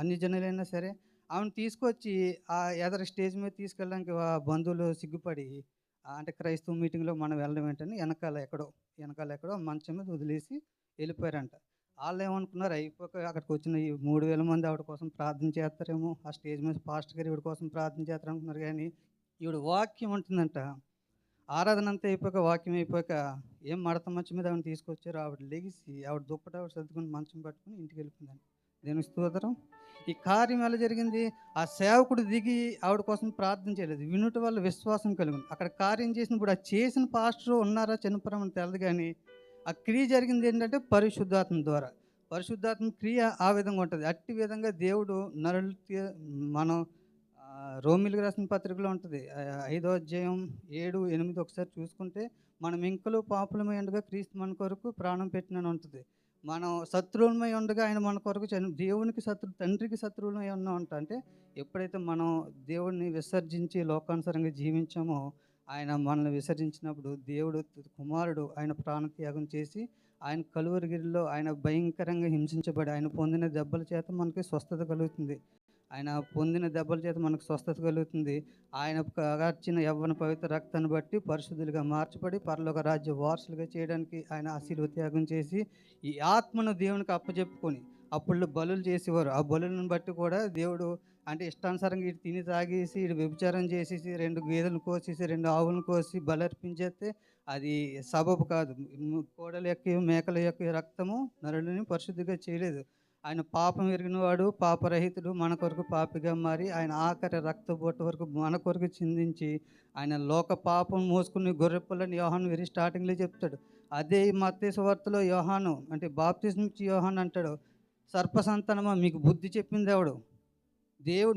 అన్ని జనులైనా సరే. ఆమెను తీసుకొచ్చి ఆ ఎదర స్టేజ్ మీద తీసుకెళ్ళడానికి బంధువులు సిగ్గుపడి అంటే క్రైస్తవ మీటింగ్లో మనం వెళ్ళడం ఏంటని వెనకాల ఎక్కడో మంచం మీద వదిలేసి వెళ్ళిపోయారంట. వాళ్ళు ఏమనుకున్నారు, అయిపోక అక్కడికి వచ్చిన ఈ 3,000 మంది ఆవిడ కోసం ప్రార్థన చేస్తారేమో, ఆ స్టేజ్ మీద పాస్టర్ గారు ఈవిడ కోసం ప్రార్థన చేస్తారు అనుకున్నారు. కానీ ఈవిడ వాక్యం ఉంటుందంట. ఆరాధన అంతా అయిపోయాక వాక్యం అయిపోయాక ఏం మడత మంచం మీద ఆవిడ తీసుకొచ్చారు. ఆవిడ లెగిసి ఆవిడ దుప్పట ఆవిడ సర్దుకుని మంచం పట్టుకుని ఇంటికి వెళ్ళిపోయిందండి. దేవునికి స్తోత్రం. ఈ కార్యం ఎలా జరిగింది? ఆ సేవకుడు దిగి ఆవిడ కోసం ప్రార్థన చేయలేదు, వినుట వల్ల విశ్వాసం కలిగింది. అక్కడ కార్యం చేసినప్పుడు ఆ చేసిన పాస్టర్ ఉన్నారా చనిపోయామని తెలదు, కానీ ఆ క్రియ జరిగింది ఏంటంటే పరిశుద్ధాత్మ ద్వారా. పరిశుద్ధాత్మ క్రియ ఆ విధంగా ఉంటుంది. అట్టి విధంగా దేవుడు నరులకి మనం రోమిలకు రాసిన పత్రికలో ఉంటుంది 5వ అధ్యాయం 7-8 ఒకసారి చూసుకుంటే, మనం ఇంకలో పాపులమై ఉండగా క్రీస్తు మన కొరకు ప్రాణం పెట్టినని ఉంటుంది. మనం శత్రువులమై ఉండగా ఆయన మన కొరకు దేవునికి తండ్రికి శత్రువులమై ఉన్నాం అంటే ఎప్పుడైతే మనం దేవుడిని విసర్జించి లోకానుసారంగా జీవించామో ఆయన మనల్ని విసర్జించినప్పుడు దేవుడు కుమారుడు ఆయన ప్రాణత్యాగం చేసి ఆయన కలువరిగిరిలో ఆయన భయంకరంగా హింసించబడి ఆయన పొందిన దెబ్బల చేత మనకి స్వస్థత కలుగుతుంది. ఆయన పొందిన దెబ్బల చేత మనకు స్వస్థత కలుగుతుంది. ఆయన కార్చిన యవ్వన పవిత్ర రక్తాన్ని బట్టి పరిశుద్ధులుగా మార్చబడి పరలోక రాజ్య వారసులుగా చేయడానికి ఆయన శిలువ త్యాగం చేసి ఈ ఆత్మను దేవునికి అప్పచెప్పుకొని అప్పుడు బలులు చేసేవారు. ఆ బలులను బట్టి కూడా దేవుడు అంటే ఇష్టానుసారంగా ఇటు తిని తాగేసి ఇటు వ్యభిచారం చేసేసి 2 గేదెలను కోసేసి 2 ఆవులను కోసి బలర్పించేస్తే అది సబబు కాదు. కోడల యొక్క మేకల యొక్క రక్తము నరులని పరిశుద్ధిగా చేయలేదు. ఆయన పాపం ఎరిగినవాడు పాపరహితుడు, మన కొరకు పాపిగా మారి ఆయన ఆఖరి రక్తబొట్టు వరకు మన కొరకు చిందించి ఆయన లోక పాపం మోసుకుని గొర్రెపిల్లని యోహాను వెరీ స్టార్టింగ్లో చెప్తాడు. అదే మత్తయి సువార్తలో యోహాను అంటే బాప్తిస్మం ఇచ్చి యోహాను అంటాడు, సర్పసంతానమా మీకు బుద్ధి చెప్పింది ఎవడు?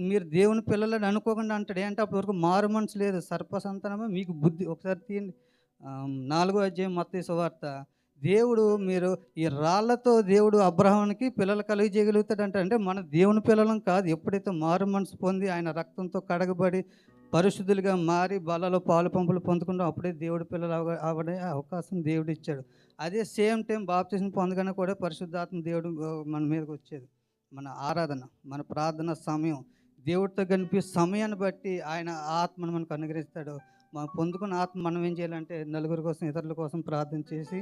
మీరు దేవుని పిల్లలని అనుకోకుండా అంటాడు. ఏంటంటే అప్పటి వరకు మారు మనసు లేదు. సర్పసంతానమా మీకు బుద్ధి, ఒకసారి తీయండి 4వ అధ్యాయం మత్తయి సువార్త. దేవుడు మీరు ఈ రాళ్లతో దేవుడు అబ్రహామునికి పిల్లలు కలిగి చేయగలుగుతాడంట. అంటే మన దేవుని పిల్లలం కాదు. ఎప్పుడైతే మారు మనసు పొంది ఆయన రక్తంతో కడగబడి పరిశుద్ధులుగా మారి బలలో పాలు పంపులు పొందుకుంటాం అప్పుడే దేవుడి పిల్లలు అవడే అవకాశం దేవుడు ఇచ్చాడు. అదే సేమ్ టైం బాప్తిజం పొందగానే కూడా పరిశుద్ధాత్మ దేవుడు మన మీదకి వచ్చేది. మన ఆరాధన, మన ప్రార్థన సమయం, దేవుడితో కనిపి సమయాన్ని బట్టి ఆయన ఆత్మను మనకు అనుగ్రహిస్తాడు. మనం పొందుకున్న ఆత్మ మనం ఏం చేయాలంటే నలుగురి కోసం ఇతరుల కోసం ప్రార్థన చేసి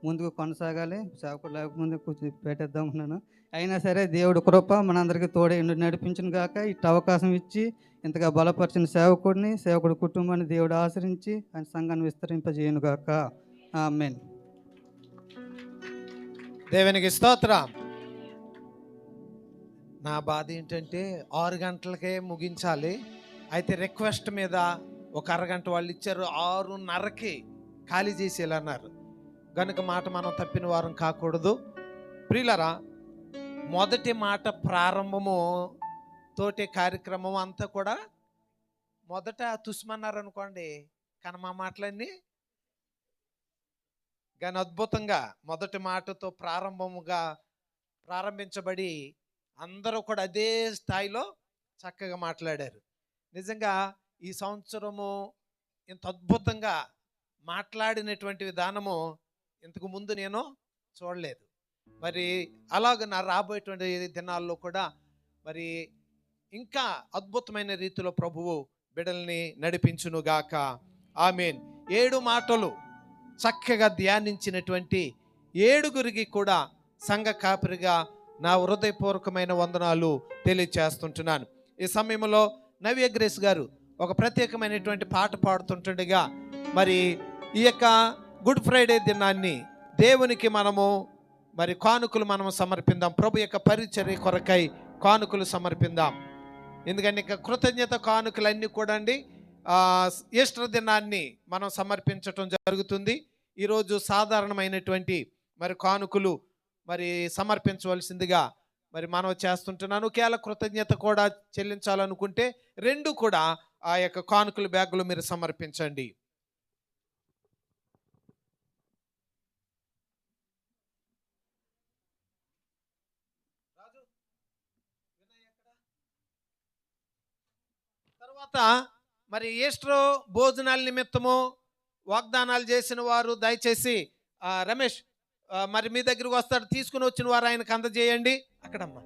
ముందుకు కొనసాగాలి. సేవకుడు లేకముందు కూర్చొని పెట్టేద్దాం అనుకున్నాను. అయినా సరే దేవుడు కృప మనందరికీ తోడే నడిపించిన గాక ఇటు అవకాశం ఇచ్చి ఇంతగా బలపరిచిన సేవకుడి కుటుంబాన్ని దేవుడు ఆశ్రయించి ఆయన సంఘాన్ని విస్తరింపజేయను గాక. ఆమేన్. దేవునికి స్తోత్రం. నా బాధ ఏంటంటే 6 గంటలకే ముగించాలి. అయితే రిక్వెస్ట్ మీద ఒక అరగంట వాళ్ళు ఇచ్చారు, 6:30కి ఖాళీ చేసేయాలన్నారు. గనుక మాట మనం తప్పిన వారం కాకూడదు. ప్రియులరా, మొదటి మాట ప్రారంభము తోటి కార్యక్రమం అంతా కూడా మొదట తుస్మన్నారు అనుకోండి, కానీ మా మాటలన్నీ కానీ అద్భుతంగా మొదటి మాటతో ప్రారంభించబడి అందరూ కూడా అదే స్థాయిలో చక్కగా మాట్లాడారు. నిజంగా ఈ సంవత్సరము ఇంత అద్భుతంగా మాట్లాడినటువంటి విధానము ఇంతకు ముందు నేను చూడలేదు. మరి అలాగ నా రాబోయేటువంటి దినాల్లో కూడా మరి ఇంకా అద్భుతమైన రీతిలో ప్రభువు బిడ్డల్ని నడిపించునుగాక. ఆమేన్. 7 మాటలు చక్కగా ధ్యానించినటువంటి 7గురికి కూడా సంఘ కాపరిగా నా హృదయపూర్వకమైన వందనాలు తెలియచేస్తుంటున్నాను. ఈ సమయంలో నవ్య గ్రేస్ గారు ఒక ప్రత్యేకమైనటువంటి పాట పాడుతుంటుండగా మరి ఈ యొక్క గుడ్ ఫ్రైడే దినాన్ని దేవునికి మనము మరి కానుకలు మనం సమర్పిందాం. ప్రభు యొక్క పరిచర్య కొరకై కానుకలు సమర్పిందాం. ఎందుకంటే ఇక కృతజ్ఞత కానుకలన్నీ కూడా అండి ఈస్టర్ దినాన్ని మనం సమర్పించటం జరుగుతుంది. ఈరోజు సాధారణమైనటువంటి మరి కానుకలు మరి సమర్పించవలసిందిగా మరి మనం చేస్తుంటున్నాను. ఒకవేళ కృతజ్ఞత కూడా చెల్లించాలనుకుంటే 2 కూడా ఆ యొక్క కానుకల బ్యాగులు మీరు సమర్పించండి. తర్వాత మరి ఈస్టర్ భోజనాల నిమిత్తము వాగ్దానాలు చేసిన వారు దయచేసి రమేష్ మరి మీ దగ్గరకు వస్తాడు, తీసుకుని వచ్చిన వారు ఆయనకు అందజేయండి. అక్కడమ్మా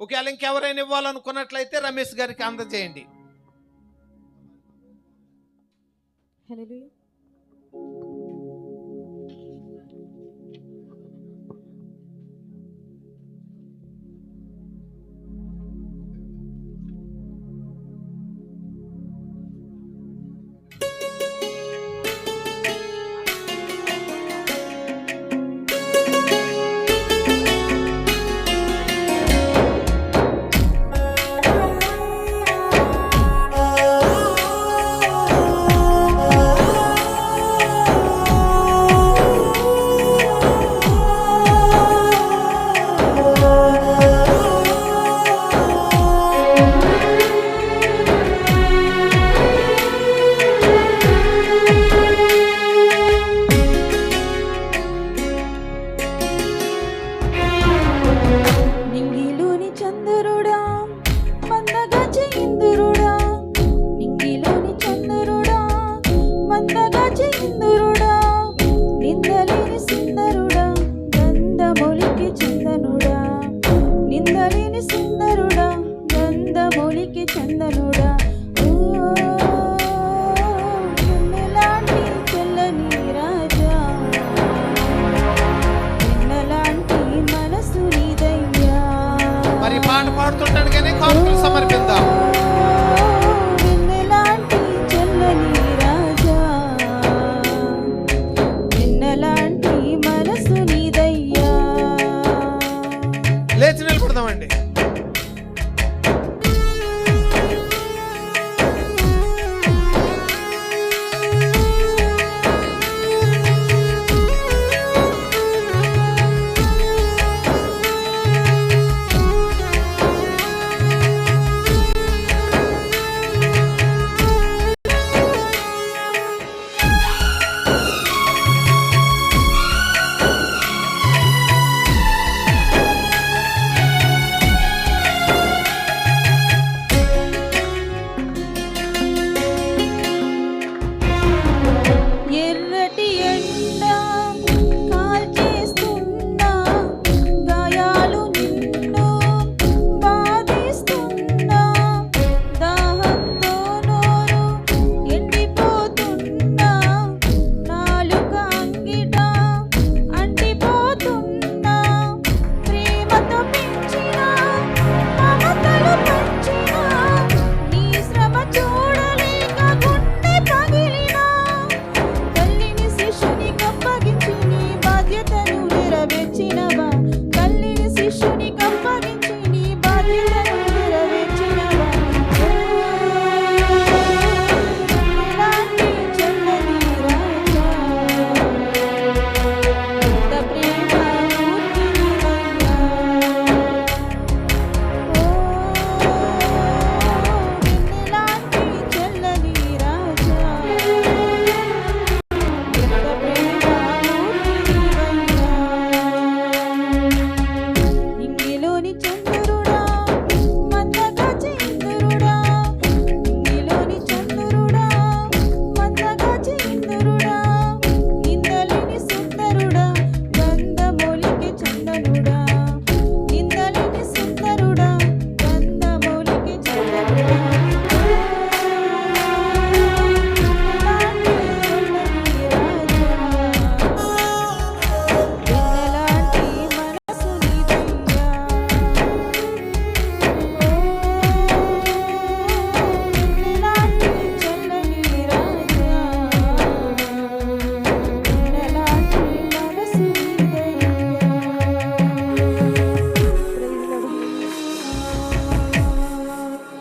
ఒకవేళ ఇంకెవరైనా ఇవ్వాలనుకున్నట్లయితే రమేష్ గారికి అందజేయండి. హల్లెలూయా.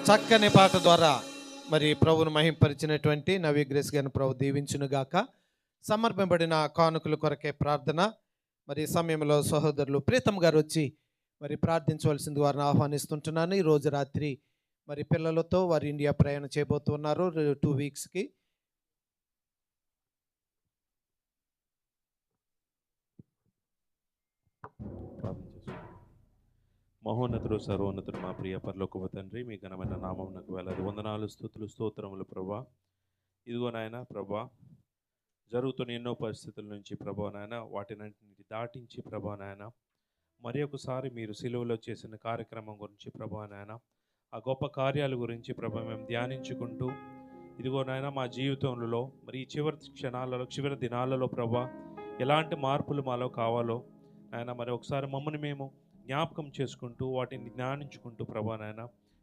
చక్కని పాట ద్వారా మరి ప్రభువును మహింపరిచినటువంటి నవీ గ్రేస్ గారిని ప్రభు దీవించునుగాక. సమర్పింపబడిన కానుకల కొరకే ప్రార్థన. మరి ఈ సమయంలో సహోదరులు ప్రీతం గారు వచ్చి మరి ప్రార్థించవలసింది వారిని ఆహ్వానిస్తుంటున్నాను. ఈరోజు రాత్రి మరి పిల్లలతో వారు ఇండియా ప్రయాణం చేయబోతున్నారు 2 వీక్స్కి. మహోన్నతుడు సర్వోన్నతుడు మా ప్రియ పరలోకపు తండ్రి, మీ ఘనమైన నామమునకు వేలాది వందనాలు, స్తుతులు, స్తోత్రములు ప్రభా. ఇదిగో నాయన ప్రభా, జరుగుతున్న ఎన్నో పరిస్థితుల నుంచి ప్రభా నాయన వాటినంటిని దాటించి ప్రభా నాయన మరి ఒకసారి మీరు సిలువలో చేసిన కార్యక్రమం గురించి ప్రభా నాయన ఆ గొప్ప కార్యాల గురించి ప్రభా మేము ధ్యానించుకుంటూ ఇదిగో నాయన మా జీవితంలో మరి ఈ చివరి దినాలలో ప్రభా ఎలాంటి మార్పులు మాలో కావాలో నాయన మరి ఒకసారి మమ్మల్ని మేము జ్ఞాపకం చేసుకుంటూ వాటిని జ్ఞానించుకుంటూ ప్రభా నాయన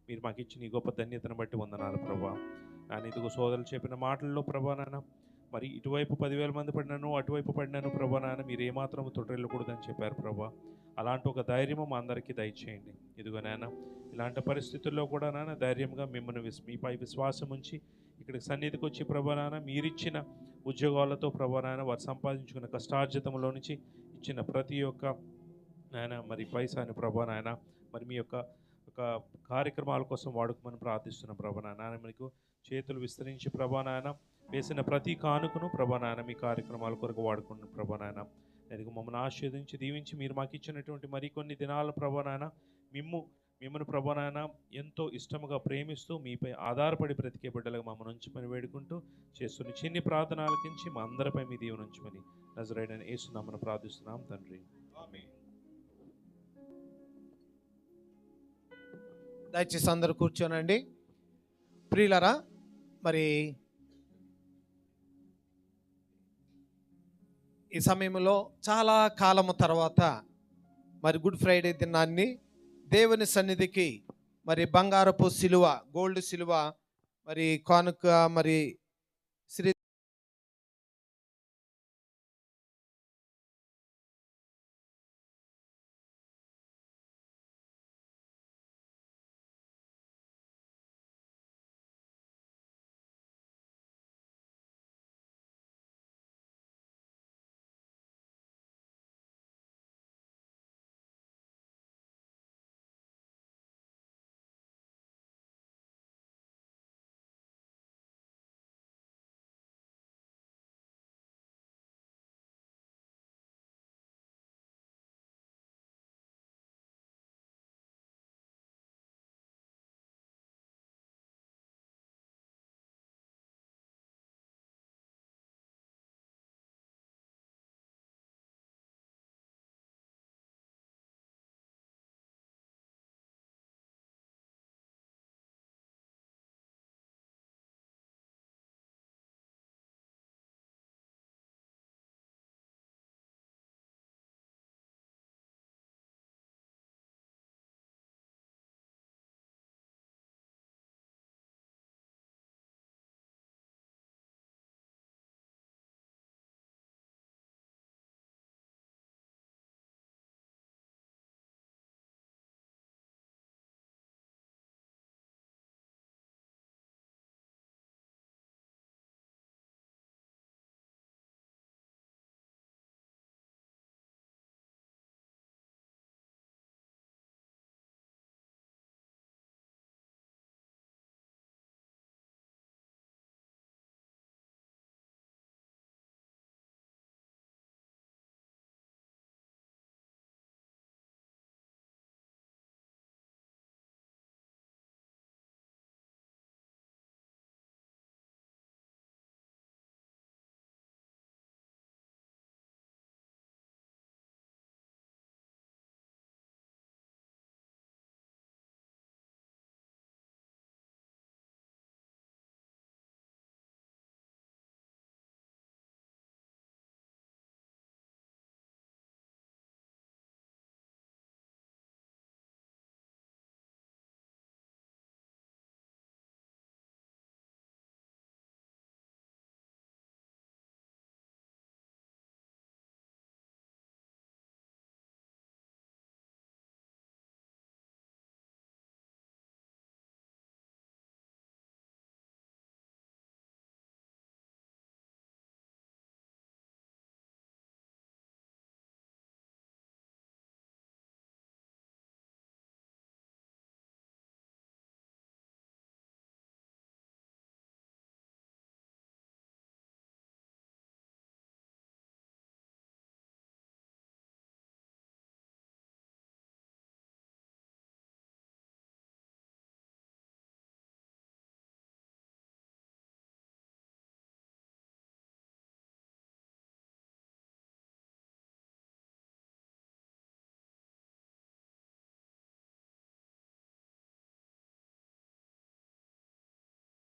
మీరు మాకు ఇచ్చిన ఈ గొప్ప ధన్యతను బట్టి వందనాలు ప్రభా. నాయన ఇదిగో సోదరులు చెప్పిన మాటల్లో ప్రభా నాయన మరి ఇటువైపు 10,000 మంది పడినాను, అటువైపు పడినాను ప్రభా నాయన మీరు ఏమాత్రం తొట్టిల్లకూడదని చెప్పారు ప్రభా. అలాంటి ఒక ధైర్యము మా అందరికీ దయచేయండి. ఇదిగో నాయన ఇలాంటి పరిస్థితుల్లో కూడా నాయన ధైర్యంగా మిమ్మల్ని మీపై విశ్వాసం ఉంచి ఇక్కడికి సన్నిధికి వచ్చి ప్రభా నాయన మీరిచ్చిన ఉద్యోగాలతో ప్రభా నాయన వారు సంపాదించుకున్న కష్టార్జితంలో నుంచి ఇచ్చిన ప్రతి ఒక్క నాయన మరి పైసాని ప్రభా నాయన మరి మీ యొక్క కార్యక్రమాల కోసం వాడుకోమని ప్రార్థిస్తున్నాం ప్రభా నాయన. మీకు చేతులు విస్తరించి ప్రభా నాయన వేసిన ప్రతి కానుకను ప్రభా నాయన మీ కార్యక్రమాల కొరకు వాడుకుంటున్నాం ప్రభా నాయన. నేను మమ్మల్ని ఆశీర్వదించి దీవించి మీరు మాకు ఇచ్చినటువంటి మరికొన్ని దినాల ప్రభా నాయన మిమ్మల్ని ప్రభా నాయన ఎంతో ఇష్టముగా ప్రేమిస్తూ మీపై ఆధారపడి బ్రతికే బిడ్డలుగా మమ్మల్ని ఉంచమని వేడుకుంటూ చేస్తున్న చిన్ని ప్రార్థనలకించి మా అందరిపై మీ దీవెన ఉంచమని నజరేయుడైన యేసు నామమున ప్రార్థిస్తున్నాం తండ్రి, ఆమేన్. దయచేసి అందరూ కూర్చోనండి. ప్రియులరా, మరి ఈ సమయంలో చాలా కాలము తర్వాత మరి గుడ్ ఫ్రైడే దినాన్ని దేవుని సన్నిధికి మరి బంగారపు సిలువ, గోల్డ్ సిలువ మరి కానుక మరి శ్రీ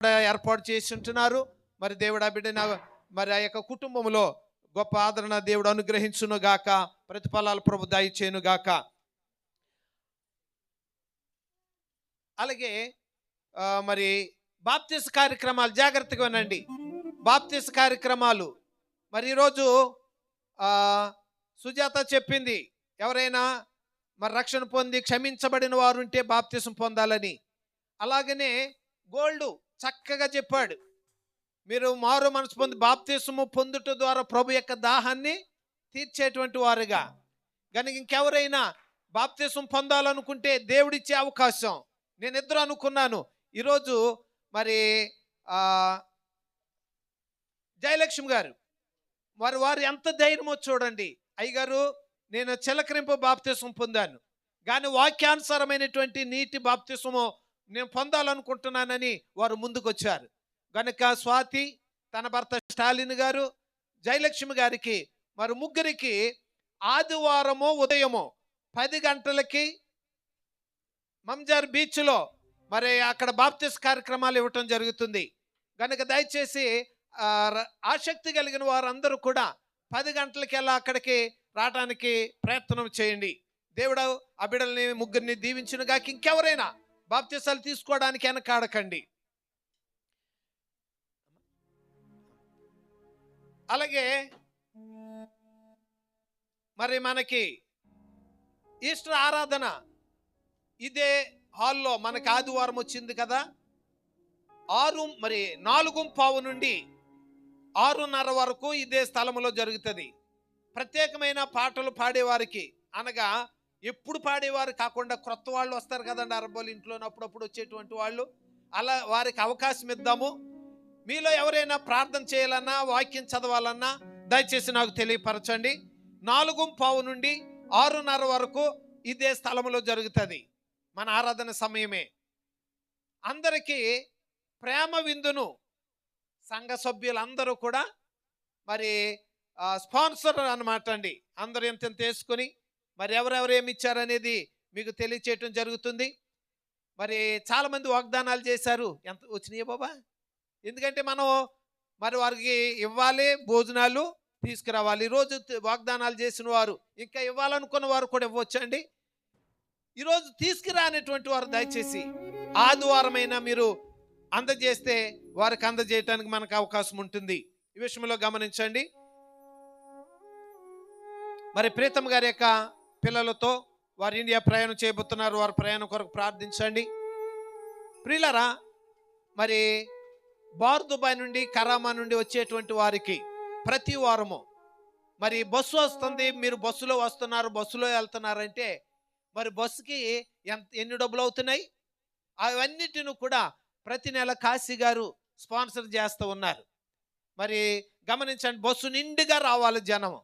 ఏర్పాటు చేసి ఉంటున్నారు. మరి దేవుడు ఆ బిడ్డ మరి ఆ యొక్క కుటుంబంలో గొప్ప ఆదరణ దేవుడు అనుగ్రహించును గాక, ప్రతిఫలాలు ప్రభు దయచేయును గాక. అలాగే మరి బాప్తిస్ కార్యక్రమాలు జాగ్రత్తగా వినండి. బాప్తిస్ కార్యక్రమాలు మరి ఈరోజు సుజాత చెప్పింది, ఎవరైనా మరి రక్షణ పొంది క్షమించబడిన వారు ఉంటే బాప్తిసం పొందాలని. అలాగనే గోల్డ్ చక్కగా చెప్పాడు, మీరు మారు మనసు పొంది బాప్తిసము పొందుట ద్వారా ప్రభు యొక్క దాహాన్ని తీర్చేటువంటి వారుగా. కనుక ఇంకెవరైనా బాప్తిసం పొందాలనుకుంటే దేవుడిచ్చే అవకాశం. నేను ఇద్దరు అనుకున్నాను ఈరోజు. మరి జయలక్ష్మి గారు మరి వారు ఎంత ధైర్యమో చూడండి. అయ్యగారు, నేను చిలకరింపు బాప్తిసం పొందాను, కానీ వాక్యానుసారమైనటువంటి నీటి బాప్తిసము నేను పొందాలనుకుంటున్నానని వారు ముందుకొచ్చారు. కనుక స్వాతి, తన భర్త స్టాలిన్ గారు, జయలక్ష్మి గారికి మరి ముగ్గురికి ఆదివారము ఉదయము 10 గంటలకి మంజార్ బీచ్లో మరి అక్కడ బాప్తిస్ కార్యక్రమాలు ఇవ్వటం జరుగుతుంది. కనుక దయచేసి ఆసక్తి కలిగిన వారందరూ కూడా 10 గంటలకెల్లా అక్కడికి రావడానికి ప్రయత్నం చేయండి. దేవుడు ఆ బిడ్డల్ని ముగ్గురిని దీవించునుగా. ఇంకెవరైనా బాప్తిసాలు తీసుకోవడానికి వెనకాడకండి. అలాగే మరి మనకి ఈస్టర్ ఆరాధన ఇదే హాల్లో మనకి ఆదివారం వచ్చింది కదా, 4:15 నుండి 6:30 వరకు ఇదే స్థలంలో జరుగుతుంది. ప్రత్యేకమైన పాటలు పాడేవారికి, అనగా ఎప్పుడు పాడేవారు కాకుండా క్రొత్త వాళ్ళు వస్తారు కదండి, అరబ్బోలు ఇంట్లో అప్పుడప్పుడు వచ్చేటువంటి వాళ్ళు, అలా వారికి అవకాశం ఇద్దాము. మీలో ఎవరైనా ప్రార్థన చేయాలన్నా వాక్యం చదవాలన్నా దయచేసి నాకు తెలియపరచండి. 4:15 నుండి 6:30 వరకు ఇదే స్థలంలో జరుగుతుంది. మన ఆరాధన సమయమే. అందరికీ ప్రేమ విందును సంఘ సభ్యులందరూ కూడా మరి స్పాన్సర్ అన్నమాట అండి. అందరూ ఎంత వేసుకొని మరి ఎవరెవరు ఏమి ఇచ్చారనేది మీకు తెలియచేయటం జరుగుతుంది. మరి చాలామంది వాగ్దానాలు చేశారు. ఎంత వచ్చినాయే బాబా? ఎందుకంటే మనం మరి వారికి ఇవ్వాలి, భోజనాలు తీసుకురావాలి. ఈరోజు వాగ్దానాలు చేసిన వారు ఇంకా ఇవ్వాలనుకున్న వారు కూడా ఇవ్వచ్చండి. ఈరోజు తీసుకురానటువంటి వారు దయచేసి ఆదివారమైనా మీరు అందజేస్తే వారికి అందజేయటానికి మనకు అవకాశం ఉంటుంది. ఈ విషయంలో గమనించండి. మరి ప్రీతం గారి యొక్క పిల్లలతో వారు ఇండియా ప్రయాణం చేయబోతున్నారు. వారి ప్రయాణం కొరకు ప్రార్థించండి. ప్రియులారా, మరి బార్దుబాయ్ నుండి, కరామా నుండి వచ్చేటువంటి వారికి ప్రతి వారము మరి బస్సు వస్తుంది. మీరు బస్సులో వస్తున్నారు, బస్సులో వెళ్తున్నారంటే మరి బస్సుకి ఎన్ని డబ్బులు అవుతున్నాయి? అవన్నిటిని కూడా ప్రతి నెల కాశీ గారు స్పాన్సర్ చేస్తూ ఉన్నారు. మరి గమనించండి, బస్సు నిండుగా రావాలి జనం.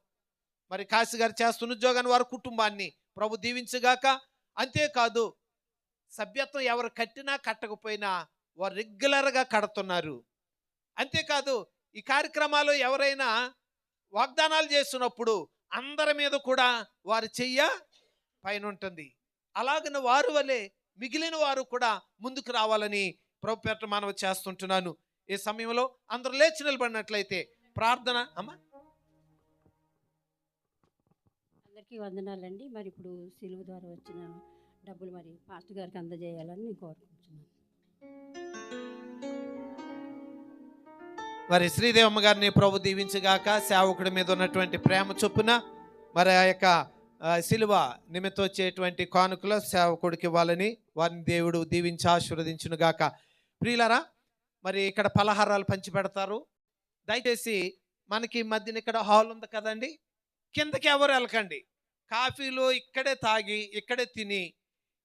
మరి కాశీ గారు చేస్తున్న ఉద్యోగాన్ని వారి కుటుంబాన్ని ప్రభు దీవించగాక. అంతేకాదు, సభ్యత్వం ఎవరు కట్టినా కట్టకపోయినా వారు రెగ్యులర్గా కడుతున్నారు. అంతేకాదు, ఈ కార్యక్రమాలు ఎవరైనా వాగ్దానాలు చేస్తున్నప్పుడు అందరి మీద కూడా వారి చెయ్య పైన ఉంటుంది. అలాగని వారు వలె మిగిలిన వారు కూడా ముందుకు రావాలని ప్రభు పేరిట మనవి చేస్తుంటున్నాను. ఈ సమయంలో అందరూ లేచి నిలబడినట్లయితే ప్రార్థన. అమ్మా, అందరికీ వందనాలండి. మరి ఇప్పుడు సిలువ ద్వారా వచ్చిన డబ్బులు మరి పాస్టర్ గారికి అందజేయాలని నేను కోరుకుంటున్నాను. మరి శ్రీదేవమ్మ గారిని ప్రభు దీవించగాక. సేవకుడి మీద ఉన్నటువంటి ప్రేమ చొప్పున మరి ఆ యొక్క సిలువ నిమిత్తం వచ్చేటువంటి కానుకలు సేవకుడికి ఇవ్వాలని వారిని దేవుడు దీవించి ఆశీర్వదించును గాక. ప్రియులారా, మరి ఇక్కడ పలహారాలు పంచి పెడతారు. దయచేసి మనకి మధ్యన ఇక్కడ హాల్ ఉంది కదండి, కిందకి ఎవరు వెళ్ళకండి. కాఫీలు ఇక్కడే తాగి ఇక్కడే తిని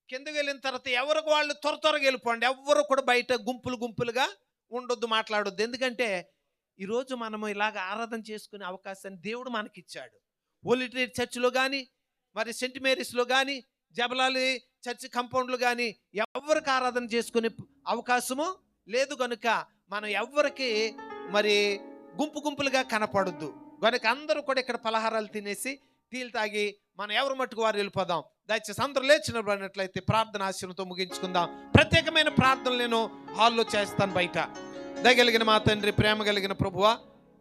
కిందకి వెళ్ళిన తర్వాత ఎవరికి వాళ్ళు త్వరగా వెళ్ళిపోండి. ఎవరు కూడా బయట గుంపులుగా ఉండొద్దు, మాట్లాడొద్దు. ఎందుకంటే ఈరోజు మనము ఇలాగ ఆరాధన చేసుకునే అవకాశాన్ని దేవుడు మనకిచ్చాడు. హోలీ ట్రీట్ చర్చిలో కానీ, మరి సెంట్ మేరీస్లో కానీ, జబలాలి చర్చి కంపౌండ్లో కానీ ఎవరికి ఆరాధన చేసుకునే అవకాశము లేదు. కనుక మనం ఎవరికి మరి గుంపులుగా కనపడొద్దు. కనుక అందరూ కూడా ఇక్కడ పలహారాలు తినేసి టీలు తాగి మనం ఎవరు మట్టుకు వారు వెళ్ళిపోదాం. దయచేసి అందరూ లేచినట్లయితే ప్రార్థన ఆశీర్వాదంతో ముగించుకుందాం. ప్రత్యేకమైన ప్రార్థనలు నేను హాల్లో చేస్తాను బయట. దయగలిగిన మా తండ్రి, ప్రేమ కలిగిన ప్రభువా,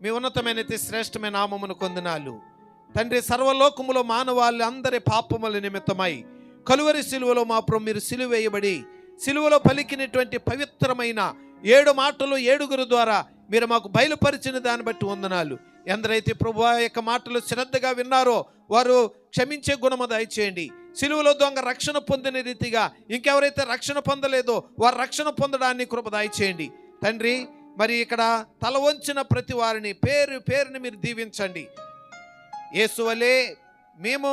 మీ ఉన్నతమైన శ్రేష్టమైన నామమును కొందనాలు తండ్రి. సర్వలోకములో మానవాళి అందరి పాపముల నిమిత్తమై కలువరి సిలువలో మా ప్రభు మీరు సిలువ వేయబడి సిలువలో పలికినటువంటి పవిత్రమైన 7 మాటలు 7 ద్వారా మీరు మాకు బయలుపరిచిన దాన్ని బట్టి వందనాలు. ఎందరైతే ప్రభువా యొక్క మాటలు శ్రద్ధగా విన్నారో వారు క్షమించే గుణము దయచేయండి. సిలువలో దొంగ రక్షణ పొందిన రీతిగా ఇంకెవరైతే రక్షణ పొందలేదో వారు రక్షణ పొందడాన్ని కృప దయచేయండి తండ్రి. మరి ఇక్కడ తల వంచిన ప్రతి వారిని పేరుని మీరు దీవించండి. యేసు వలె మేము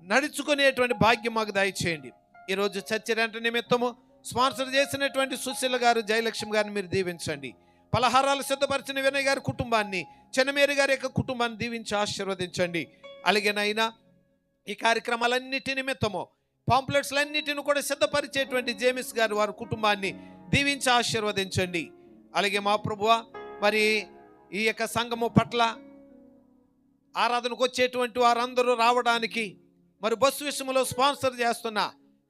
నడుచుకునేటువంటి భాగ్యం మాకు దయచేయండి. ఈరోజు చర్చ రెంట నిమిత్తము స్పాన్సర్ చేసినటువంటి సుశీల గారు, జయలక్ష్మి గారిని మీరు దీవించండి. పలహారాలు సిద్ధపరిచిన వినయ్ గారి కుటుంబాన్ని, చెన్నమేరి గారి యొక్క కుటుంబాన్ని దీవించి ఆశీర్వదించండి. అలాగేనైనా ఈ కార్యక్రమాలన్నిటి నిమిత్తము పాంప్లెట్స్లన్నిటిని కూడా సిద్ధపరిచేటువంటి జేమిస్ గారు వారి కుటుంబాన్ని దీవించి ఆశీర్వదించండి. అలాగే మా ప్రభువా మరి ఈ యొక్క సంఘము పట్ల ఆరాధనకు వచ్చేటువంటి వారందరూ రావడానికి మరి బస్సు విషయంలో స్పాన్సర్ చేస్తున్న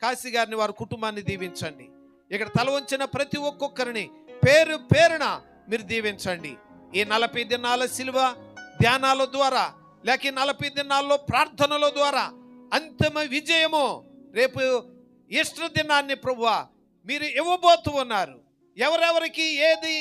కాశీ గారిని వారి కుటుంబాన్ని దీవించండి. ఇక్కడ తల వంచిన ప్రతి ఒక్కొక్కరిని పేరున మీరు దీవించండి. ఈ 40 దినాల సిలువ ధ్యానాల ద్వారా లేక ఈ 40 దినాల్లో ప్రార్థనల ద్వారా అంతిమ విజయము రేపు ఈస్టర్ దినాన్ని ప్రభువా మీరు ఇవ్వబోతూ ఉన్నారు. ఎవరెవరికి ఏది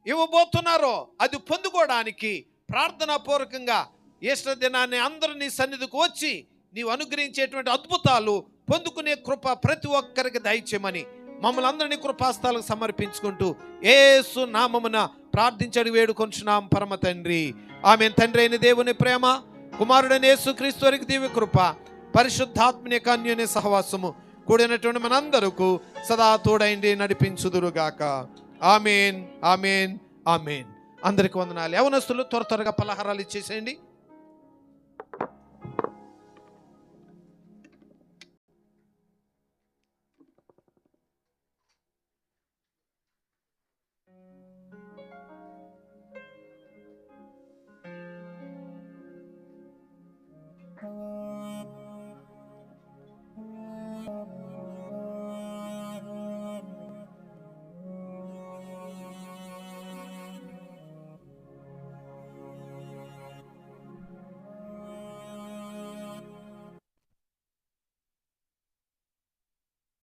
ఇవ్వబోతున్నారో అది పొందుకోవడానికి ప్రార్థనాపూర్వకంగా ఈస్టర్ దినాన్ని అందరూ నీ సన్నిధికి వచ్చి నీవు అనుగ్రహించేటువంటి అద్భుతాలు పొందుకునే కృప ప్రతి ఒక్కరికి దయచేయమని మమ్మల్ని అందరినీ కృపాస్తాలకు సమర్పించుకుంటూ యేసు నామమున ప్రార్థించడి వేడుకొంచున్నాం పరమ తండ్రి. ఆమేన్. తండ్రి అయిన దేవుని ప్రేమ, కుమారుడైన యేసుక్రీస్తు వారికి దివ్య కృప, పరిశుద్ధాత్మని యొక్క అన్యోన్య సహవాసము కూడినటువంటి మనందరకు సదా తోడైండి నడిపించుదురుగాక. ఆమేన్, ఆమేన్, ఆమేన్. అందరికి వందనాలు. యవనస్తులు త్వరగా పలహారాలు ఇచ్చేసేయండి.